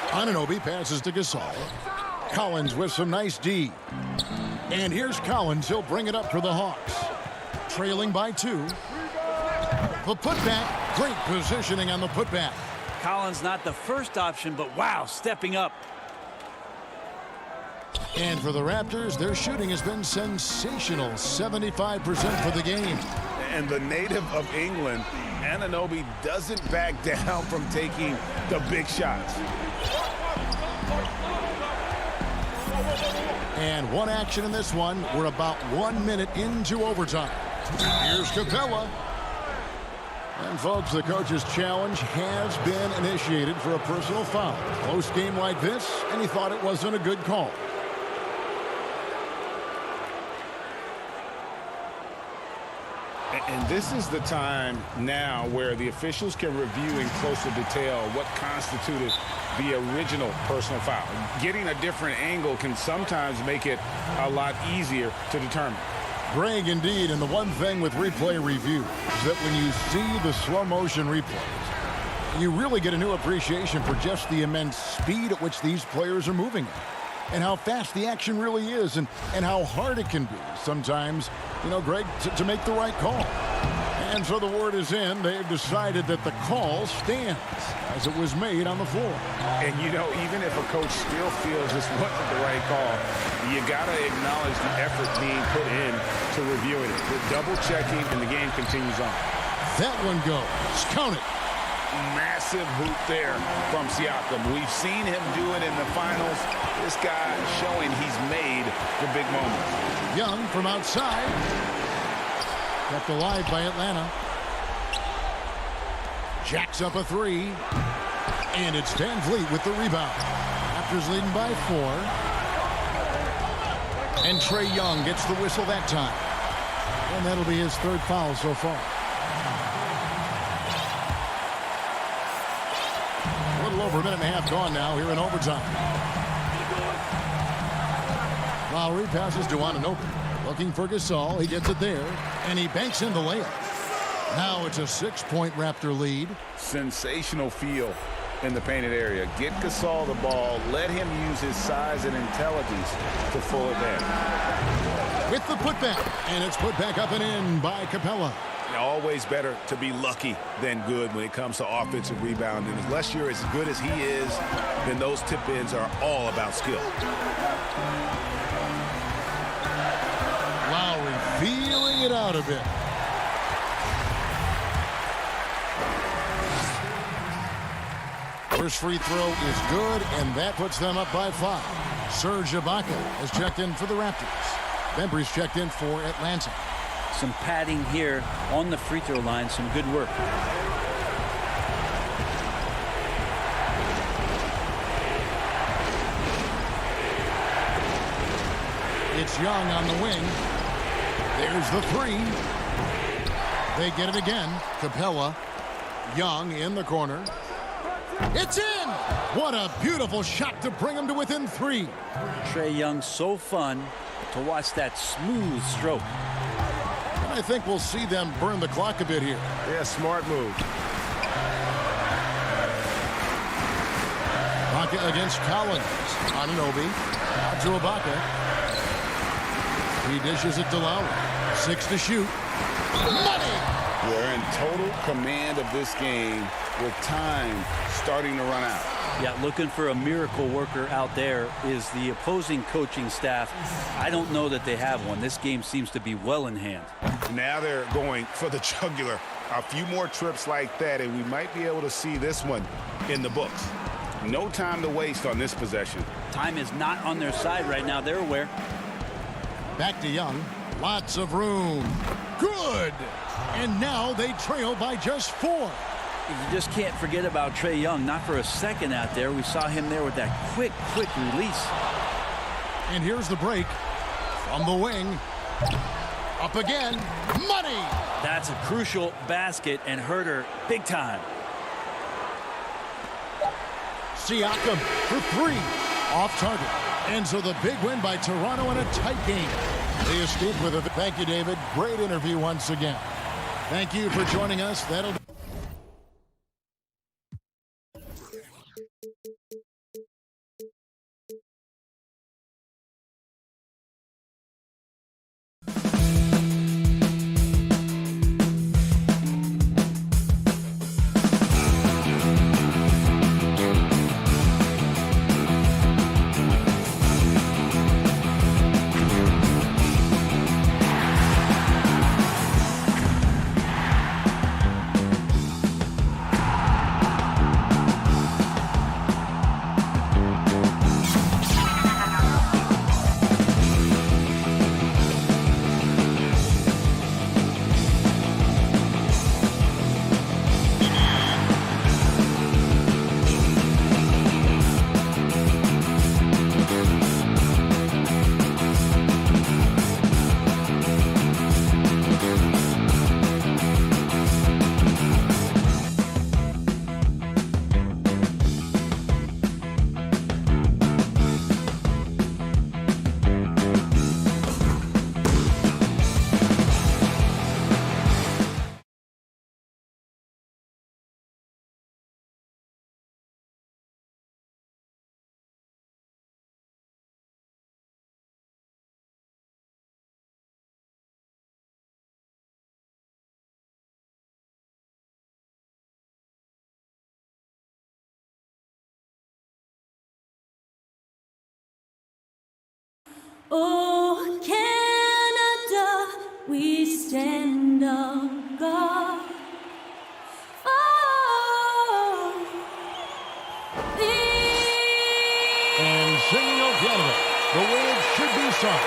Anunoby passes to Gasol. Collins with some nice D. And here's Collins. He'll bring it up for the Hawks. Trailing by 2. The putback. Great positioning on the putback. Collins not the first option, but wow, stepping up. And for the Raptors, their shooting has been sensational, 75% for the game. And the native of England, Anunoby, doesn't back down from taking the big shots. And one action in this one. We're about 1 minute into overtime. Here's Capella. And folks, the coach's challenge has been initiated for a personal foul. Close game like this, and he thought it wasn't a good call. And this is the time now where the officials can review in closer detail what constituted the original personal foul. Getting a different angle can sometimes make it a lot easier to determine. Greg, indeed, and the one thing with replay review is that when you see the slow motion replays, you really get a new appreciation for just the immense speed at which these players are moving at, and how fast the action really is, and how hard it can be sometimes, you know, Greg, to make the right call. And so the word is in. They've decided that the call stands as it was made on the floor. And, you know, even if a coach still feels this wasn't the right call, you got to acknowledge the effort being put in to reviewing it. The double checking, and the game continues on. That one goes. Count it. Massive hoop there from Siakam. We've seen him do it in the finals. This guy showing he's made the big moments. Young from outside. Kept alive by Atlanta. Jacks up a three. And it's Van Vliet with the rebound. Raptors leading by 4. And Trae Young gets the whistle that time. And that'll be his third foul so far. A little over a minute and a half gone now here in overtime. Lowry passes to Anunoby. Looking for Gasol. He gets it there. And he banks in the layup. Now it's a 6-point Raptor lead. Sensational feel in the painted area. Get Gasol the ball. Let him use his size and intelligence to full advantage. With the putback. And it's put back up and in by Capella. Always better to be lucky than good when it comes to offensive rebounding. Unless you're as good as he is, then those tip-ins are all about skill. Lowry feeling it out a bit. First free throw is good, and that puts them up by 5. Serge Ibaka has checked in for the Raptors. Bembry's checked in for Atlanta. Some padding here on the free throw line. Some good work. It's Young on the wing. There's the three. They get it again. Capella. Young in the corner. It's in! What a beautiful shot to bring him to within 3. Trae Young, so fun to watch that smooth stroke. And I think we'll see them burn the clock a bit here. Yeah, smart move. Ibaka against Collins. Anunoby. Out to Ibaka. He dishes it to Lowry. 6 to shoot. Money! We're in total command of this game with time starting to run out. Yeah, looking for a miracle worker out there is the opposing coaching staff. I don't know that they have one. This game seems to be well in hand. Now they're going for the jugular. A few more trips like that, and we might be able to see this one in the books. No time to waste on this possession. Time is not on their side right now. They're aware. Back to Young. Lots of room. Good! And now they trail by just 4. You just can't forget about Trae Young. Not for a second out there. We saw him there with that quick release. And here's the break. From the wing. Up again. Money! That's a crucial basket and hurt her big time. Siakam for 3. Off target. And so the big win by Toronto in a tight game. They escaped with it. Thank you, David. Great interview once again. Thank you for joining us. That'll Oh, Canada, we stand on guard. Oh, And singing "Oh Canada" the way it should be sung.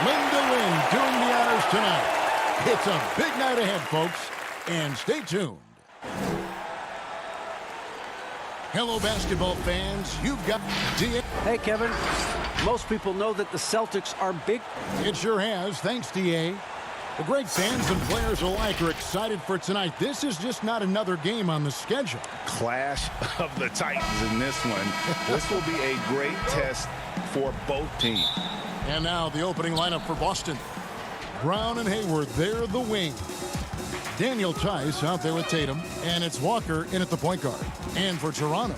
Linda Lynn doing the honors tonight. It's a big night ahead, folks, and stay tuned. Hello, basketball fans. You've got Hey, Kevin. Most people know that the Celtics are big. It sure has. Thanks, DA. The great fans and players alike are excited for tonight. This is just not another game on the schedule. Clash of the Titans in this one. This will be a great test for both teams. And now the opening lineup for Boston. Brown and Hayward, they're the wing. Daniel Tice out there with Tatum, and it's Walker in at the point guard. And for Toronto,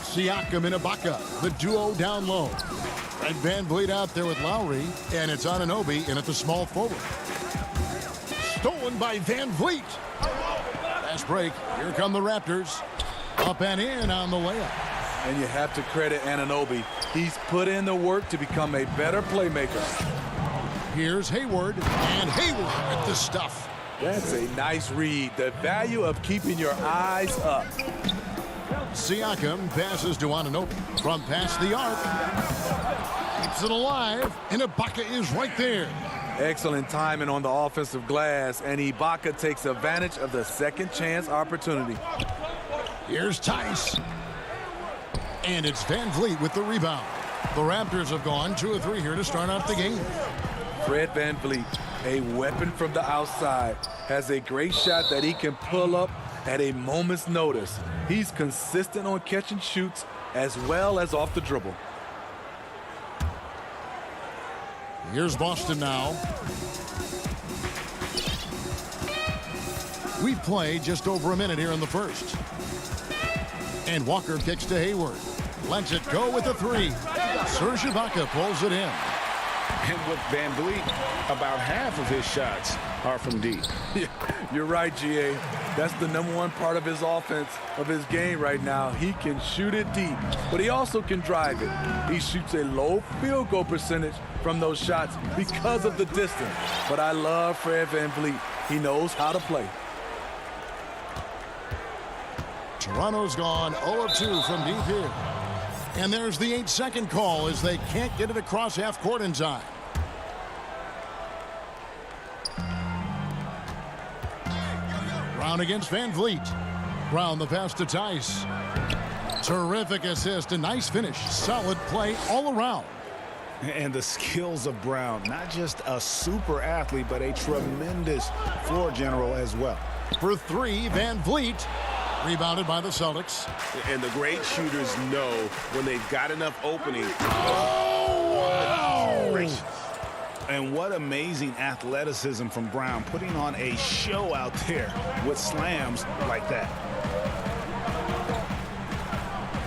Siakam and Ibaka, the duo down low. Fred VanVleet out there with Lowry, and it's Anunoby in at the small forward. Stolen by VanVleet. Fast break. Here come the Raptors. Up and in on the layup. And you have to credit Anunoby. He's put in the work to become a better playmaker. Here's Hayward, and Hayward with the stuff. That's a nice read. The value of keeping your eyes up. Siakam passes to Anunoby from past the arc. Keeps it alive, and Ibaka is right there. Excellent timing on the offensive glass, and Ibaka takes advantage of the second chance opportunity. Here's Tice. And it's VanVleet with the rebound. The Raptors have gone 2 of 3 here to start off the game. Fred VanVleet, a weapon from the outside, has a great shot that he can pull up at a moment's notice. He's consistent on catch and shoots as well as off the dribble. Here's Boston now. We play just over a minute here in the first. And Walker kicks to Hayward. Lets it go with a 3. Serge Ibaka pulls it in. And with VanVleet, about half of his shots are from deep. Yeah, you're right, GA. That's the #1 part of his offense, of his game right now. He can shoot it deep, but he also can drive it. He shoots a low field goal percentage from those shots because of the distance. But I love Fred VanVleet. He knows how to play. Toronto's gone 0 of 2 from deep here. And there's the 8-second call as they can't get it across half court in time. Brown against VanVleet. Brown the pass to Tice. Terrific assist, a nice finish. Solid play all around. And the skills of Brown, not just a super athlete, but a tremendous floor general as well. For 3, VanVleet. Rebounded by the Celtics. And the great shooters know when they've got enough opening. And what amazing athleticism from Brown, putting on a show out there with slams like that.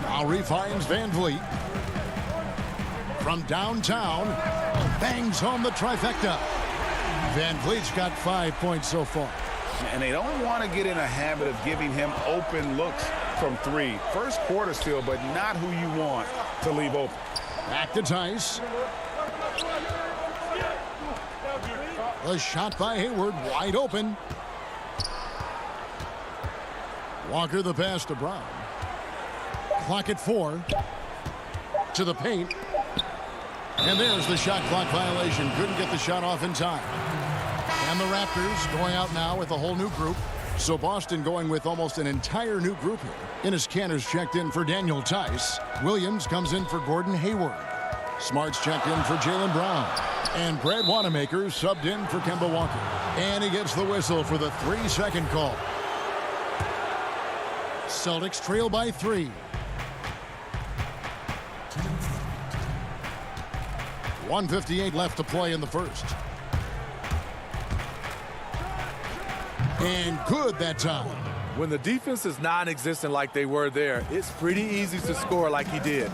Lowry finds VanVleet. From downtown, bangs home the trifecta. VanVleet's got 5 points so far. And they don't want to get in a habit of giving him open looks from 3. First quarter still, but not who you want to leave open. Back to Tice. A shot by Hayward, wide open. Walker the pass to Brown. Clock at 4. To the paint. And there's the shot clock violation. Couldn't get the shot off in time. And the Raptors going out now with a whole new group. So Boston going with almost an entire new group here. Enes Kanter's checked in for Daniel Tice. Williams comes in for Gordon Hayward. Smart's checked in for Jaylen Brown. And Brad Wanamaker subbed in for Kemba Walker. And he gets the whistle for the 3-second call. Celtics trail by 3. .158 left to play in the first. And good that time. When the defense is non-existent like they were there, it's pretty easy to score like he did.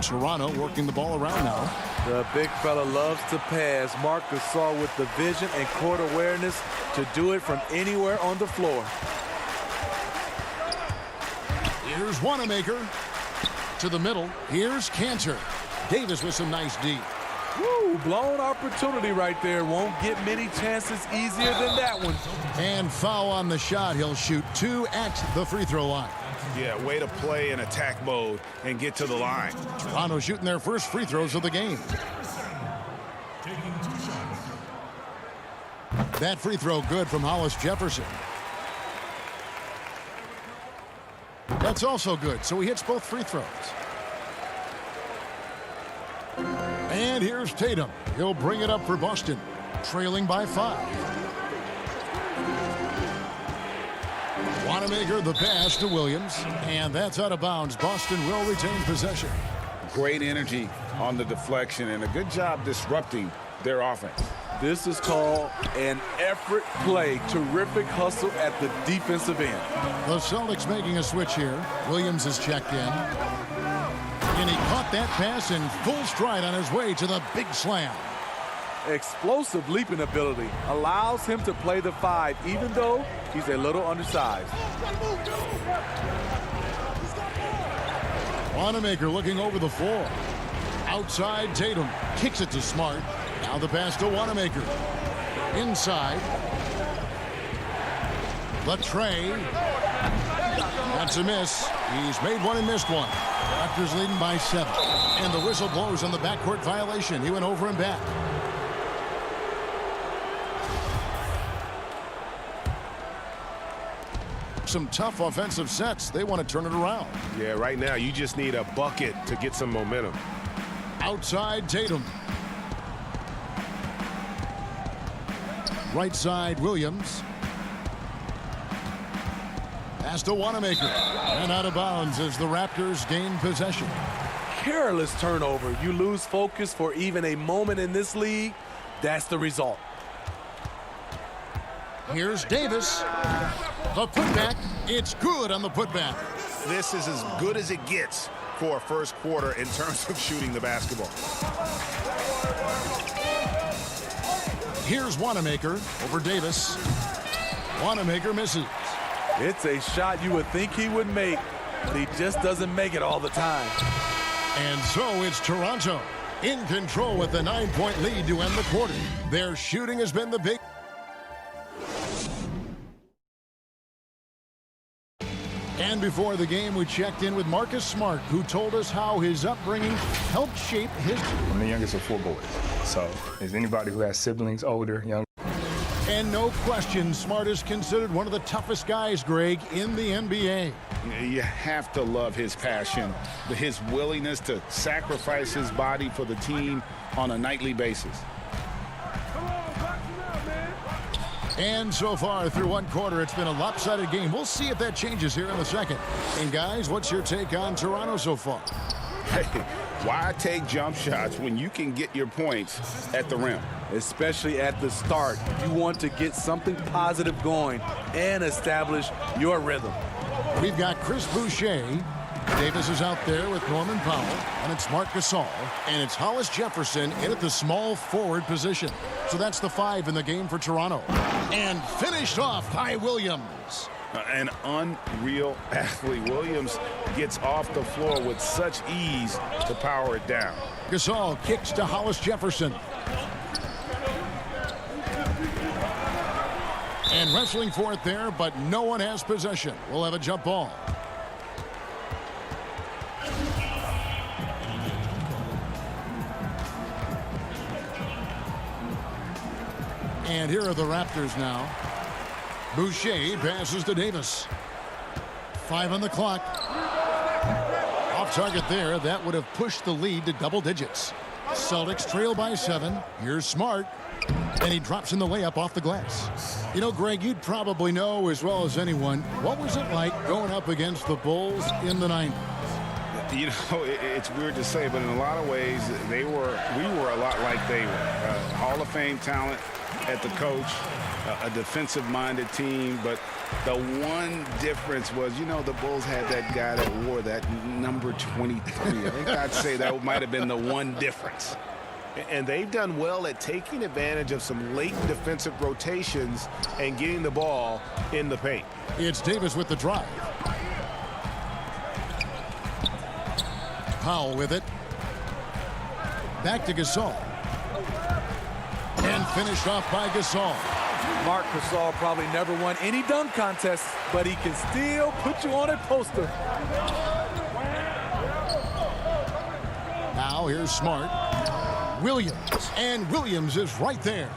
Toronto working the ball around now. The big fella loves to pass. Marc Gasol with the vision and court awareness to do it from anywhere on the floor. Here's Wanamaker to the middle. Here's Kanter. Davis with some nice D. Woo, blown opportunity right there. Won't get many chances easier than that one. And foul on the shot. He'll shoot 2 at the free throw line. Yeah, way to play in attack mode and get to the line. Toronto shooting their first free throws of the game. That free throw good from Hollis Jefferson. That's also good, so he hits both free throws. And here's Tatum. He'll bring it up for Boston, trailing by 5. Wanamaker the pass to Williams, and that's out of bounds. Boston will retain possession. Great energy on the deflection and a good job disrupting their offense. This is called an effort play. Terrific hustle at the defensive end. The Celtics making a switch here. Williams is checked in. And he caught that pass in full stride on his way to the big slam. Explosive leaping ability allows him to play the 5, even though he's a little undersized. Wanamaker looking over the floor. Outside, Tatum kicks it to Smart. Now the pass to Wanamaker. Inside. Latrey. That's a miss. He's made one and missed one. Raptors leading by 7. And the whistle blows on the backcourt violation. He went over and back. Some tough offensive sets. They want to turn it around. Yeah, right now you just need a bucket to get some momentum. Outside, Tatum. Right side, Williams. Pass to Wanamaker. And out of bounds as the Raptors gain possession. Careless turnover. You lose focus for even a moment in this league. That's the result. Here's Davis. The putback. It's good on the putback. This is as good as it gets for a first quarter in terms of shooting the basketball. Here's Wanamaker over Davis. Wanamaker misses. It's a shot you would think he would make, but he just doesn't make it all the time. And so it's Toronto in control with the 9-point lead to end the quarter. Their shooting has been the big. And before the game, we checked in with Marcus Smart, who told us how his upbringing helped shape his. I'm the youngest of 4 boys, so is anybody who has siblings older, younger. And no question, Smart is considered one of the toughest guys, Greg, in the NBA. You have to love his passion, his willingness to sacrifice his body for the team on a nightly basis. And so far through one quarter, it's been a lopsided game. We'll see if that changes here in the second. And guys, what's your take on Toronto so far? Hey, why take jump shots when you can get your points at the rim? Especially at the start. You want to get something positive going and establish your rhythm. We've got Chris Boucher. Davis is out there with Norman Powell, and it's Marc Gasol, and it's Hollis Jefferson in at the small forward position. So that's the 5 in the game for Toronto. And finished off by Williams. An unreal athlete. Williams gets off the floor with such ease to power it down. Gasol kicks to Hollis Jefferson. And wrestling for it there, but no one has possession. We'll have a jump ball. And here are the Raptors now. Boucher passes to Davis. 5 on the clock. Off target there. That would have pushed the lead to double digits. Celtics trail by 7. Here's Smart. And he drops in the layup off the glass. You know, Greg, you'd probably know as well as anyone, what was it like going up against the Bulls in the 90s? You know, it's weird to say, but in a lot of ways, we were a lot like they were. Hall of Fame talent at the coach, a defensive-minded team, but the one difference was, you know, the Bulls had that guy that wore that number 23. I think I'd say that might have been the one difference. And they've done well at taking advantage of some late defensive rotations and getting the ball in the paint. It's Davis with the drive. Powell with it. Back to Gasol. And finished off by Gasol. Marc Gasol probably never won any dunk contests, but he can still put you on a poster. Now here's Smart. Williams. And Williams is right there.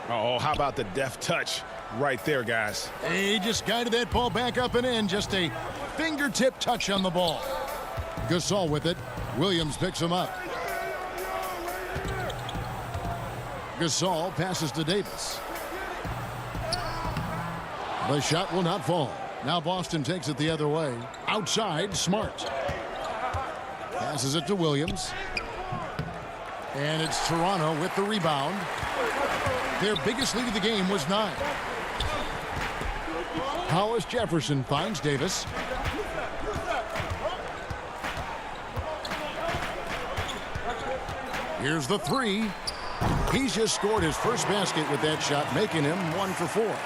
Oh, how about the deft touch right there, guys? He just guided that ball back up and in. Just a fingertip touch on the ball. Gasol with it. Williams picks him up. Gasol passes to Davis. The shot will not fall. Now Boston takes it the other way. Outside, Smart. Passes it to Williams. And it's Toronto with the rebound. Their biggest lead of the game was 9. Hollis Jefferson finds Davis. Here's the 3. He's just scored his first basket with that shot, making him 1 for 4.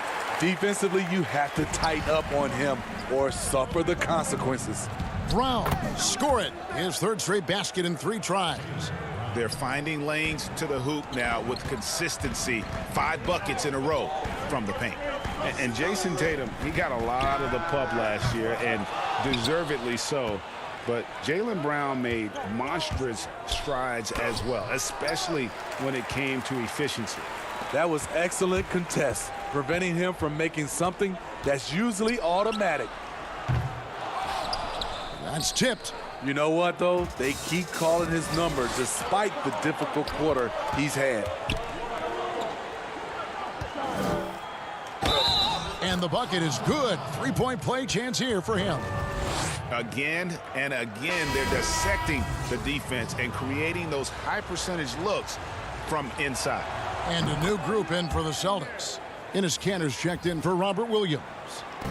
Defensively, you have to tighten up on him or suffer the consequences. Brown, score it. His third straight basket in 3 tries. They're finding lanes to the hoop now with consistency. 5 buckets in a row from the paint. And Jason Tatum, he got a lot of the pub last year, and deservedly so. But Jaylen Brown made monstrous strides as well, especially when it came to efficiency. That was excellent contest, preventing him from making something that's usually automatic. That's tipped. You know what, though? They keep calling his number despite the difficult quarter he's had. And the bucket is good. 3-point play chance here for him. Again and again, they're dissecting the defense and creating those high percentage looks from inside. And a new group in for the Celtics. Enes Kanter's checked in for Robert Williams.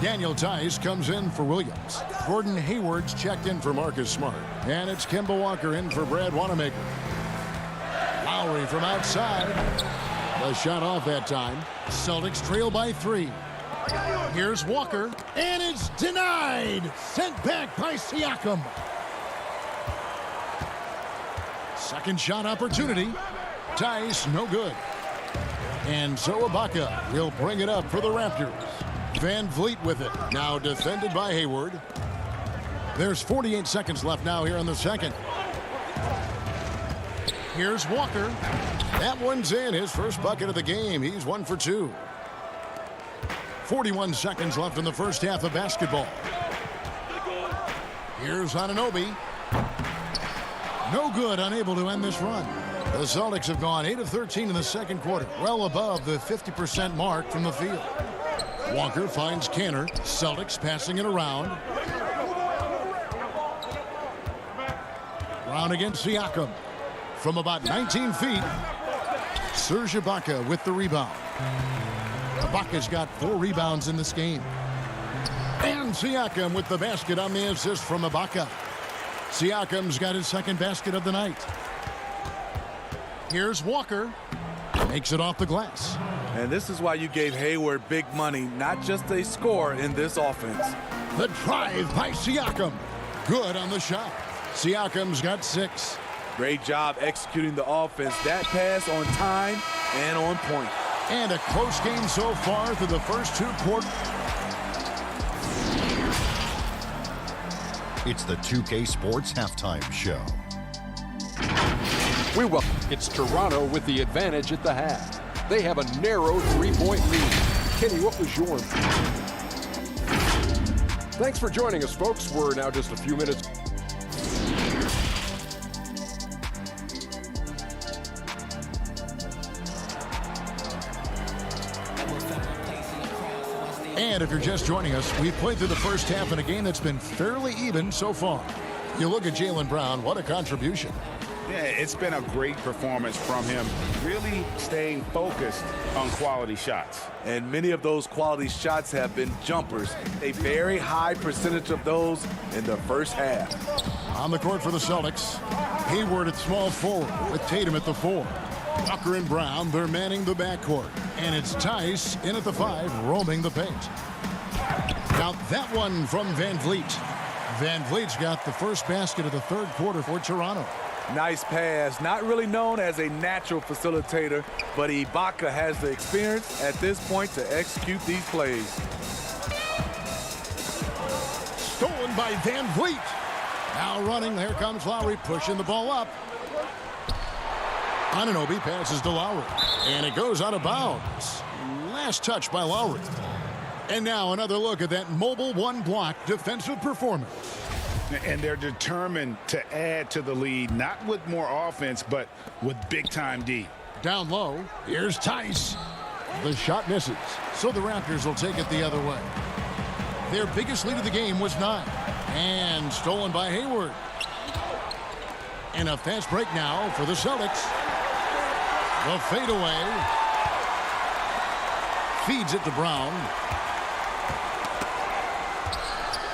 Daniel Tice comes in for Williams. Gordon Hayward's checked in for Marcus Smart. And it's Kemba Walker in for Brad Wanamaker. Lowry from outside. The shot off that time. Celtics trail by 3. Here's Walker. And it's denied. Sent back by Siakam. Second shot opportunity. Tice, no good. And so Ibaka will bring it up for the Raptors. Van Vliet with it. Now defended by Hayward. There's 48 seconds left now here in the second. Here's Walker. That one's in. His first bucket of the game. He's 1 for 2. 41 seconds left in the first half of basketball. Here's Anunoby. No good, unable to end this run. The Celtics have gone 8 of 13 in the second quarter, well above the 50% mark from the field. Walker finds Kanter. Celtics passing it around. Brown against Siakam. From about 19 feet, Serge Ibaka with the rebound. Ibaka's got 4 rebounds in this game. And Siakam with the basket on the assist from Ibaka. Siakam's got his second basket of the night. Here's Walker. Makes it off the glass. And this is why you gave Hayward big money, not just a score in this offense. The drive by Siakam. Good on the shot. Siakam's got 6. Great job executing the offense. That pass on time and on point. And a close game so far through the first 2 quarters. It's the 2K Sports Halftime Show. It's Toronto with the advantage at the half. They have a narrow 3-point lead. Kenny, what was your impression? Thanks for joining us, folks. We're now just a few minutes. And if you're just joining us, we've played through the first half in a game that's been fairly even so far. You look at Jaylen Brown, what a contribution. Yeah, it's been a great performance from him, really staying focused on quality shots. And many of those quality shots have been jumpers. A very high percentage of those in the first half. On the court for the Celtics, Hayward at small forward with Tatum at the 4. Walker and Brown, they're manning the backcourt. And it's Tice in at the 5, roaming the paint. Now that one from Van Vliet. Van Vliet's got the first basket of the third quarter for Toronto. Nice pass. Not really known as a natural facilitator, but Ibaka has the experience at this point to execute these plays. Stolen by Van Vliet. Now running, there comes Lowry pushing the ball up. Anunoby passes to Lowry, and it goes out of bounds. Last touch by Lowry. And now another look at that mobile one-block defensive performance. And they're determined to add to the lead, not with more offense, but with big-time D. Down low, here's Tice. The shot misses, so the Raptors will take it the other way. Their biggest lead of the game was 9. And stolen by Hayward. And a fast break now for the Celtics. The fadeaway. Feeds it to Brown.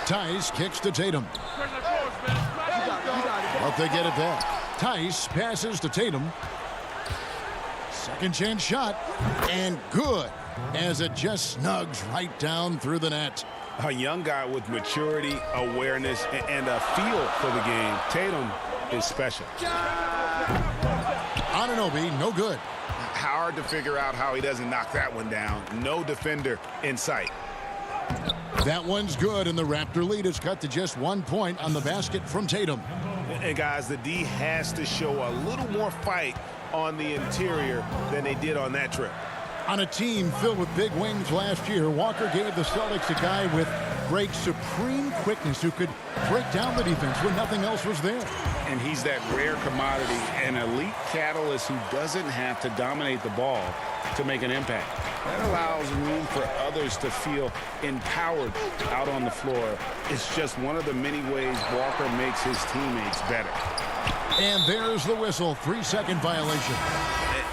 Tice kicks to Tatum. But they get it back. Tice passes to Tatum. Second chance shot. And good, as it just snugs right down through the net. A young guy with maturity, awareness, and a feel for the game. Tatum is special. Anunoby, no good. Hard to figure out how he doesn't knock that one down. No defender in sight. That one's good, and the Raptor lead is cut to just 1 point on the basket from Tatum. And guys, the D has to show a little more fight on the interior than they did on that trip. On a team filled with big wings last year, Walker gave the Celtics a guy with great supreme quickness who could break down the defense when nothing else was there. And he's that rare commodity, an elite catalyst who doesn't have to dominate the ball to make an impact. That allows room for others to feel empowered out on the floor. It's just one of the many ways Walker makes his teammates better. And there's the whistle, 3-second violation.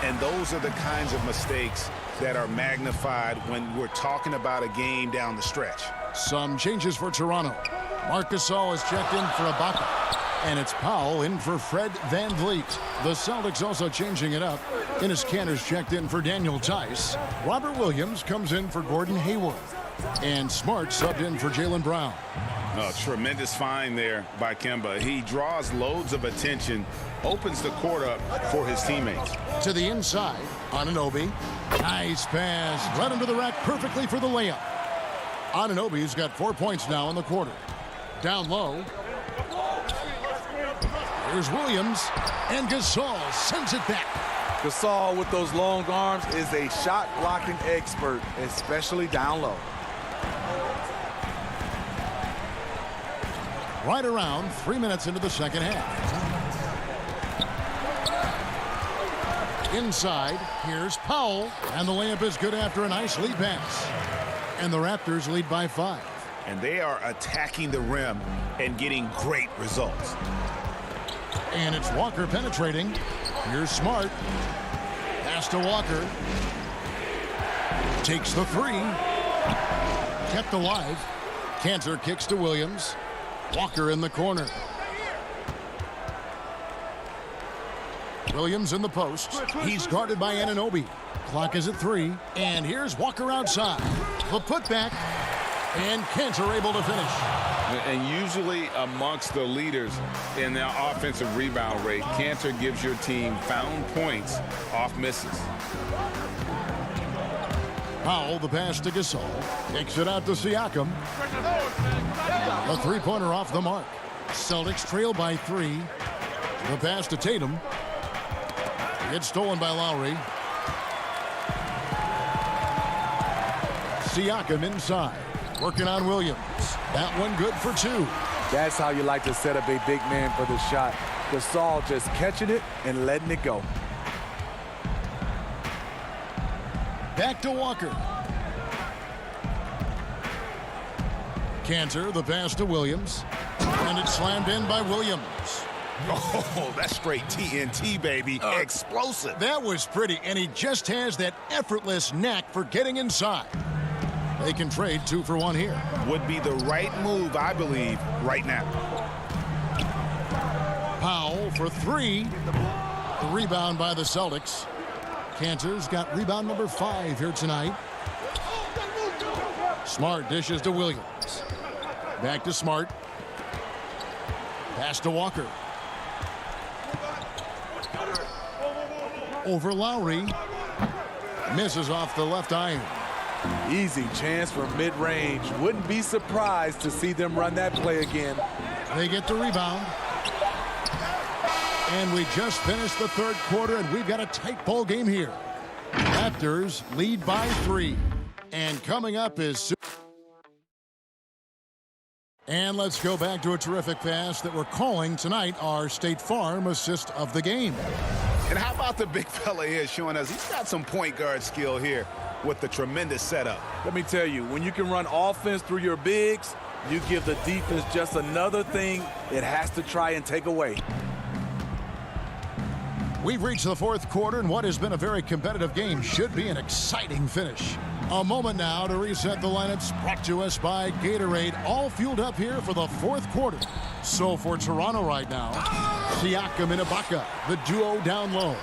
And those are the kinds of mistakes that are magnified when we're talking about a game down the stretch. Some changes for Toronto. Marc Gasol is checked in for Ibaka. And it's Powell in for Fred Van Vliet. The Celtics also changing it up. Enes Kanter's checked in for Daniel Tice. Robert Williams comes in for Gordon Hayward. And Smart subbed in for Jaylen Brown. Oh, tremendous find there by Kemba. He draws loads of attention, opens the court up for his teammates. To the inside, Anunoby. Nice pass. Led him to the rack perfectly for the layup. Anunoby's got 4 points now in the quarter. Down low. Here's Williams. And Gasol sends it back. Gasol with those long arms is a shot blocking expert, especially down low. Right around 3 minutes into the second half. Inside, here's Powell. And the layup is good after a nice lead pass. And the Raptors lead by 5. And they are attacking the rim and getting great results. And it's Walker penetrating. Here's Smart. Pass to Walker. Takes the 3. Kept alive. Kanter kicks to Williams. Walker in the corner. Williams in the post. He's guarded by Anunoby. Clock is at 3. And here's Walker outside. The putback. And Kanter able to finish. And usually amongst the leaders in the offensive rebound rate, Kanter gives your team found points off misses. Powell, the pass to Gasol. Takes it out to Siakam. A three-pointer off the mark. Celtics trail by 3. The pass to Tatum. It's stolen by Lowry. Siakam inside. Working on Williams. That one good for 2. That's how you like to set up a big man for the shot. Gasol just catching it and letting it go. Back to Walker. Kanter, the pass to Williams. And it's slammed in by Williams. Oh, that's straight TNT, baby. Explosive. That was pretty, and he just has that effortless knack for getting inside. They can trade 2 for 1 here. Would be the right move, I believe, right now. Powell for 3. The rebound by the Celtics. Kanter's got rebound number 5 here tonight. Smart dishes to Williams. Back to Smart. Pass to Walker. Over Lowry. Misses off the left iron. Easy chance for mid-range. Wouldn't be surprised to see them run that play again. They get the rebound. And we just finished the third quarter, and we've got a tight ball game here. Raptors lead by 3. And coming up is... And let's go back to a terrific pass that we're calling tonight our State Farm assist of the game. And how about the big fella here showing us he's got some point guard skill here with the tremendous setup. Let me tell you, when you can run offense through your bigs, you give the defense just another thing it has to try and take away. We've reached the fourth quarter, and what has been a very competitive game should be an exciting finish. A moment now to reset the lineups, brought to us by Gatorade, all fueled up here for the fourth quarter. So for Toronto right now, Siakam and Ibaka, the duo down low.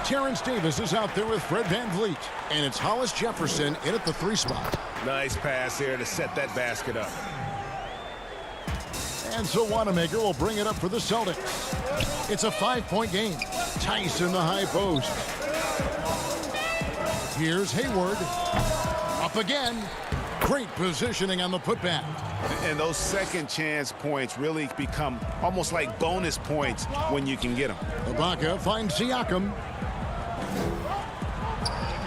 Terrence Davis is out there with Fred VanVleet, and it's Hollis Jefferson in at the 3 spot. Nice pass here to set that basket up. And so Wanamaker will bring it up for the Celtics. It's a 5-point game. Tice in the high post. Here's Hayward. Up again. Great positioning on the putback. And those second chance points really become almost like bonus points when you can get them. Ibaka finds Siakam.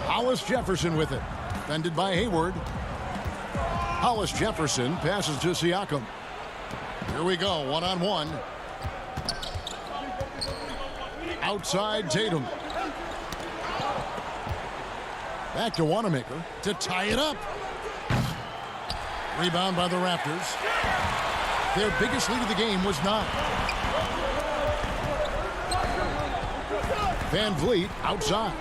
Hollis Jefferson with it. Defended by Hayward. Hollis Jefferson passes to Siakam. Here we go, one-on-one. Outside Tatum. Back to Wanamaker to tie it up. Rebound by the Raptors. Their biggest lead of the game was 9. VanVleet outside.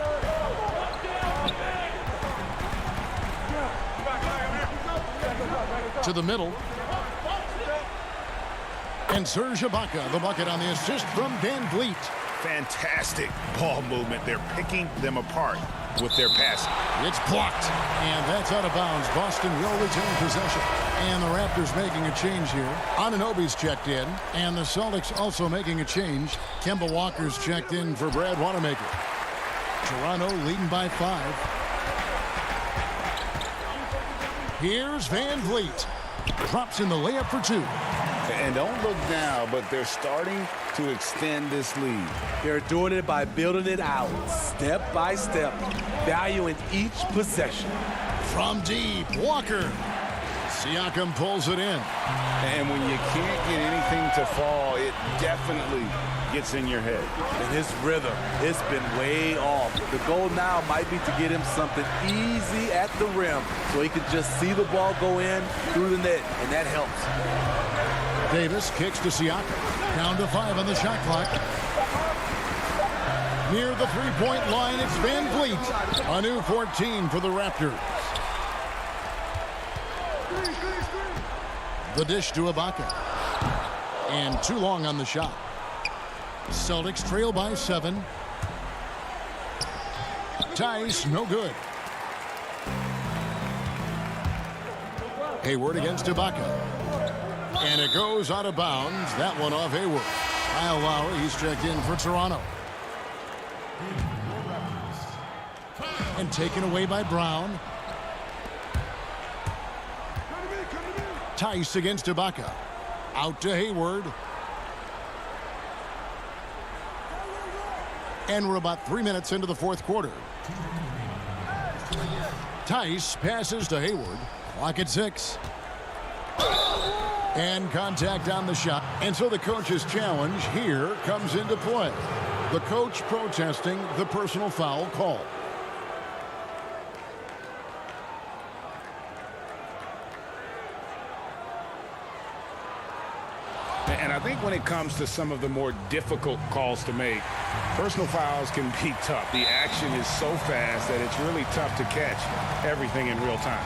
To the middle. And Serge Ibaka, the bucket on the assist from VanVleet. Fantastic ball movement. They're picking them apart with their passing. It's blocked. And that's out of bounds. Boston will retain possession. And the Raptors making a change here. Anunoby's checked in. And the Celtics also making a change. Kemba Walker's checked in for Brad Wanamaker. Toronto leading by 5. Here's VanVleet. Drops in the layup for 2. And don't look now, but they're starting to extend this lead. They're doing it by building it out, step by step, valuing each possession. From deep, Walker. Siakam pulls it in. And when you can't get anything to fall, it definitely gets in your head. And his rhythm, it's been way off. The goal now might be to get him something easy at the rim so he can just see the ball go in through the net, and that helps. Davis kicks to Siakam. Down to 5 on the shot clock. Near the 3-point line, it's VanVleet. A new 14 for the Raptors. The dish to Ibaka. And too long on the shot. Celtics trail by 7. Tice, no good. Hayward against Ibaka. And it goes out of bounds. That one off Hayward. Kyle Lowry, he's checked in for Toronto. And taken away by Brown. Tice against Ibaka. Out to Hayward. And we're about 3 minutes into the fourth quarter. Tice passes to Hayward. Clock at 6. And contact on the shot. And so the coach's challenge here comes into play. The coach protesting the personal foul call. And I think when it comes to some of the more difficult calls to make, personal fouls can be tough. The action is so fast that it's really tough to catch everything in real time.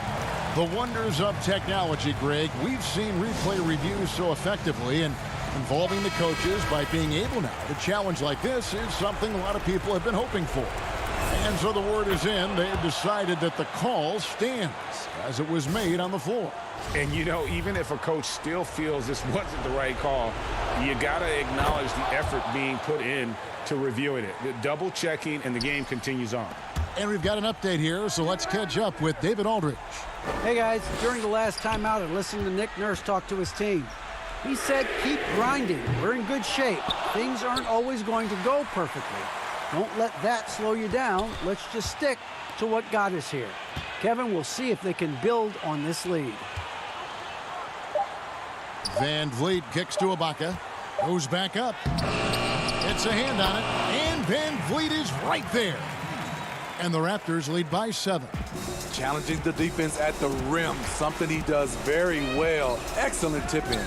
The wonders of technology, Greg. We've seen replay reviews so effectively, and involving the coaches by being able now to challenge like this is something a lot of people have been hoping for. And so the word is in. They have decided that the call stands as it was made on the floor. And, you know, even if a coach still feels this wasn't the right call, you got to acknowledge the effort being put in to reviewing it. The double checking, and the game continues on. And we've got an update here, so let's catch up with David Aldridge. Hey, guys. During the last timeout, I listened to Nick Nurse talk to his team. He said, keep grinding. We're in good shape. Things aren't always going to go perfectly. Don't let that slow you down. Let's just stick to what got us here. Kevin, we'll see if they can build on this lead. Van Vliet kicks to Ibaka. Goes back up. It's a hand on it. And Van Vliet is right there. And the Raptors lead by 7. Challenging the defense at the rim, something he does very well. Excellent tip in.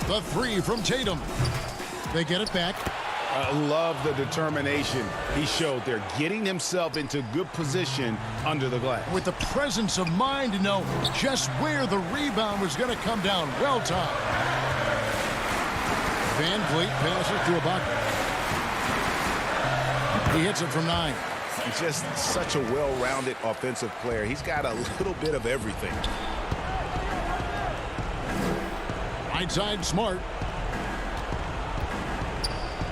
The 3 from Tatum. They get it back. I love the determination he showed there, getting himself into good position under the glass. With the presence of mind to know just where the rebound was going to come down. Well timed. Van Vliet passes to Ibaka. He hits it from 9. He's just such a well-rounded offensive player. He's got a little bit of everything. Right side, Smart.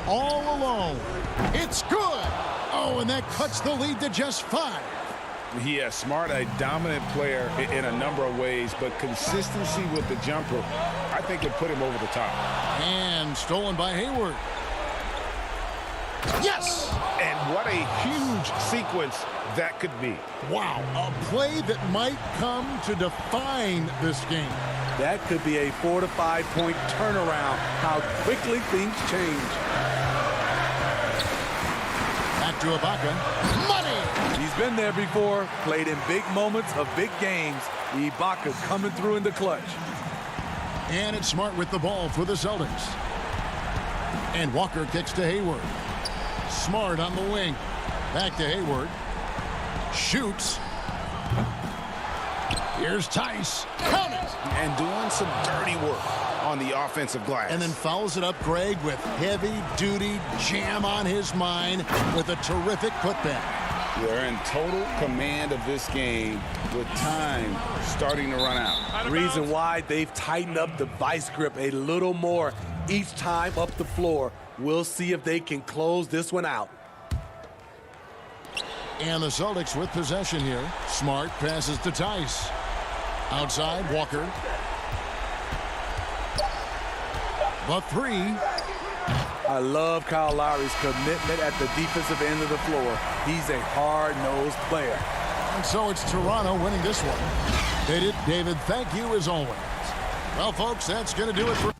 All alone. It's good. Oh, and that cuts the lead to just 5. Yeah, Smart, a dominant player in a number of ways, but consistency with the jumper, I think, would put him over the top. And stolen by Hayward. Yes! And what a huge sequence that could be. Wow, a play that might come to define this game. That could be a 4 to 5 point turnaround. How quickly things change. Back to Ibaka. Money! He's been there before, played in big moments of big games. Ibaka coming through in the clutch. And it's Smart with the ball for the Celtics. And Walker kicks to Hayward. Smart on the wing. Back to Hayward. Shoots. Here's Tice. Count it! And doing some dirty work on the offensive glass. And then follows it up, Greg, with heavy-duty jam on his mind with a terrific putback. They're in total command of this game with time starting to run out. Reason why they've tightened up the vice grip a little more each time up the floor. We'll see if they can close this one out. And the Celtics with possession here. Smart passes to Tice. Outside, Walker. The 3. I love Kyle Lowry's commitment at the defensive end of the floor. He's a hard-nosed player. And so it's Toronto winning this one. David, thank you as always. Well, folks, that's going to do it for...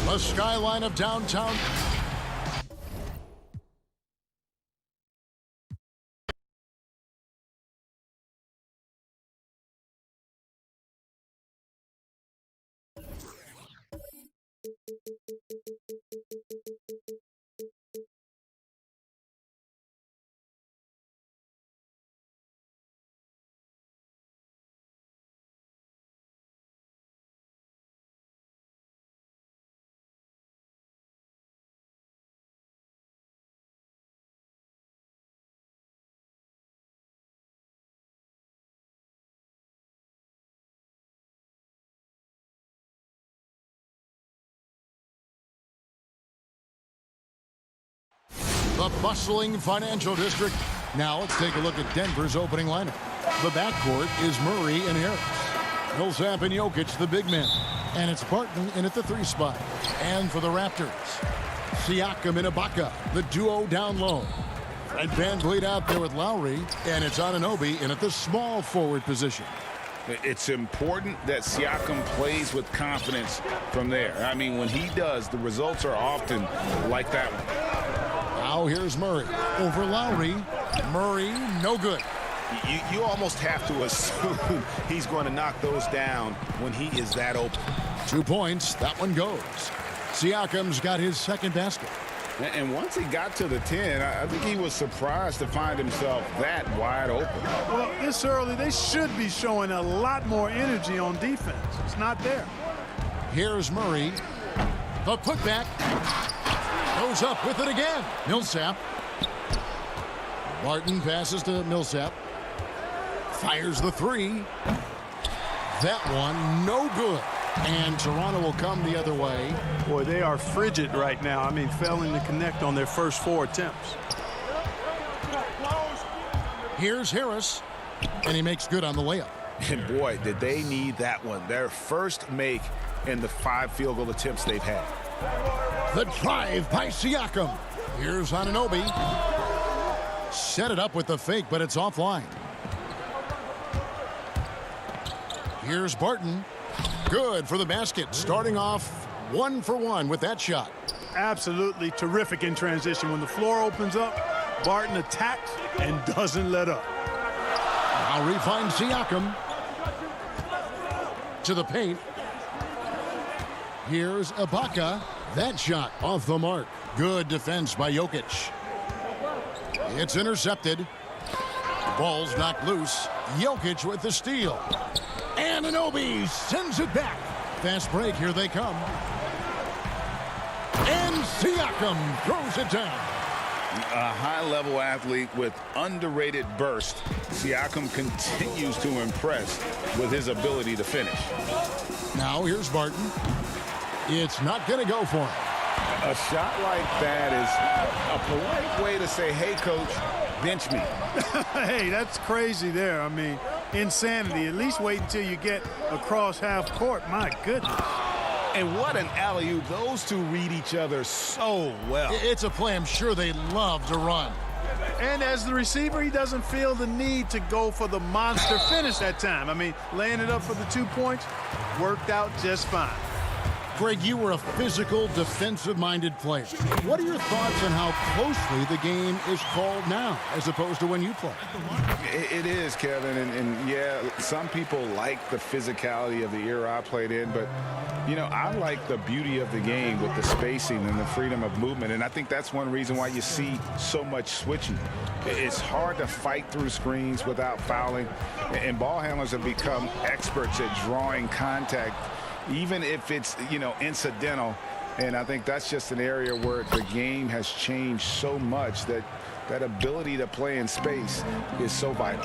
The skyline of downtown. The bustling financial district. Now let's take a look at Denver's opening lineup. The backcourt is Murray and Harris. Millsap and Jokic, the big men. And it's Barton in at the 3 spot. And for the Raptors, Siakam and Ibaka, the duo down low. Fred VanVleet out there with Lowry. And it's Anunoby in at the small forward position. It's important that Siakam plays with confidence from there. I mean, when he does, the results are often like that one. Now here's Murray over Lowry. Murray, no good. You almost have to assume he's going to knock those down when he is that open. 2 points. That one goes. Siakam's got his second basket. And once he got to the 10, I think he was surprised to find himself that wide open. Well, this early, they should be showing a lot more energy on defense. It's not there. Here's Murray. The putback. Goes up with it again. Millsap. Barton passes to Millsap. Fires the 3. That one, no good. And Toronto will come the other way. Boy, they are frigid right now. I mean, failing to connect on their first 4 attempts. Here's Harris. And he makes good on the layup. And boy, did they need that one. Their first make in the 5 field goal attempts they've had. The drive by Siakam. Here's Anunoby. Set it up with the fake, but it's offline. Here's Barton. Good for the basket. Starting off 1 for 1 with that shot. Absolutely terrific in transition. When the floor opens up, Barton attacks and doesn't let up. Lowry finds Siakam. To the paint. Here's Ibaka. That shot off the mark. Good defense by Jokic. It's intercepted. Ball's knocked loose. Jokic with the steal. Anunoby sends it back. Fast break. Here they come. And Siakam throws it down. A high-level athlete with underrated burst. Siakam continues to impress with his ability to finish. Now here's Barton. It's not going to go for him. A shot like that is a polite way to say, hey, coach, bench me. Hey, that's crazy there. I mean, insanity. At least wait until you get across half court. My goodness. And what an alley-oop. Those two read each other so well. It's a play I'm sure they love to run. And as the receiver, he doesn't feel the need to go for the monster finish that time. I mean, laying it up for the 2 points worked out just fine. Greg, you were a physical, defensive-minded player. What are your thoughts on how closely the game is called now as opposed to when you played? It is, Kevin, and yeah, some people like the physicality of the era I played in, but, you know, I like the beauty of the game with the spacing and the freedom of movement, and I think that's one reason why you see so much switching. It's hard to fight through screens without fouling, and ball handlers have become experts at drawing contact, even if it's, you know, incidental. And I think that's just an area where the game has changed so much that that ability to play in space is so vital.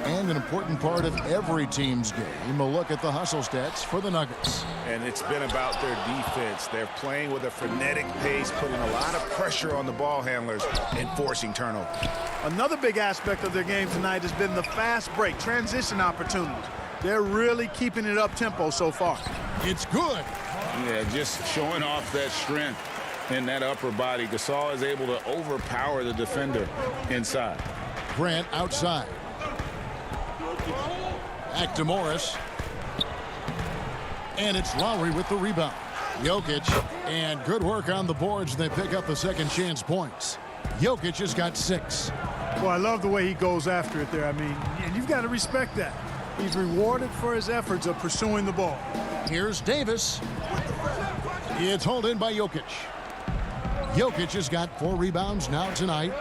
And an important part of every team's game. A look at the hustle stats for the Nuggets. And it's been about their defense. They're playing with a frenetic pace, putting a lot of pressure on the ball handlers and forcing turnovers. Another big aspect of their game tonight has been the fast break, transition opportunities. They're really keeping it up tempo so far. It's good. Yeah, just showing off that strength in that upper body. Gasol is able to overpower the defender inside. Grant outside. Back to Morris. And it's Lowry with the rebound. Jokic, and good work on the boards. They pick up the second chance points. Jokic has got 6. Well, I love the way he goes after it there. I mean, and you've got to respect that. He's rewarded for his efforts of pursuing the ball. Here's Davis. It's hauled in by Jokic. Jokic has got 4 rebounds now tonight.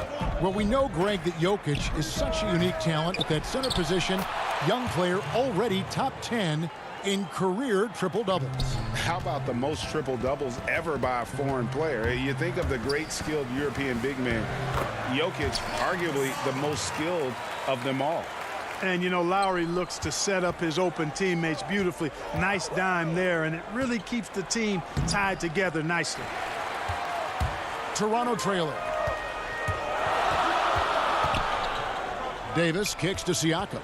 Well, we know, Greg, that Jokic is such a unique talent at that center position. Young player, already top 10 in career triple-doubles. How about the most triple-doubles ever by a foreign player? You think of the great skilled European big man. Jokic, arguably the most skilled of them all. And, you know, Lowry looks to set up his open teammates beautifully. Nice dime there, and it really keeps the team tied together nicely. Toronto trailing. Davis kicks to Siakam.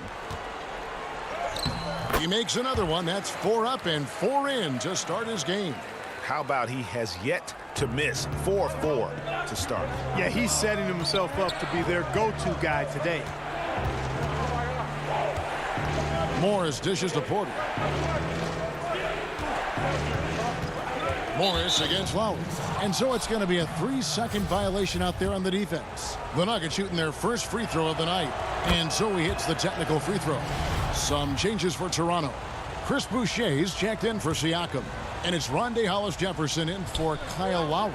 He makes another one. That's 4 up and 4 in to start his game. How about he has yet to miss 4-4 to start? Yeah, he's setting himself up to be their go-to guy today. Morris dishes to Porter. Morris against Lowry. And so it's going to be a 3-second violation out there on the defense. The Nuggets shooting their first free throw of the night. And so he hits the technical free throw. Some changes for Toronto. Chris Boucher's checked in for Siakam. And it's Rondae Hollis-Jefferson in for Kyle Lowry.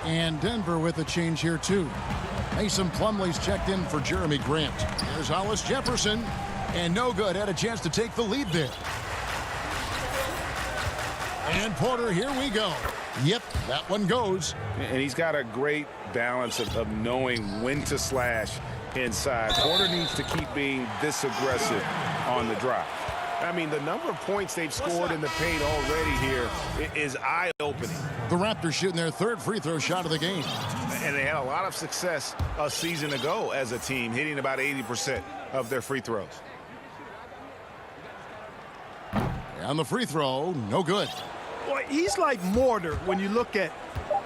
And Denver with a change here too. Mason Plumlee's checked in for Jeremy Grant. There's Hollis-Jefferson. And no good. Had a chance to take the lead there. And Porter, here we go. Yep, that one goes. And he's got a great balance of knowing when to slash inside. Porter needs to keep being this aggressive on the drive. I mean, the number of points they've scored in the paint already here is eye-opening. The Raptors shooting their 3rd free throw shot of the game. And they had a lot of success a season ago as a team, hitting about 80% of their free throws. And the free throw, no good. Boy, he's like mortar when you look at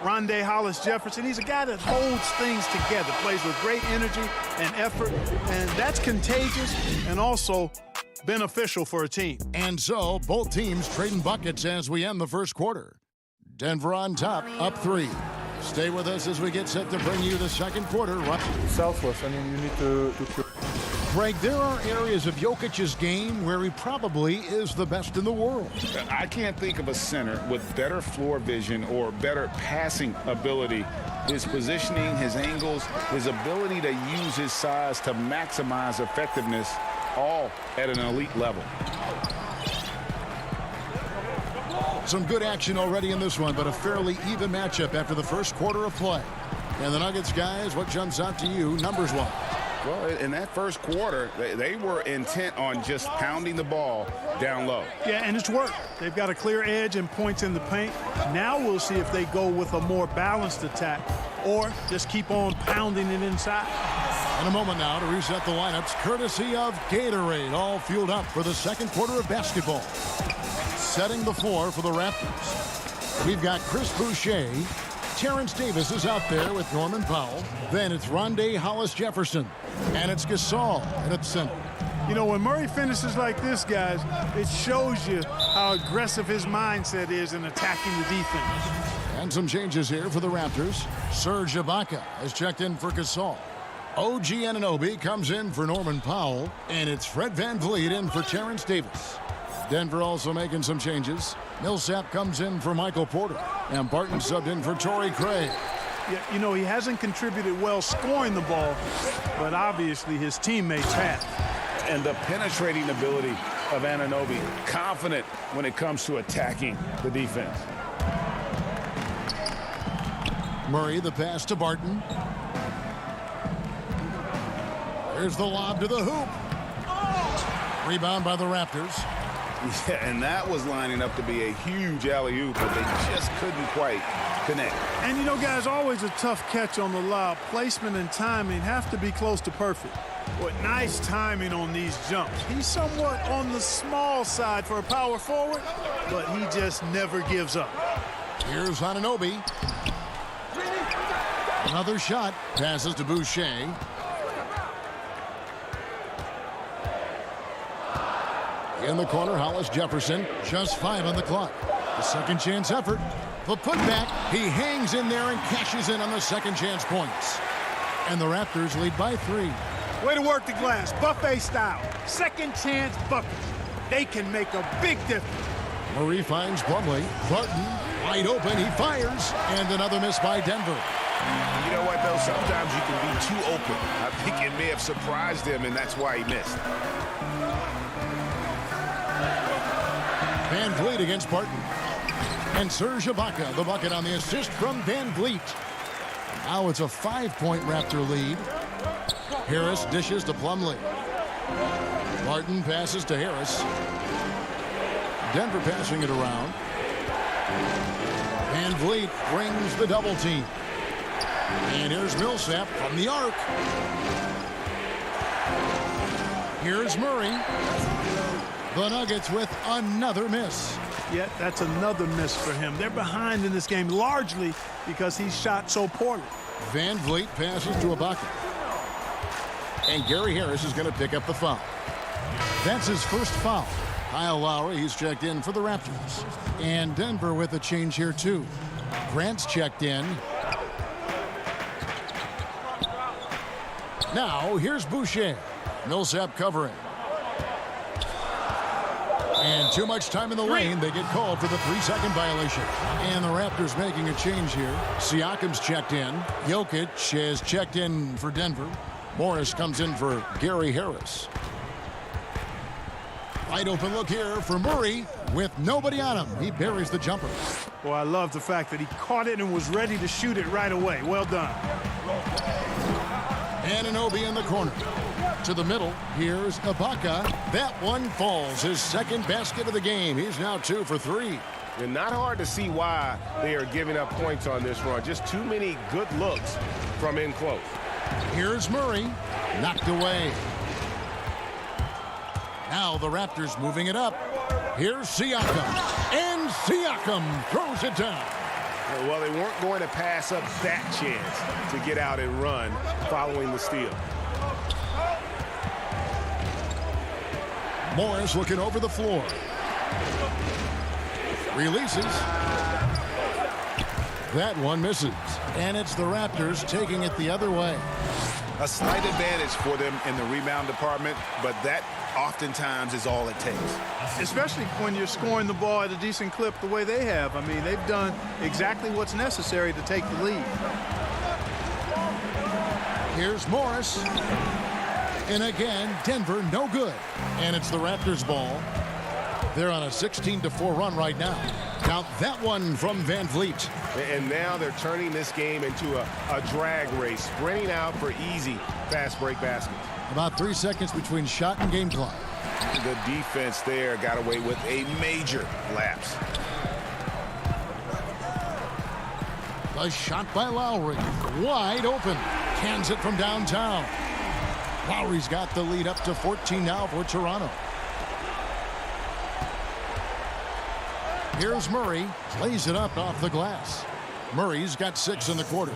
Rondae Hollis-Jefferson. He's a guy that holds things together, plays with great energy and effort, and that's contagious and also beneficial for a team. And so both teams trading buckets as we end the first quarter. Denver on top, up 3. Stay with us as we get set to bring you the second quarter. Selfless. I mean, you need to Greg, there are areas of Jokic's game where he probably is the best in the world. I can't think of a center with better floor vision or better passing ability. His positioning, his angles, his ability to use his size to maximize effectiveness, all at an elite level. Some good action already in this one, but a fairly even matchup after the first quarter of play. And the Nuggets, guys, what jumps out to you numbers-wise? Well, in that first quarter, they were intent on just pounding the ball down low. Yeah, and it's worked. They've got a clear edge and points in the paint. Now we'll see if they go with a more balanced attack or just keep on pounding it inside. In a moment now to reset the lineups, courtesy of Gatorade, all fueled up for the second quarter of basketball. Setting the floor for the Raptors. We've got Chris Boucher. Terrence Davis is out there with Norman Powell. Then it's Rondae Hollis-Jefferson. And it's Gasol at center. You know, when Murray finishes like this, guys, it shows you how aggressive his mindset is in attacking the defense. And some changes here for the Raptors. Serge Ibaka has checked in for Gasol. OG Anunoby comes in for Norman Powell. And it's Fred VanVleet in for Terrence Davis. Denver also making some changes. Millsap comes in for Michael Porter. And Barton subbed in for Torrey Craig. Yeah, you know, he hasn't contributed well scoring the ball, but obviously his teammates have. And the penetrating ability of Anunoby, confident when it comes to attacking the defense. Murray, the pass to Barton. Here's the lob to the hoop. Rebound by the Raptors. Yeah, and that was lining up to be a huge alley-oop, but they just couldn't quite connect. And, you know, guys, always a tough catch on the lob. Placement and timing have to be close to perfect. But nice timing on these jumps. He's somewhat on the small side for a power forward, but he just never gives up. Here's Anunoby. Another shot. Passes to Boucher. In the corner, Hollis-Jefferson, just 5 on the clock. The second chance effort. The putback, he hangs in there and cashes in on the second chance points. And the Raptors lead by 3. Way to work the glass, buffet style. Second chance buckets. They can make a big difference. Murray finds Plumlee. Barton, wide open, he fires. And another miss by Denver. You know what, though? Sometimes you can be too open. I think it may have surprised him, and that's why he missed. Van Vliet against Barton. And Serge Ibaka, the bucket on the assist from Van Vliet. Now it's a 5-point Raptor lead. Harris dishes to Plumlee. Barton passes to Harris. Denver passing it around. Van Vliet brings the double team. And here's Millsap from the arc. Here's Murray. The Nuggets with another miss. Yeah, that's another miss for him. They're behind in this game largely because he shot so poorly. Van Vliet passes to Ibaka. And Gary Harris is going to pick up the foul. That's his first foul. Kyle Lowry, he's checked in for the Raptors. And Denver with a change here, too. Grant's checked in. Now, here's Boucher. Millsap covering. And too much time in the lane. They get called for the 3-second violation. And the Raptors making a change here. Siakam's checked in. Jokic is checked in for Denver. Morris comes in for Gary Harris. Wide open look here for Murray with nobody on him. He buries the jumper. Boy, I love the fact that he caught it and was ready to shoot it right away. Well done. Anunoby in the corner. To the middle, here's Ibaka. That one falls, his second basket of the game. He's now 2 for 3. And not hard to see why they are giving up points on this run. Just too many good looks from in close. Here's Murray, knocked away. Now the Raptors moving it up. Here's Siakam, and Siakam throws it down. Well, they weren't going to pass up that chance to get out and run following the steal. Morris looking over the floor. Releases. That one misses. And it's the Raptors taking it the other way. A slight advantage for them in the rebound department, but that oftentimes is all it takes. Especially when you're scoring the ball at a decent clip the way they have. I mean, they've done exactly what's necessary to take the lead. Here's Morris. And again, Denver no good. And it's the Raptors' ball. They're on a 16-4 run right now. Now that one from Van Vliet. And now they're turning this game into a drag race, sprinting out for easy fast break baskets. About 3 seconds between shot and game clock. The defense there got away with a major lapse. A shot by Lowry. Wide open. Cans it from downtown. Lowry's got the lead up to 14 now for Toronto. Here's Murray. Plays it up off the glass. Murray's got 6 in the quarter.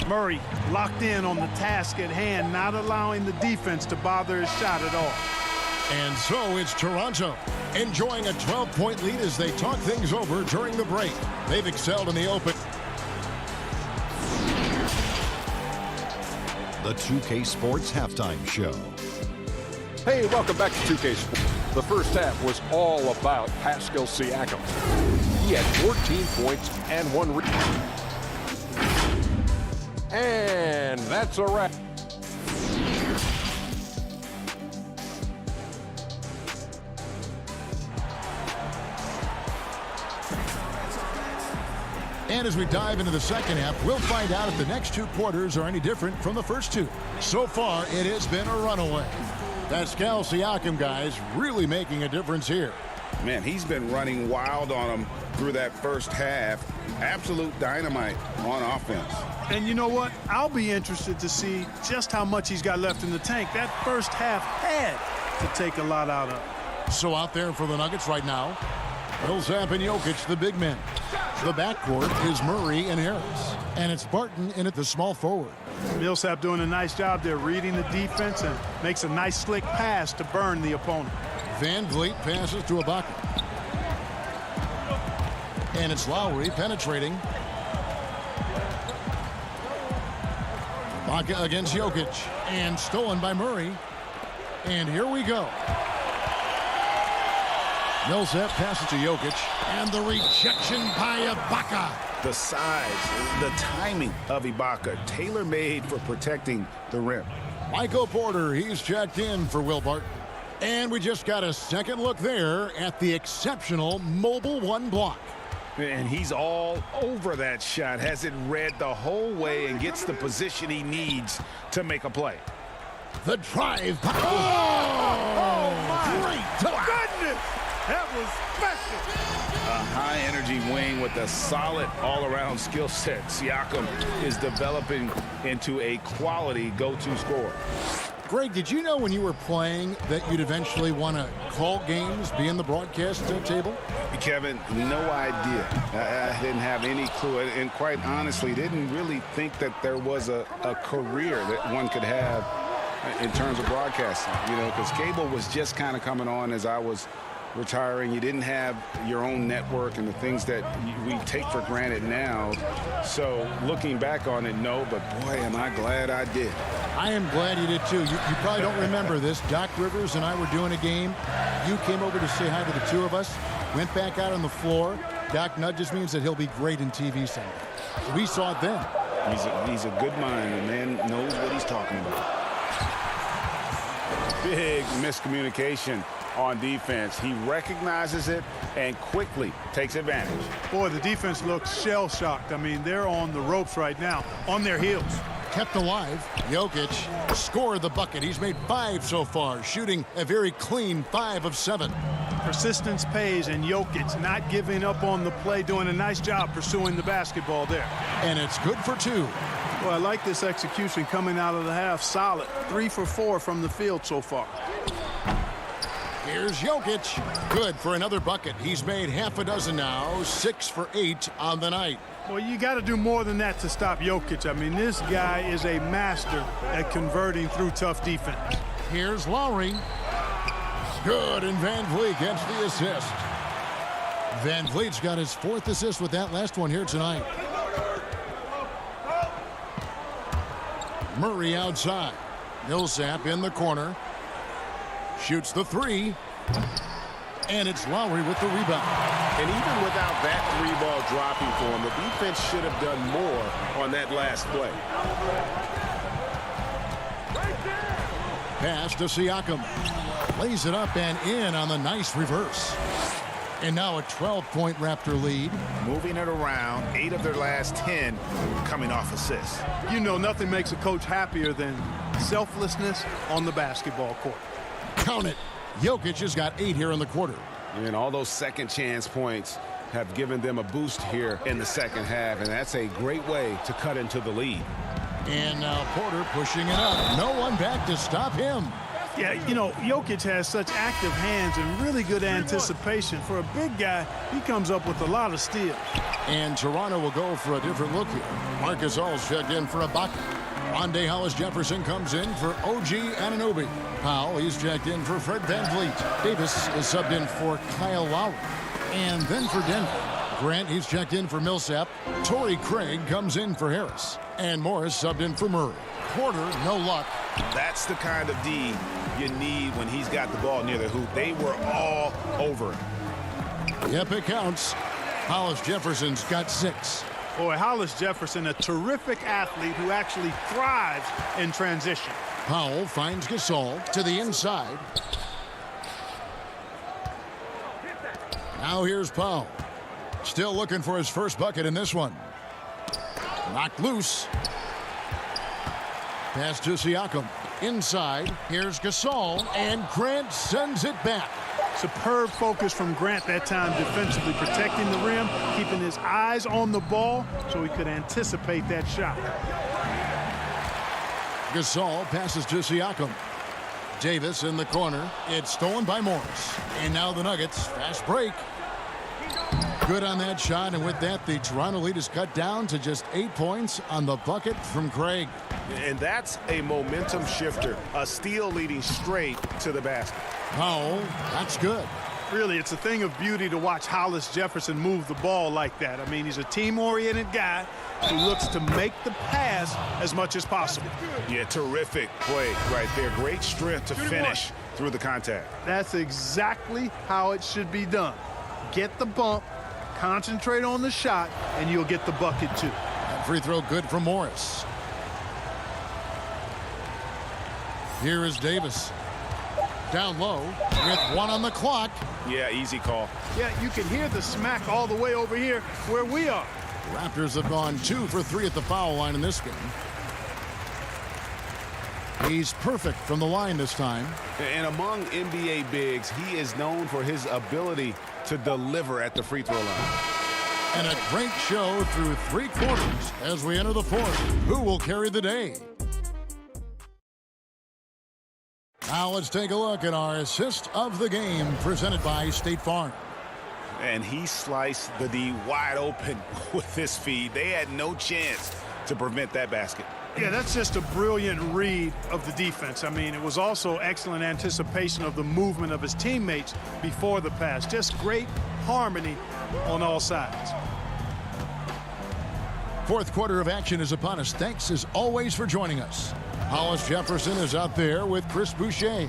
Murray locked in on the task at hand, not allowing the defense to bother his shot at all. And so it's Toronto enjoying a 12-point lead as they talk things over during the break. They've excelled in the open. The 2K Sports Halftime Show. Hey, welcome back to 2K Sports. The first half was all about Pascal Siakam. He had 14 points and 1 rebound. And that's a wrap. And as we dive into the second half, we'll find out if the next 2 quarters are any different from the first 2. So far, it has been a runaway. Pascal Siakam, guys, really making a difference here. Man, he's been running wild on them through that first half. Absolute dynamite on offense. And you know what? I'll be interested to see just how much he's got left in the tank. That first half had to take a lot out of. So out there for the Nuggets right now, Millsap and Jokic, the big men. The backcourt is Murray and Harris. And it's Barton in at the small forward. Millsap doing a nice job there reading the defense and makes a nice slick pass to burn the opponent. Van Vliet passes to Ibaka. And it's Lowry penetrating. Ibaka against Jokic. And stolen by Murray. And here we go. Millsap passes to Jokic. And the rejection by Ibaka. The size, the timing of Ibaka, tailor-made for protecting the rim. Michael Porter, he's checked in for Will Barton. And we just got a second look there at the exceptional mobile one block. And he's all over that shot, has it read the whole way and gets the position he needs to make a play. The drive. My great. goodness! That was special. A high-energy wing with a solid all-around skill set. Siakam is developing into a quality go-to scorer. Greg, did you know when you were playing that you'd eventually want to call games, be in the broadcast table? Kevin, no idea. I didn't have any clue. And quite honestly, didn't really think that there was a career that one could have in terms of broadcasting. You know, because cable was just kind of coming on as I was retiring. You didn't have your own network and the things that we take for granted now. So looking back on it, no, but boy, am I glad I did. I am glad you did too. You probably don't remember this. Doc Rivers and I were doing a game. You came over to say hi to the two of us, went back out on the floor. Doc nudges me and said he'll be great in TV Center. So we saw it then. He's a good mind. The man knows what he's talking about. Big miscommunication on defense. He recognizes it and quickly takes advantage. Boy, the defense looks shell-shocked. I mean, they're on the ropes right now, on their heels. Kept alive. Jokic scored the bucket. He's made 5 so far, shooting a very clean 5 of 7. Persistence pays, and Jokic not giving up on the play, doing a nice job pursuing the basketball there. And it's good for 2. Well, I like this execution coming out of the half. Solid. 3 for 4 from the field so far. Here's Jokic. Good for another bucket. He's made half a dozen now. 6 for 8 on the night. Well, you got to do more than that to stop Jokic. I mean, this guy is a master at converting through tough defense. Here's Lowry. Good, and Van Vliet gets the assist. Van Vliet's got his 4th assist with that last one here tonight. Murray outside. Millsap in the corner. Shoots the 3. And it's Lowry with the rebound. And even without that 3-ball dropping for him, the defense should have done more on that last play. Pass to Siakam. Lays it up and in on the nice reverse. And now a 12-point Raptor lead. Moving it around, 8 of their last 10 coming off assists. You know, nothing makes a coach happier than selflessness on the basketball court. Count it. Jokic has got 8 here in the quarter. And all those second chance points have given them a boost here in the second half, and that's a great way to cut into the lead. And now Porter pushing it up. No one back to stop him. Yeah, you know, Jokic has such active hands and really good anticipation. For a big guy, he comes up with a lot of steals. And Toronto will go for a different look here. Marcus All's checked in for Ibaka. Rondé Hollis-Jefferson comes in for OG Anunoby. Powell, he's checked in for Fred VanVleet. Davis is subbed in for Kyle Lowry. And then for Denver, Grant, he's checked in for Millsap. Torrey Craig comes in for Harris. And Morris subbed in for Murray. Porter, no luck. That's the kind of D you need when he's got the ball near the hoop. They were all over it. Yep, it counts. Hollis-Jefferson's got 6. Boy, Hollis-Jefferson, a terrific athlete who actually thrives in transition. Powell finds Gasol to the inside. Now here's Powell. Still looking for his first bucket in this one. Knocked loose. Pass to Siakam. Inside. Here's Gasol. And Grant sends it back. Superb focus from Grant that time defensively, protecting the rim, keeping his eyes on the ball so he could anticipate that shot. Gasol passes to Siakam. Davis in the corner. It's stolen by Morris. And now the Nuggets. Fast break. Good on that shot, and with that, the Toronto lead is cut down to just 8 points on the bucket from Craig. And that's a momentum shifter. A steal leading straight to the basket. Powell, that's good. Really, it's a thing of beauty to watch Hollis Jefferson move the ball like that. I mean, he's a team-oriented guy who looks to make the pass as much as possible. Yeah, terrific play right there. Great strength to finish through the contact. That's exactly how it should be done. Get the bump, concentrate on the shot, and you'll get the bucket too. And free throw good from Morris. Here is Davis. Down low with 1 on the clock. Yeah, easy call. Yeah, you can hear the smack all the way over here where we are. Raptors have gone 2 for 3 at the foul line in this game. He's perfect from the line this time. And among NBA bigs, he is known for his ability to deliver at the free throw line. And a great show through 3 quarters as we enter the 4th. Who will carry the day? Now let's take a look at our assist of the game presented by State Farm. And he sliced the D wide open with this feed. They had no chance to prevent that basket. Yeah, that's just a brilliant read of the defense. I mean, it was also excellent anticipation of the movement of his teammates before the pass. Just great harmony on all sides. 4th quarter of action is upon us. Thanks as always for joining us. Hollis Jefferson is out there with Chris Boucher.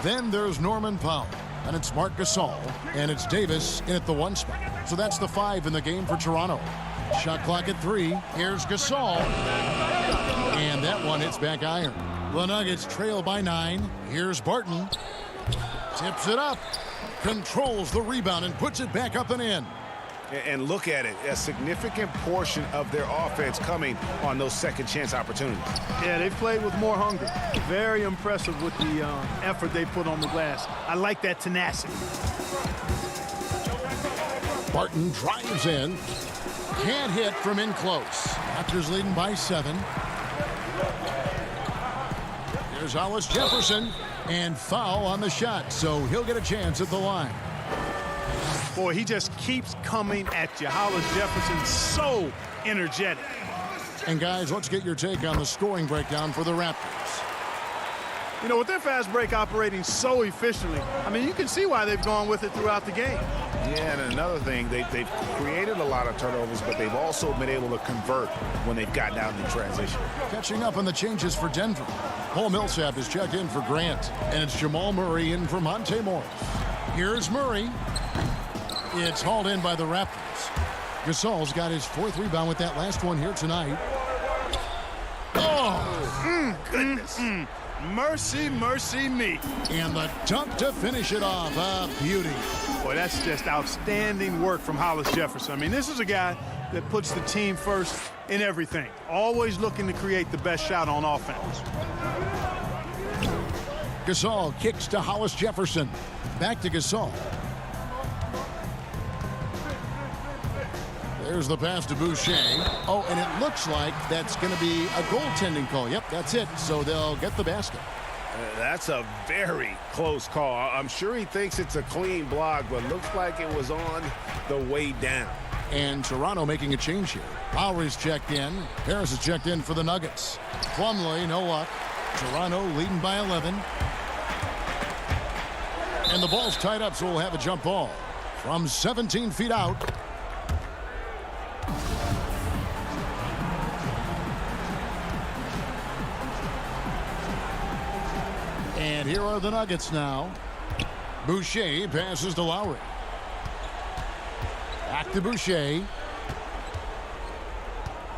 Then there's Norman Powell. And it's Marc Gasol. And it's Davis in at the 1 spot. So that's the 5 in the game for Toronto. Shot clock at 3. Here's Gasol. And that one hits back iron. The Nuggets trail by 9. Here's Barton. Tips it up. Controls the rebound and puts it back up and in. And look at it, a significant portion of their offense coming on those second chance opportunities. Yeah, they've played with more hunger. Very impressive with the effort they put on the glass. I like that tenacity. Barton drives in. Can't hit from in close. Raptors leading by 7. Here's Hollis Jefferson. And foul on the shot, so he'll get a chance at the line. Boy, he just keeps coming at you. Hollis Jefferson, so energetic. And guys, let's get your take on the scoring breakdown for the Raptors. You know, with their fast break operating so efficiently, I mean, you can see why they've gone with it throughout the game. Yeah, and another thing, they've created a lot of turnovers, but they've also been able to convert when they've gotten out in transition. Catching up on the changes for Denver. Paul Millsap is checked in for Grant, and it's Jamal Murray in for Monte Morris. Here's Murray. It's hauled in by the Raptors. Gasol's got his 4th rebound with that last one here tonight. Oh, goodness. Mercy, mercy me. And the dunk to finish it off. A beauty. Boy, that's just outstanding work from Hollis Jefferson. I mean, this is a guy that puts the team first in everything. Always looking to create the best shot on offense. Gasol kicks to Hollis Jefferson. Back to Gasol. There's the pass to Boucher. Oh, and it looks like that's going to be a goaltending call. Yep, that's it. So they'll get the basket. That's a very close call. I'm sure he thinks it's a clean block, but looks like it was on the way down. And Toronto making a change here. Lowry's checked in. Harris is checked in for the Nuggets. Plumlee, no luck. Toronto leading by 11. And the ball's tied up, so we'll have a jump ball. From 17 feet out. And here are the Nuggets now. Boucher passes to Lowry. Back to Boucher.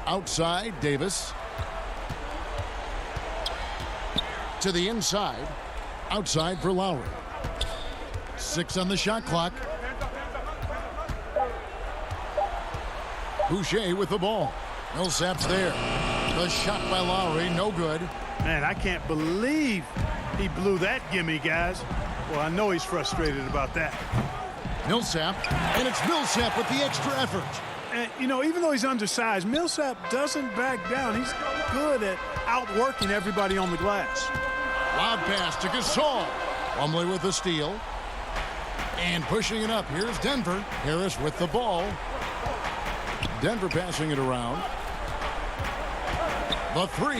Outside, Davis. To the inside. Outside for Lowry. 6 on the shot clock. Boucher with the ball. Millsap's there. The shot by Lowry, no good. Man, I can't believe he blew that gimme, guys. Well, I know he's frustrated about that. Millsap, and it's Millsap with the extra effort. And, you know, even though he's undersized, Millsap doesn't back down. He's good at outworking everybody on the glass. Loud pass to Gasol. Plumlee with the steal. And pushing it up. Here's Denver. Harris with the ball. Denver passing it around. The 3.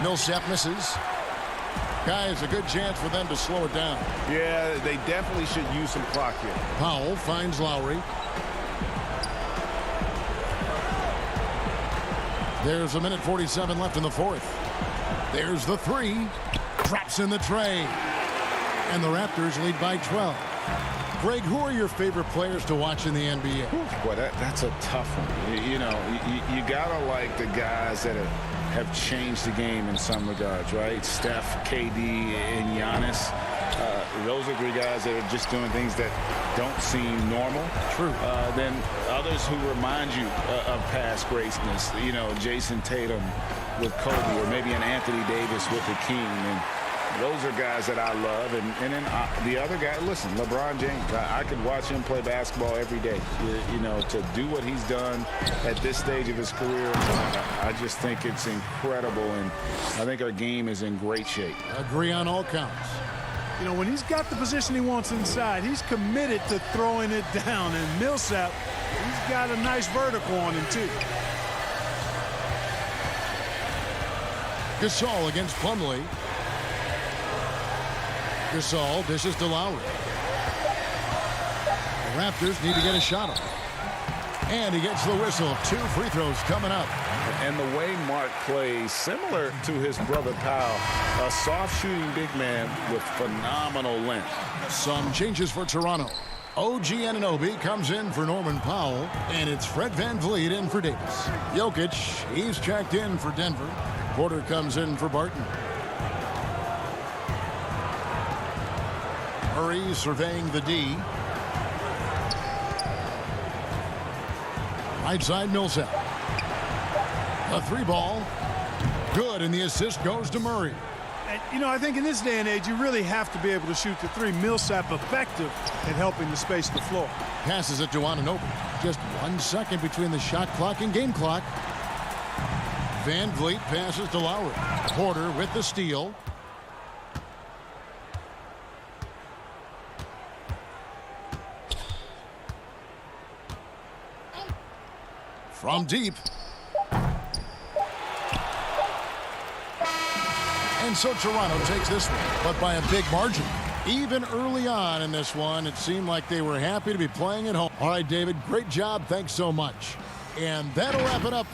Millsap misses. Guys, a good chance for them to slow it down. Yeah, they definitely should use some clock here. Powell finds Lowry. There's a minute 47 left in the fourth. There's the three. Drops in the tray. And the Raptors lead by 12. Greg, who are your favorite players to watch in the NBA? Boy, that's a tough one. You gotta like the guys that have changed the game in some regards, right? Steph, KD, and Giannis. Those are the guys that are just doing things that don't seem normal. True. Then others who remind you of past greatness. Jason Tatum with Kobe, or maybe an Anthony Davis with the King. And those are guys that I love. And then the other guy, listen, LeBron James. I could watch him play basketball every day. To do what he's done at this stage of his career, I just think it's incredible. And I think our game is in great shape. Agree on all counts. When he's got the position he wants inside, he's committed to throwing it down. And Millsap, he's got a nice vertical on him, too. Gasol against Plumlee. Gasol dishes to Lowry. The Raptors need to get a shot off. And he gets the whistle. 2 free throws coming up. And the way Mark plays, similar to his brother Kyle, a soft shooting big man with phenomenal length. Some changes for Toronto. OG Anunoby comes in for Norman Powell, and it's Fred VanVleet in for Davis. Jokic, he's checked in for Denver. Porter comes in for Barton. Murray surveying the D. Right side, Millsap. A 3-ball. Good, and the assist goes to Murray. And, I think in this day and age, you really have to be able to shoot the 3. Millsap effective at helping to space the floor. Passes it to Anunoby. Just 1 second between the shot clock and game clock. VanVleet passes to Lowry. Porter with the steal. From deep. And so Toronto takes this one, but by a big margin. Even early on in this one, it seemed like they were happy to be playing at home. All right, David, great job. Thanks so much. And that'll wrap it up.